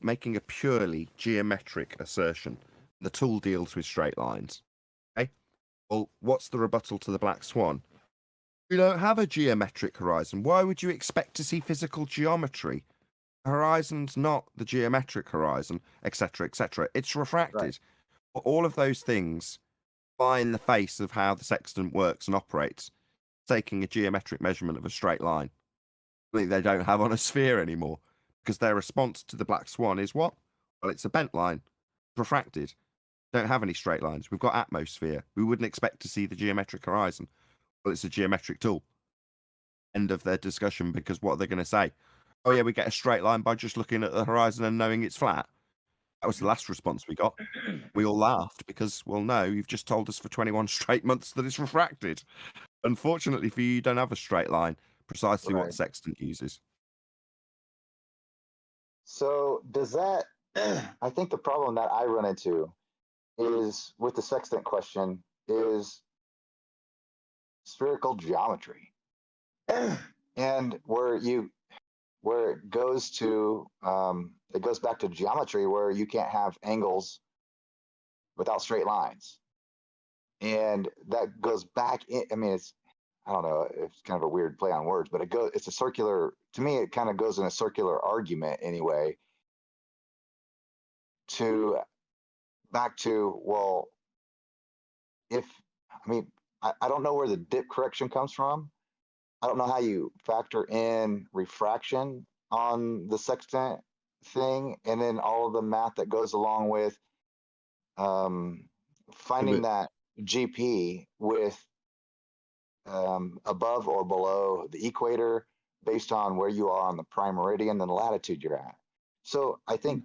making a purely geometric assertion, the tool deals with straight lines. Okay. Well, what's the rebuttal to the black swan? We don't have a geometric horizon. Why would you expect to see physical geometry? The horizon's not the geometric horizon, etc., etc. It's refracted. Right. All of those things fly in the face of how the sextant works and operates, taking a geometric measurement of a straight line. I think they don't have on a sphere anymore, because their response to the black swan is what? Well, it's a bent line, refracted. Don't have any straight lines. We've got atmosphere. We wouldn't expect to see the geometric horizon. Well, it's a geometric tool. End of their discussion, because what are they going to say? Oh yeah, we get a straight line by just looking at the horizon and knowing it's flat. That was the last response we got. We all laughed because, well, no, you've just told us for 21 straight months that it's refracted. Unfortunately for you don't have a straight line, precisely what the sextant uses. So does that, I think the problem that I run into is with the sextant question is spherical geometry. And where it goes back to geometry where you can't have angles without straight lines. And that goes back in, I mean, I don't know, it's kind of a weird play on words, but it's a circular, to me, it kind of goes in a circular argument anyway. to back to, well, if, I mean, I don't know where the dip correction comes from. I don't know how you factor in refraction on the sextant thing, and then all of the math that goes along with finding that GP with above or below the equator based on where you are on the prime meridian and the latitude you're at. So I think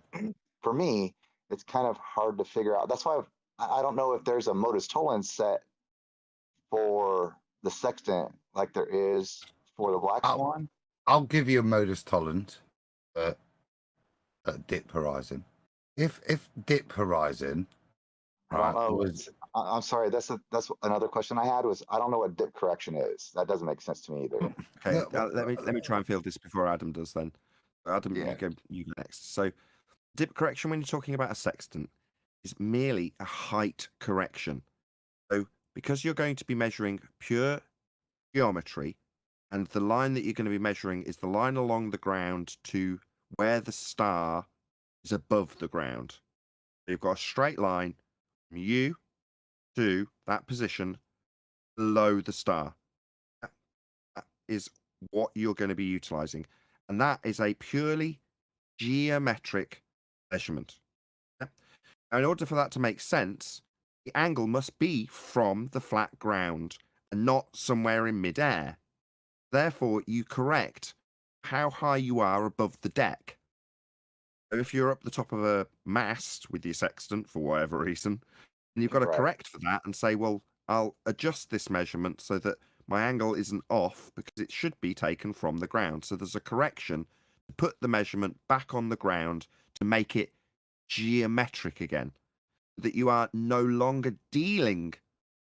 for me, it's kind of hard to figure out. That's why I don't know if there's a modus tollens set for the sextant like there is for the black swan. I'll give you a modus tollens at dip horizon. If dip horizon, I don't know. I'm sorry. That's another question I had was I don't know what dip correction is. That doesn't make sense to me either. Okay, let me try and field this before Adam does. Then, Adam, you go next. So, dip correction when you're talking about a sextant is merely a height correction. So, because you're going to be measuring pure geometry, and the line that you're going to be measuring is the line along the ground to where the star is above the ground. So you've got a straight line from you to that position below the star. That is what you're going to be utilizing. And that is a purely geometric measurement. Now, in order for that to make sense, the angle must be from the flat ground and not somewhere in midair. Therefore, you correct how high you are above the deck. So if you're up the top of a mast with your sextant for whatever reason, and you've got to correct for that and say, well, I'll adjust this measurement so that my angle isn't off because it should be taken from the ground. So there's a correction to put the measurement back on the ground to make it geometric again. That you are no longer dealing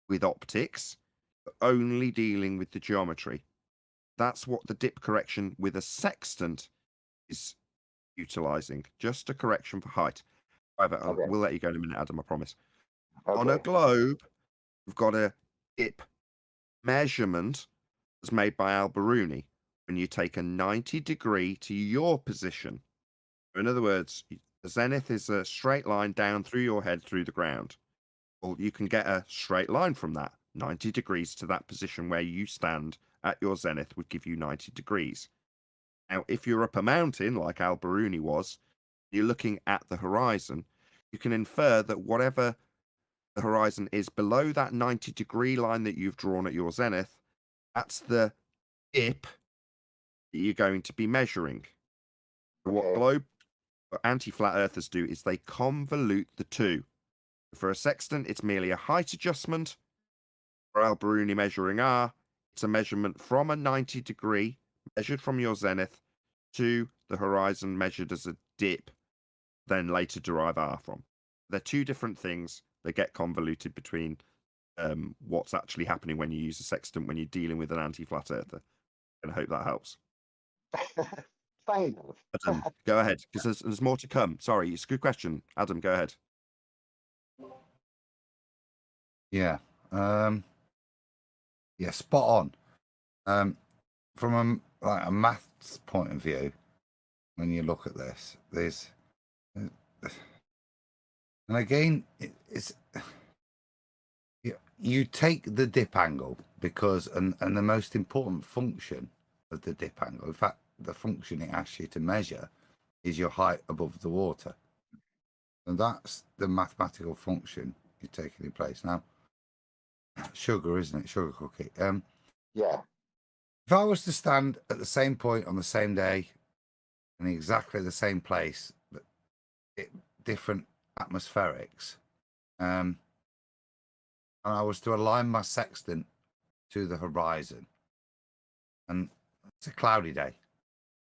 with optics, but only dealing with the geometry. That's what the dip correction with a sextant is utilizing. Just a correction for height. However, we'll let you go in a minute, Adam, I promise. On a globe, we've got a dip measurement that's made by Alberuni when you take a 90 degree to your position. In other words, the zenith is a straight line down through your head through the ground. Well, you can get a straight line from that. 90 degrees to that position where you stand at your zenith would give you 90 degrees. Now, if you're up a mountain, like Alberuni was, you're looking at the horizon, you can infer that whatever the horizon is below that 90 degree line that you've drawn at your zenith, that's the dip that you're going to be measuring. What globe anti-flat earthers do is they convolute the two. For a sextant, it's merely a height adjustment. For Alberuni measuring R, it's a measurement from a 90 degree measured from your zenith to the horizon measured as a dip, then later derive R from. They're two different things. They get convoluted between what's actually happening when you use a sextant when you're dealing with an anti-flat earther. And I hope that helps. Adam, go ahead, because there's more to come. Sorry, it's a good question. Adam, go ahead. Yeah. Yeah, spot on. From a maths point of view, when you look at this, there's and again, it's you take the dip angle because and the most important function of the dip angle, in fact, the function it asks you to measure is your height above the water, and that's the mathematical function you're taking in place now. Sugar, isn't it? Sugar cookie. Yeah. If I was to stand at the same point on the same day in exactly the same place, but different atmospherics, and I was to align my sextant to the horizon, and it's a cloudy day,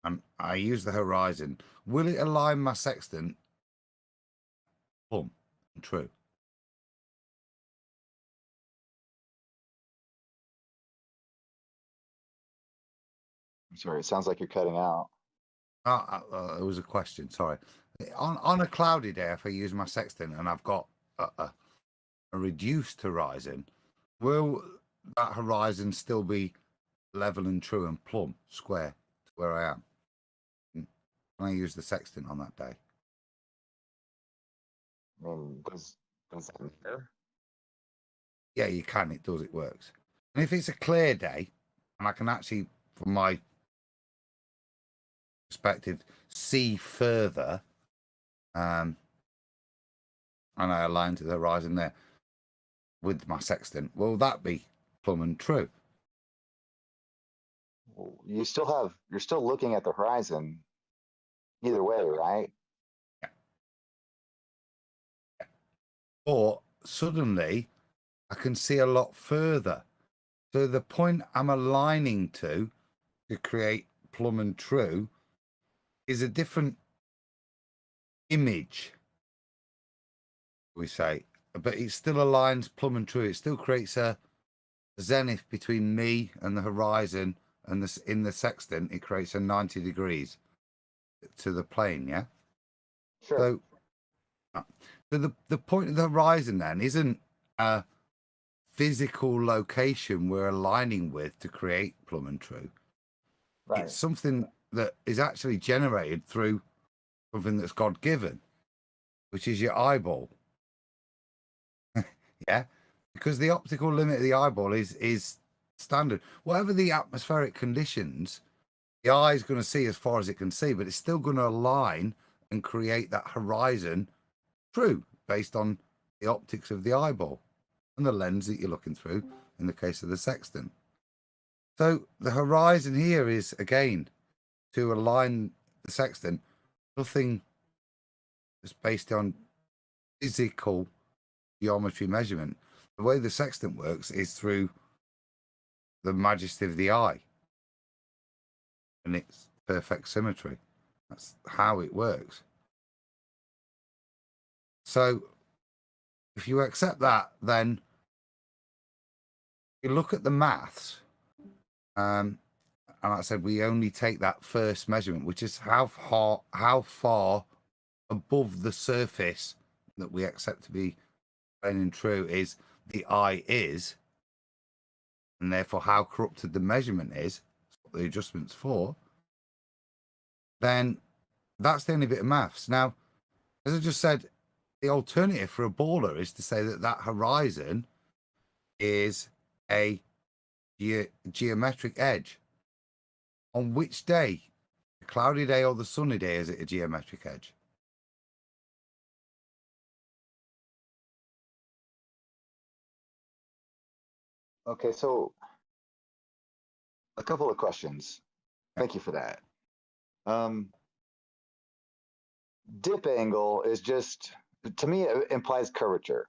and I use the horizon, will it align my sextant? Plumb and true. I'm sorry, it sounds like you're cutting out. It was a question. Sorry. On a cloudy day, if I use my sextant and I've got a reduced horizon, will that horizon still be level and true and plumb square to where I am? Can I use the sextant on that day? I mean, does that matter? Yeah, you can. It does. It works. And if it's a clear day, and I can actually, from my perspective, see further, and I align to the horizon there with my sextant, will that be plumb and true? Well, you're still looking at the horizon either way, right? Or suddenly I can see a lot further. So the point I'm aligning to create plumb and true is a different image, we say, but it still aligns plumb and true. It still creates a zenith between me and the horizon, and this in the sextant it creates a 90 degrees to the plane. Yeah. Sure. So the point of the horizon then isn't a physical location we're aligning with to create plumb and true. Right. It's something that is actually generated through something that's God given, which is your eyeball. Yeah, because the optical limit of the eyeball is standard. Whatever the atmospheric conditions, the eye is going to see as far as it can see, but it's still going to align and create that horizon true based on the optics of the eyeball and the lens that you're looking through in the case of the sextant. So the horizon here is, again, to align the sextant, nothing that's based on physical geometry measurement. The way the sextant works is through the majesty of the eye and its perfect symmetry. That's how it works. So if you accept that, then you look at the maths, and like I said, we only take that first measurement, which is how far above the surface that we accept to be plain and true is the eye is, and therefore how corrupted the measurement is, what the adjustment's for, then that's the only bit of maths. Now, as I just said, the alternative for a baller is to say that that horizon is a geometric edge. On which day? The cloudy day or the sunny day, is it a geometric edge? Okay, so a couple of questions. Thank you for that. Dip angle is just, to me, it implies curvature,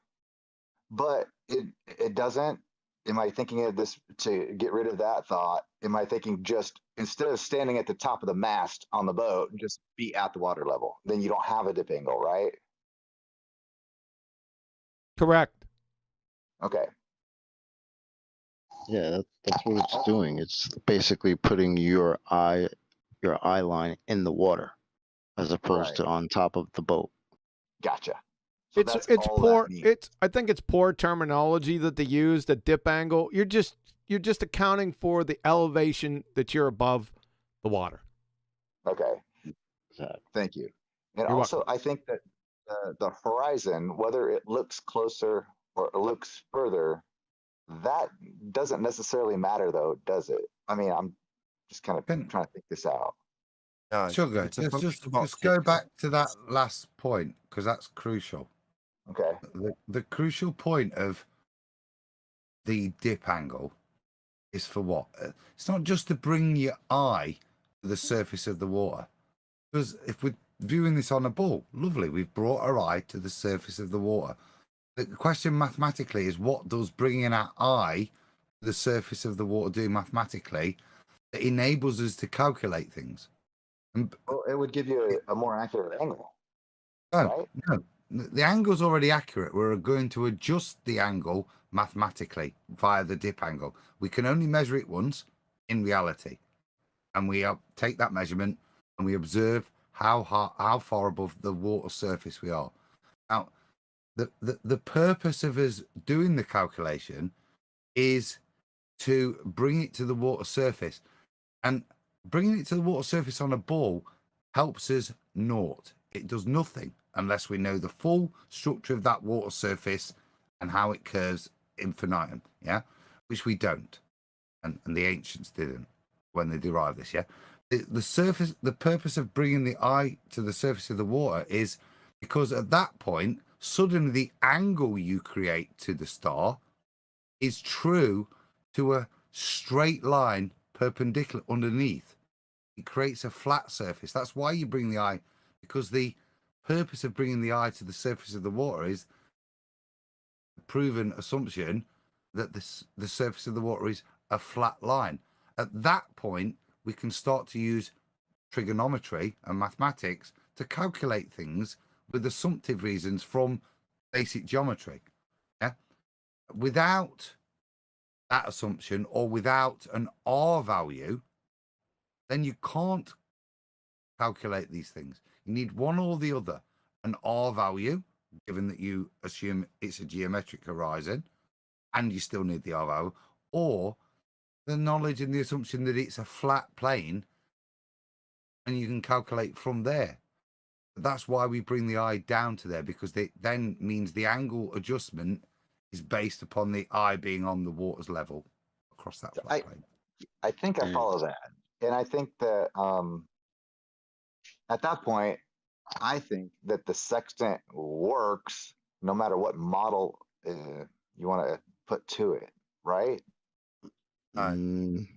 but it doesn't. Am I thinking of this to get rid of that thought? Am I thinking just instead of standing at the top of the mast on the boat, just be at the water level? Then you don't have a dip angle, right? Correct. Okay. Yeah, that's what it's doing. It's basically putting your eye line in the water as opposed Right. to on top of the boat. Gotcha. So that's It's all poor. that means. I think it's poor terminology that they use. The dip angle. You're just accounting for the elevation that you're above the water. Okay. Thank you. And You're also, I think that the horizon, whether it looks closer or it looks further, that doesn't necessarily matter, though, does it? I mean, I'm just kind of trying to think this out. No, Sugar, it's a just function of just go optics. back to that last point because that's crucial. Okay. The crucial point of the dip angle is for what? It's not just to bring your eye to the surface of the water. Because if we're viewing this on a ball, lovely, we've brought our eye to the surface of the water. The question mathematically is, what does bringing our eye to the surface of the water do mathematically that enables us to calculate things? And Well, it would give you a more accurate angle. no, the angle's already accurate. We're going to adjust the angle mathematically via the dip angle. We can only measure it once in reality, and we take that measurement and we observe how far above the water surface we are. Now, the purpose of us doing the calculation is to bring it to the water surface, and bringing it to the water surface on a ball helps us naught. It does nothing unless we know the full structure of that water surface and how it curves infinitum, yeah? Which we don't. And the ancients didn't when they derived this, yeah? The purpose of bringing the eye to the surface of the water is because at that point, suddenly the angle you create to the star is true to a straight line perpendicular underneath. It creates a flat surface. That's why you bring the eye, because the purpose of bringing the eye to the surface of the water is the proven assumption that the surface of the water is a flat line. At that point, we can start to use trigonometry and mathematics to calculate things with assumptive reasons from basic geometry. Yeah. Without that assumption or without an R value, then you can't calculate these things. You need one or the other. An R value, given that you assume it's a geometric horizon, and you still need the R value, or the knowledge and the assumption that it's a flat plane, and you can calculate from there. That's why we bring the eye down to there, because it then means the angle adjustment is based upon the eye being on the water's level across that flat plane. I think I follow that. And I think that at that point, I think that the sextant works no matter what model you want to put to it, right? Wrong.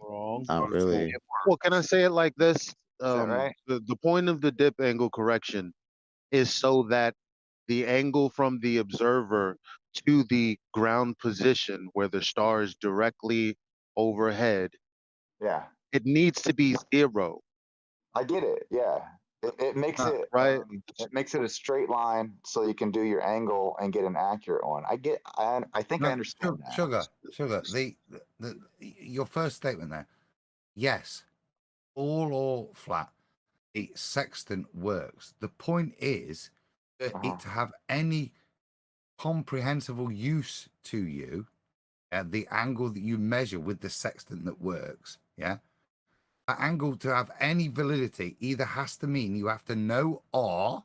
Not really. Well, can I say it like this? Right? The point of the dip angle correction is so that the angle from the observer to the ground position where the star is directly overhead, Yeah. it needs to be 0. I get it. Yeah. It makes it right. It makes it a straight line so you can do your angle and get an accurate one. I think I understand that. Sugar. Your first statement there. Yes, all or flat. The sextant works. The point is that it to have any comprehensible use to you, the angle that you measure with the sextant that works, yeah, that angle to have any validity either has to mean you have to know R,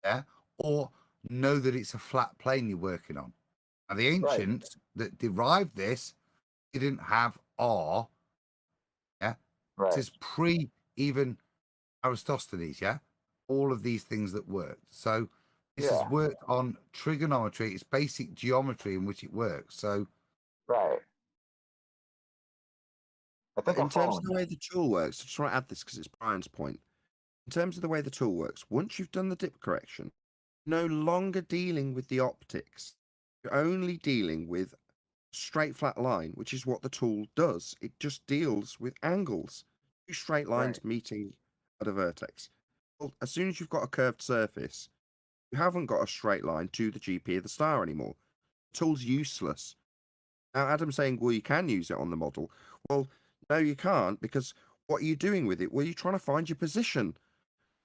yeah, or know that it's a flat plane you're working on. Now, the ancients that derived this didn't have R, yeah, this is pre even Aristophanes, yeah, all of these things that worked. So this has worked on trigonometry. It's basic geometry in which it works. So in terms of the way the tool works, I just want to add this because it's Brian's point. In terms of the way the tool works, once you've done the dip correction, no longer dealing with the optics. You're only dealing with straight flat line, which is what the tool does. It just deals with angles, two straight lines meeting at a vertex. Well, as soon as you've got a curved surface, you haven't got a straight line to the GP of the star anymore. The tool's useless. Now, Adam's saying, well, you can use it on the model. Well, no, you can't, because what are you doing with it? Well, you're trying to find your position.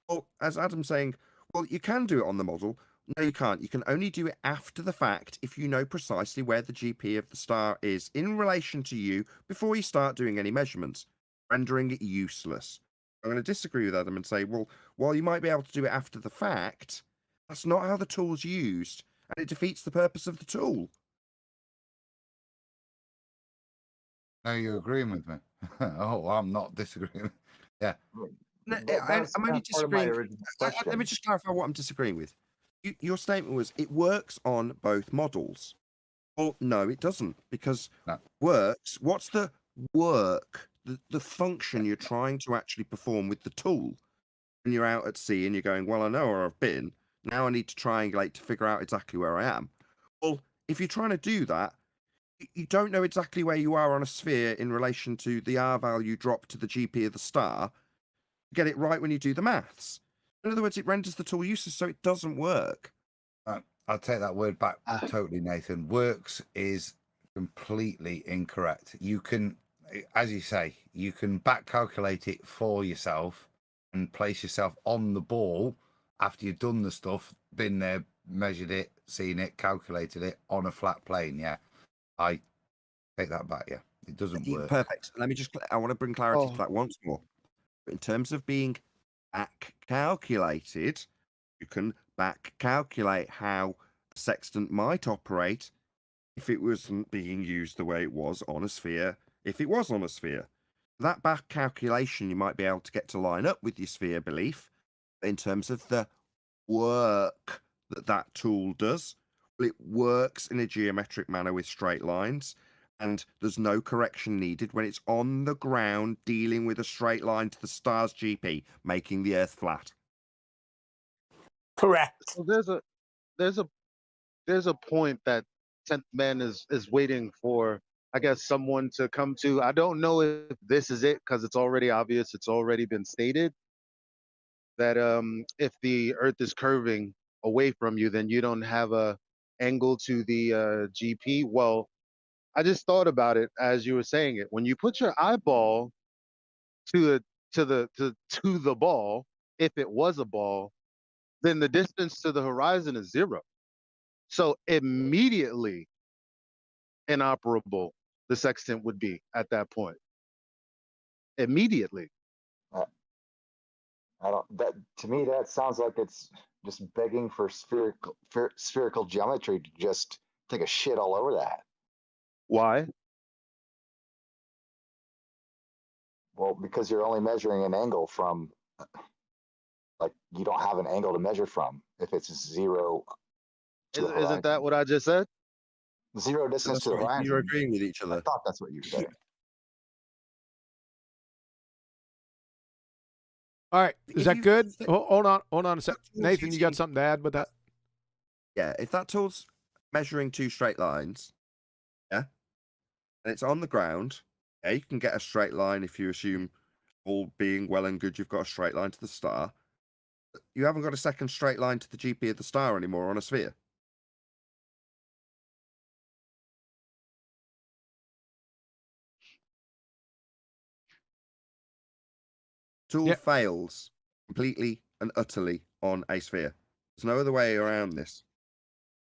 Well, as Adam's saying, well, you can do it on the model. No, you can't. You can only do it after the fact if you know precisely where the GP of the star is in relation to you before you start doing any measurements, rendering it useless. I'm going to disagree with Adam and say, well, while you might be able to do it after the fact, that's not how the tool's used, and it defeats the purpose of the tool. No, you're agreeing with me. Oh, I'm not disagreeing. Yeah. No, I'm only disagreeing. Let me just clarify what I'm disagreeing with. Your statement was it works on both models. Well, no, it doesn't, because works. What's the work, the function you're trying to actually perform with the tool when you're out at sea and you're going, well, I know where I've been. Now I need to triangulate to figure out exactly where I am. Well, if you're trying to do that, you don't know exactly where you are on a sphere in relation to the R value dropped to the GP of the star. Get it right when you do the maths. In other words, it renders the tool useless, so it doesn't work. I'll take that word back totally, Nathan. Works is completely incorrect. You can, as you say, you can back calculate it for yourself and place yourself on the ball after you've done the stuff, been there, measured it, seen it, calculated it on a flat plane. Yeah, I take that back. Yeah, it doesn't work. Perfect. Let me just, I want to bring clarity to that once more. In terms of being back calculated, You can back calculate how a sextant might operate if it wasn't being used the way it was on a sphere, if it was on a sphere. That back calculation you might be able to get to line up with your sphere belief in terms of the work that tool does. Well, it works in a geometric manner with straight lines, and there's no correction needed when it's on the ground dealing with a straight line to the star's GP, making the Earth flat. Correct. So there's a point that 10th Man is waiting for, I guess, someone to come to. I don't know if this is it because it's already obvious. It's already been stated that if the Earth is curving away from you, then you don't have a angle to the GP. Well, I just thought about it as you were saying it. When you put your eyeball to the ball, if it was a ball, then the distance to the horizon is 0. So immediately inoperable the sextant would be at that point. Immediately. I don't. That to me, that sounds like it's just begging for spherical geometry to just take a shit all over that. Why? Well, because you're only measuring an angle from, like, you don't have an angle to measure from if it's 0 to the horizon. Isn't that what I just said? 0 distance to the horizon. You're agreeing with each other. I thought that's what you were saying. All right, is If that you- good? Hold on a sec. Nathan, you got something to add with that? Yeah, if that tool's measuring 2 straight lines, yeah, and it's on the ground, yeah, you can get a straight line if you assume all being well and good, you've got a straight line to the star. You haven't got a second straight line to the GP of the star anymore on a sphere. Tool fails completely and utterly on a sphere. There's no other way around this.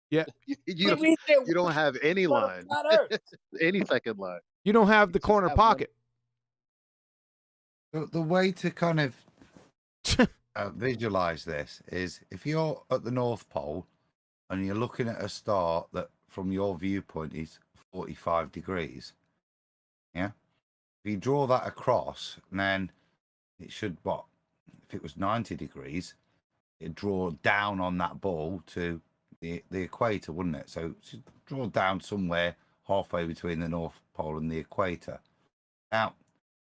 Yeah. You don't have any line, any second line. You don't have the corner pocket. The way to kind of visualize this is if you're at the North Pole and you're looking at a star that from your viewpoint is 45 degrees, yeah? If you draw that across, then it should, what? If it was 90 degrees, it'd draw down on that ball to the equator, wouldn't it? So it should draw down somewhere halfway between the North Pole and the equator. Now,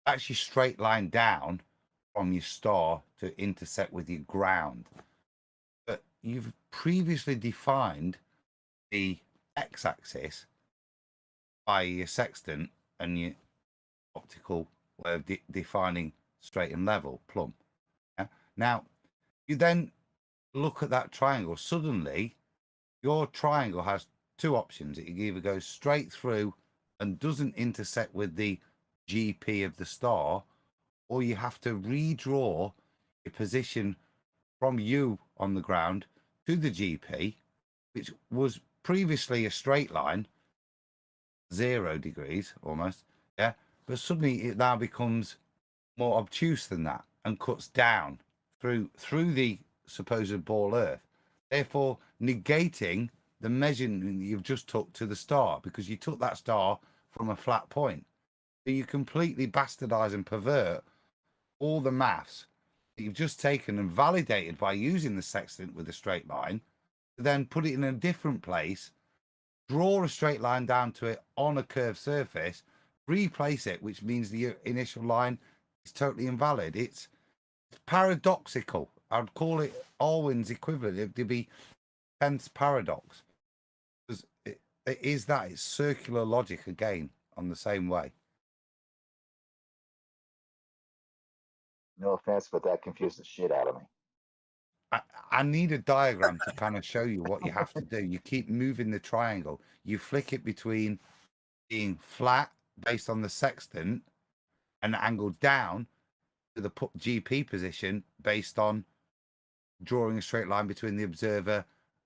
actually straight line down from your star to intersect with your ground. But you've previously defined the x-axis by your sextant and your optical way of defining straight and level, plumb. Yeah? Now, you then look at that triangle. Suddenly, your triangle has 2 options. It either goes straight through and doesn't intersect with the GP of the star, or you have to redraw your position from you on the ground to the GP, which was previously a straight line, 0 degrees almost, yeah. But suddenly it now becomes more obtuse than that and cuts down through the supposed ball Earth, therefore negating the measurement you've just took to the star, because you took that star from a flat point. So you completely bastardize and pervert all the maths that you've just taken and validated by using the sextant with a straight line, to then put it in a different place, draw a straight line down to it on a curved surface, replace it, which means the initial line is totally invalid. It's paradoxical. I'd call it Darwin's equivalent. It'd be 10th paradox. Because it is that. It's circular logic again on the same way. No offense, but that confused the shit out of me. I need a diagram to kind of show you what you have to do. You keep moving the triangle. You flick it between being flat based on the sextant and angled down to the GP position based on drawing a straight line between the observer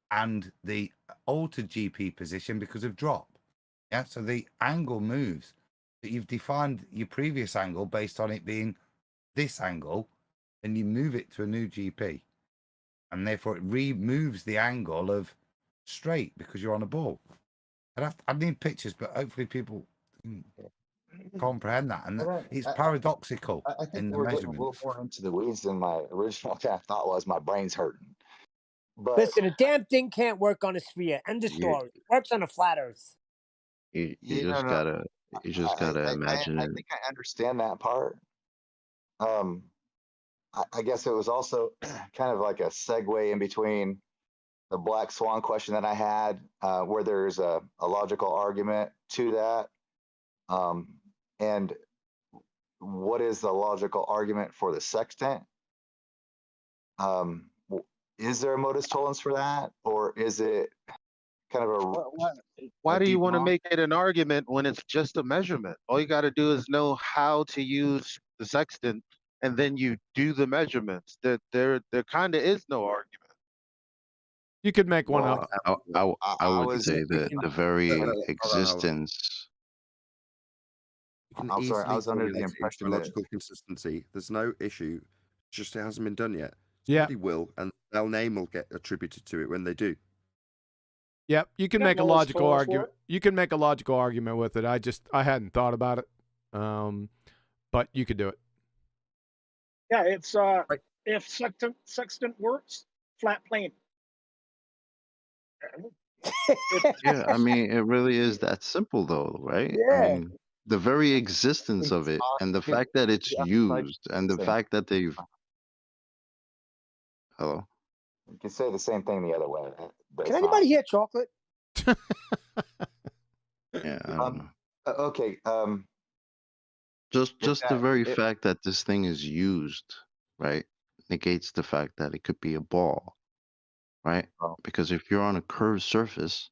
and the altered GP position because of drop. Yeah, so the angle moves. But you've defined your previous angle based on it being this angle, and you move it to a new GP. and therefore it removes the angle of straight because you're on a ball. I need pictures, but hopefully people can comprehend that. And it's paradoxical I think in the we're getting a measurements. little more into the weeds than my original thought was. My brain's hurting. But Listen, a damn thing can't work on a sphere. End of story. Works on a flat Earth. You Yeah, just no, gotta imagine I it. think I understand that part. I guess it was also kind of like a segue in between the black swan question that I had, where there's a logical argument to that. And what is the logical argument for the sextant? Is there a modus tollens for that, or is it kind of Why a do you deep want to wrong? make it an argument when it's just a measurement? All you got to do is know how to use the sextant, and then you do the measurements. There kind of is no argument. You could make one up. I would was say that the very Hold on. existence. You can I'm sorry, I easily was under the formulate it into impression a that logical consistency. There's no issue. Just it hasn't been done yet. Yeah. Somebody will, and their name will get attributed to it when they do. Yep, you can Yeah, make a Lois logical told us argument. You can make a logical argument with it. I hadn't thought about it, but you could do it. Yeah, it's if sextant works, flat plane. Yeah, I mean, it really is that simple, though, right? I Yeah. mean, the very existence of it, and the fact that it's used, and the fact that they've. Hello. you can say the same thing the other way. But Can it's not. anybody hear chocolate? Yeah, I don't know. Okay. Just the that- very it- fact that this thing is used, right, negates the fact that it could be a ball, right? Oh. Because if you're on a curved surface,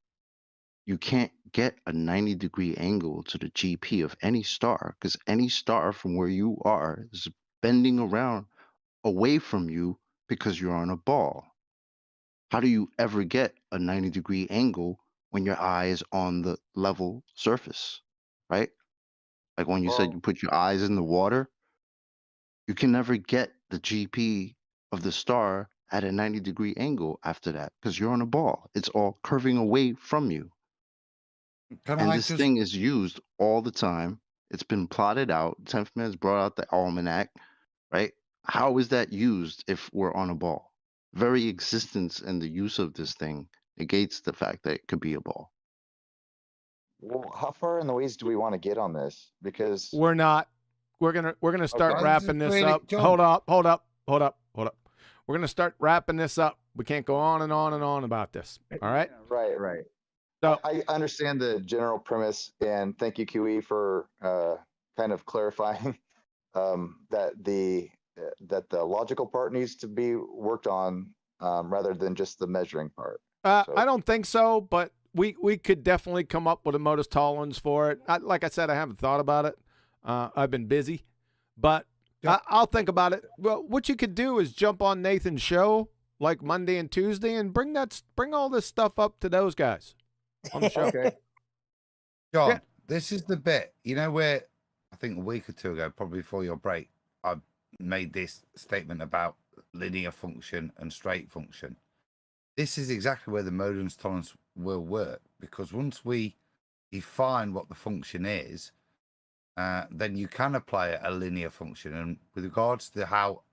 you can't get a 90-degree angle to the GP of any star, because any star from where you are is bending around away from you because you're on a ball. How do you ever get a 90-degree angle when your eye is on the level surface, right? Like when you said Well- you put your eyes in the water, you can never get the GP of the star at a 90-degree angle after that because you're on a ball. It's all curving away from you. And this thing is used all the time. It's been plotted out. 10th Man's brought out the almanac, right? How is that used if we're on a ball? Very existence and the use of this thing negates the fact that it could be a ball. Well, how far in the weeds do we want to get on this? Because We're not. We're gonna start Okay. wrapping this Really, up. John. Hold up. We're gonna start wrapping this up. We can't go on and on and on about this. All right. right. So I understand the general premise, and thank you, QE, for kind of clarifying that the logical part needs to be worked on rather than just the measuring part. I don't think so, but we could definitely come up with a modus tollens for it. Like I said, I haven't thought about it. I've been busy, but I'll think about it. Well, what you could do is jump on Nathan's show like Monday and Tuesday and bring all this stuff up to those guys on the show. Okay. John, this is the bit, you know, where I think a week or two ago, probably before your break, I made this statement about linear function and straight function. This is exactly where the modus tollens will work, because once we define what the function is, then you can apply a linear function. And with regards to how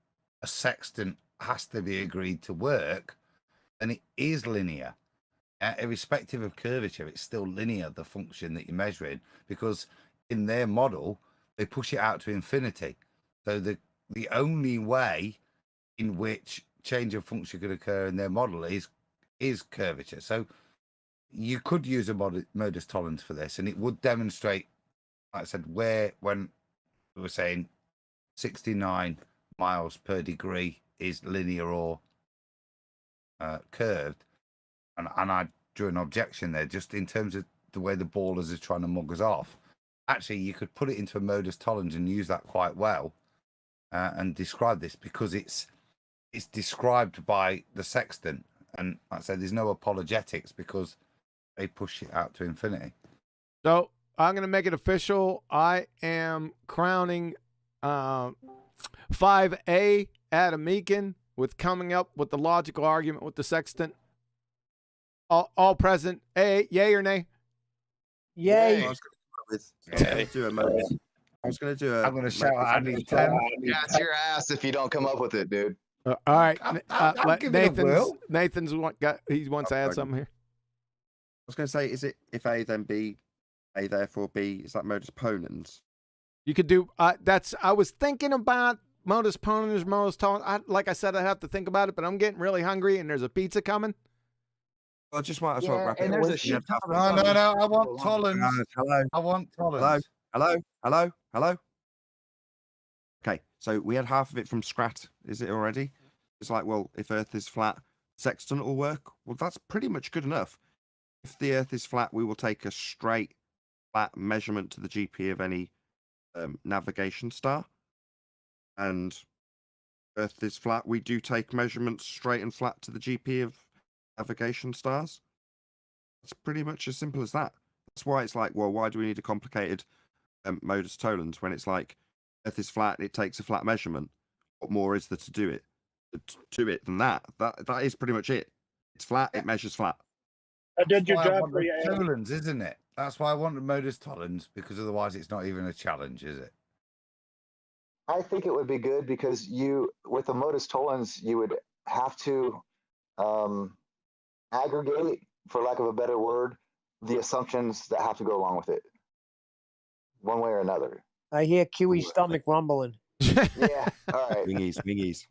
a sextant has to be agreed to work, then it is linear. Irrespective of curvature, it's still linear, the function that you're measuring, because in their model, they push it out to infinity. So the only way in which change of function could occur in their model is curvature. So you could use a modus tollens for this, and it would demonstrate, like I said, when we were saying 69 miles per degree is linear or curved, and I drew an objection there just in terms of the way the ballers are trying to mug us off. Actually, you could put it into a modus tollens and use that quite well and describe this, because it's described by the sextant, and like I said, there's no apologetics because they push it out to infinity. So I'm going to make it official. I am crowning 5A Adam Meakin with coming up with the logical argument with the sextant? All present. Yay or nay? Yay. I was going to do a Modus. I was going to do a. I'm going to shout out. I need 10. Gas your ass if you don't come up with it, dude. All right. I'll give it a whirl. Nathan's he wants to add something here. I was going to say, is it if A then B, A therefore B? Is that modus ponens? You could do I was thinking about modus ponens, modus tollens. Like I said, I have to think about it, but I'm getting really hungry, and there's a pizza coming. Well, just might as well wrap and it there's up. a shit ton of No, them. I want tolerance. Hello. I want tolerance. Hello. Okay, so we had half of it from Scrat. Is it already? It's like, well, if Earth is flat, sextant will work. Well, that's pretty much good enough. If the Earth is flat, we will take a straight, flat measurement to the GP of any navigation star. And Earth is flat, we do take measurements straight and flat to the GP of navigation stars. It's pretty much as simple as that. That's why it's like, well, why do we need a complicated modus tollens when it's like Earth is flat, it takes a flat measurement. What more is there to do it than that? That is pretty much it. It's flat, it measures flat. I did your That's why I job want for the you, Adam. tolerance, isn't it? That's why I want the modus tollens, because otherwise it's not even a challenge, is it? I think it would be good because with the modus tollens, you would have to aggregate, for lack of a better word, the assumptions that have to go along with it, one way or another. I hear Kiwi's stomach rumbling. Yeah, all right. Wingies.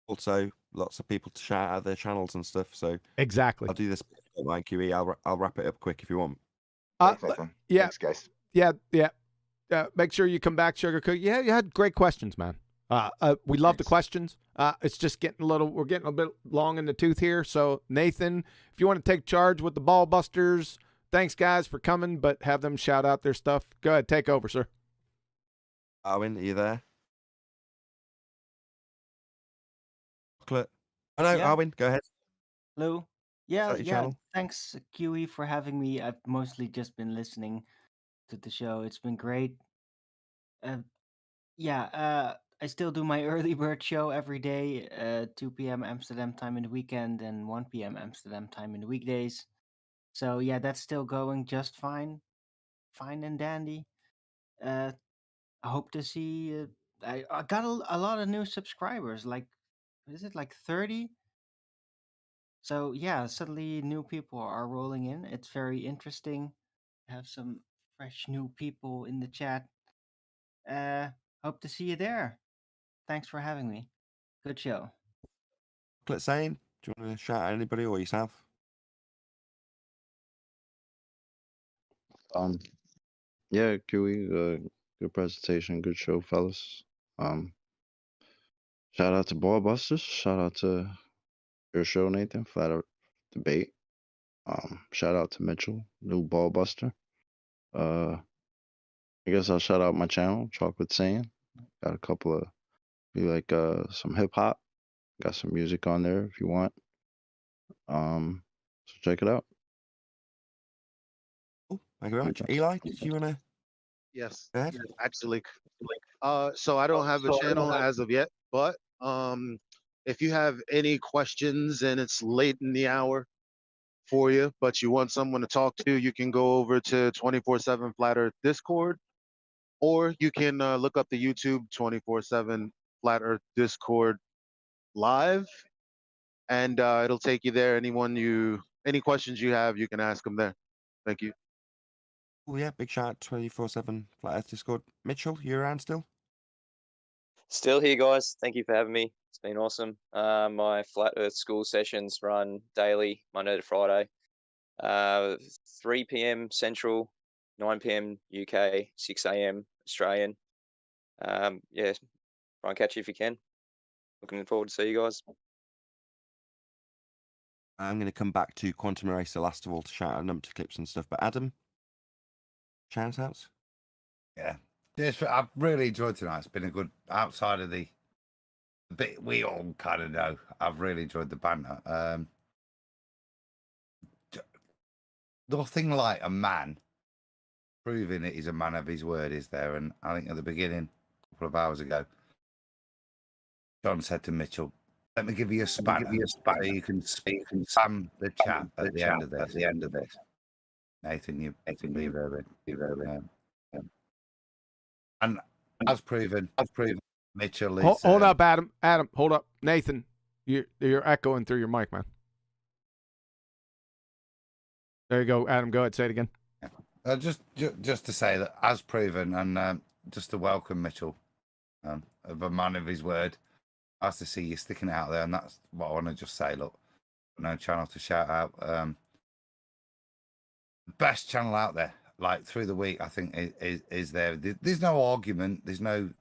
Also, lots of people to shout out their channels and stuff. So Exactly. I'll do this. Like QE, I'll wrap it up quick if you want. Thanks, Nathan. Yeah. Thanks, guys. Yeah. Make sure you come back, Sugar Cook. Yeah, you had great questions, man. We love the questions. It's just we're getting a bit long in the tooth here. So Nathan, if you want to take charge with the Ballbusters, thanks guys for coming, but have them shout out their stuff. Go ahead, take over, sir. Arwin, are you there? Chocolate. Oh no, Yeah. Arwin, go ahead. Hello. Yeah, Start your yeah. channel. Thanks, QE, for having me. I've mostly just been listening to the show. It's been great. I still do my early bird show every day, 2 p.m. Amsterdam time in the weekend and 1 p.m. Amsterdam time in the weekdays. So yeah, that's still going just fine and dandy. I hope to see. I got a lot of new subscribers. Like, is it like 30? So yeah, suddenly new people are rolling in. It's very interesting. Have some fresh new people in the chat. Hope to see you there. Thanks for having me. Good show. Chocolate saying, do you want to shout out anybody or yourself? Yeah, Kiwi, good presentation, good show, fellas. Shout out to Ballbusters. Shout out to your show, Nathan. Flat Out Debate. Shout out to Mitchell, new Ballbuster. I guess I'll shout out my channel, Chocolate Saying. Got a couple of, some hip hop. Got some music on there if you want. So check it out. Cool. Thank you very much. Eli, did you want to? Yes, Go ahead. yes, actually. So I don't have a channel as of yet, but if you have any questions and it's late in the hour for you, but you want someone to talk to, you can go over to 24/7 Flat Earth Discord, or you can look up the YouTube 24/7 Flat Earth Discord live, and it'll take you there. Any questions you have, you can ask them there. Thank you. Oh yeah, big shout out 24/7 Flat Earth Discord. Mitchell, you around still? Still here, guys. Thank you for having me. It's been awesome. My Flat Earth School sessions run daily, Monday to Friday, 3 p.m. Central, 9 p.m. UK, 6 a.m. Australian. Yeah, try and catch you if you can. Looking forward to see you guys. I'm going to come back to Quantum Eraser last of all to shout out numpty clips and stuff. But Adam, shout outs? Yeah. Yes, I've really enjoyed tonight. It's been a good, outside of the bit we all kind of know, I've really enjoyed the banter. Nothing like a man proving that he's a man of his word, is there? And I think at the beginning, a couple of hours ago, John said to Mitchell, Let me give you a spanner. So you can spam the chat at the end of this. Nathan, you leave over. And as proven, Mitchell is. Hold up, Adam. Adam, hold up. Nathan, you're echoing through your mic, man. There you go, Adam. Go ahead, say it again. Just to say that, as proven, and just to welcome Mitchell, of a man of his word. Nice to see you sticking it out there, and that's what I want to just say. Look, no channel to shout out. Best channel out there, like through the week, I think is there. There's no argument. There's no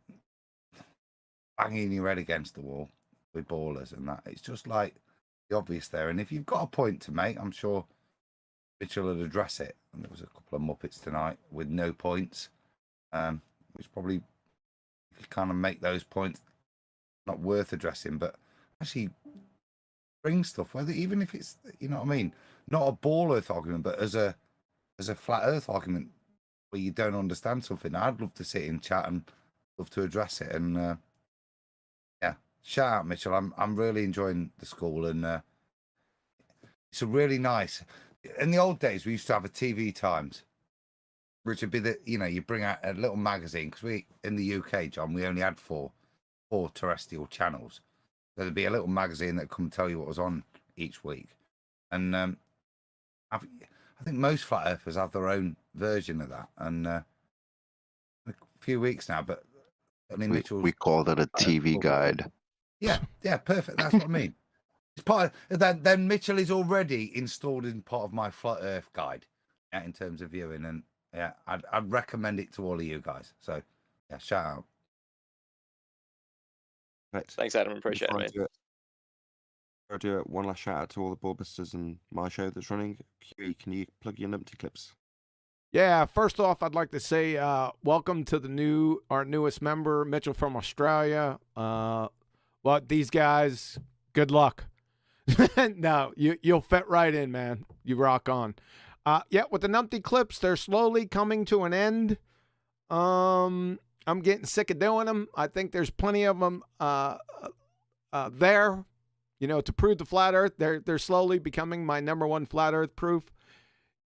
banging your head against the wall with ballers and that. It's just like the obvious there. And if you've got a point to make, I'm sure Mitchell would address it. And there was a couple of muppets tonight with no points, which probably if you kind of make those points not worth addressing, but actually bring stuff, whether even if it's, you know what I mean, not a ball earth argument, but as a flat earth argument where you don't understand something. I'd love to sit in chat and love to address it. And yeah, shout out Mitchell. I'm really enjoying the school, and it's a really nice. In the old days, we used to have a TV Times, which would be you bring out a little magazine, because we in the UK, John, we only had four terrestrial channels. So there'd be a little magazine that come tell you what was on each week. And I think most flat earthers have their own version of that. And a few weeks now, but I mean, we call that a TV guide. Yeah, perfect. That's what I mean. It's part of that. Then Mitchell is already installed in part of my flat earth guide, in terms of viewing. And yeah, I'd recommend it to all of you guys. So yeah, shout out. Right. Thanks, Adam. Appreciate it, man. I'll do one last shout out to all the Ballbusters and my show that's running. QE, can you plug your numpty clips? Yeah, first off, I'd like to say welcome to our newest member, Mitchell from Australia. Well, these guys, good luck. No, you'll fit right in, man. You rock on. Yeah, with the numpty clips, they're slowly coming to an end. I'm getting sick of doing them. I think there's plenty of them there, to prove the flat earth. They're slowly becoming my #1 flat earth proof.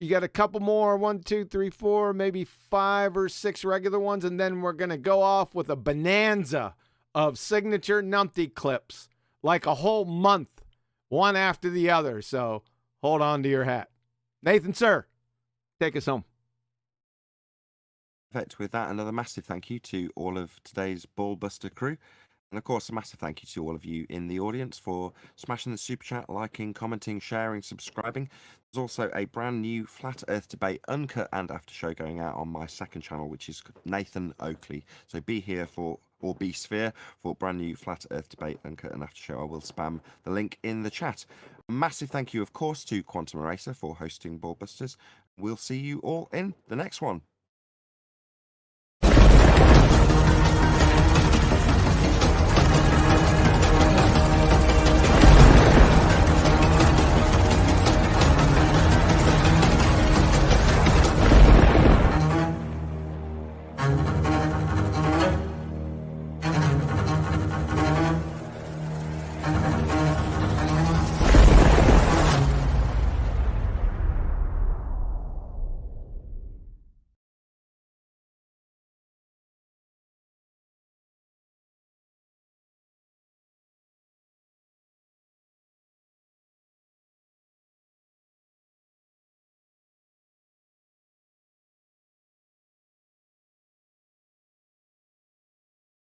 You got a couple more, 1, 2, 3, 4, maybe 5 or 6 regular ones, and then we're going to go off with a bonanza of signature numpty clips, like a whole month, one after the other. So hold on to your hat. Nathan, sir, take us home. Perfect. With that, another massive thank you to all of today's Ballbuster crew. And of course, a massive thank you to all of you in the audience for smashing the super chat, liking, commenting, sharing, subscribing. There's also a brand new Flat Earth Debate uncut and after show going out on my second channel, which is Nathan Oakley. So be here or be sphere for brand new Flat Earth Debate uncut and after show. I will spam the link in the chat. A massive thank you, of course, to Quantum Eraser for hosting Ballbusters. We'll see you all in the next one.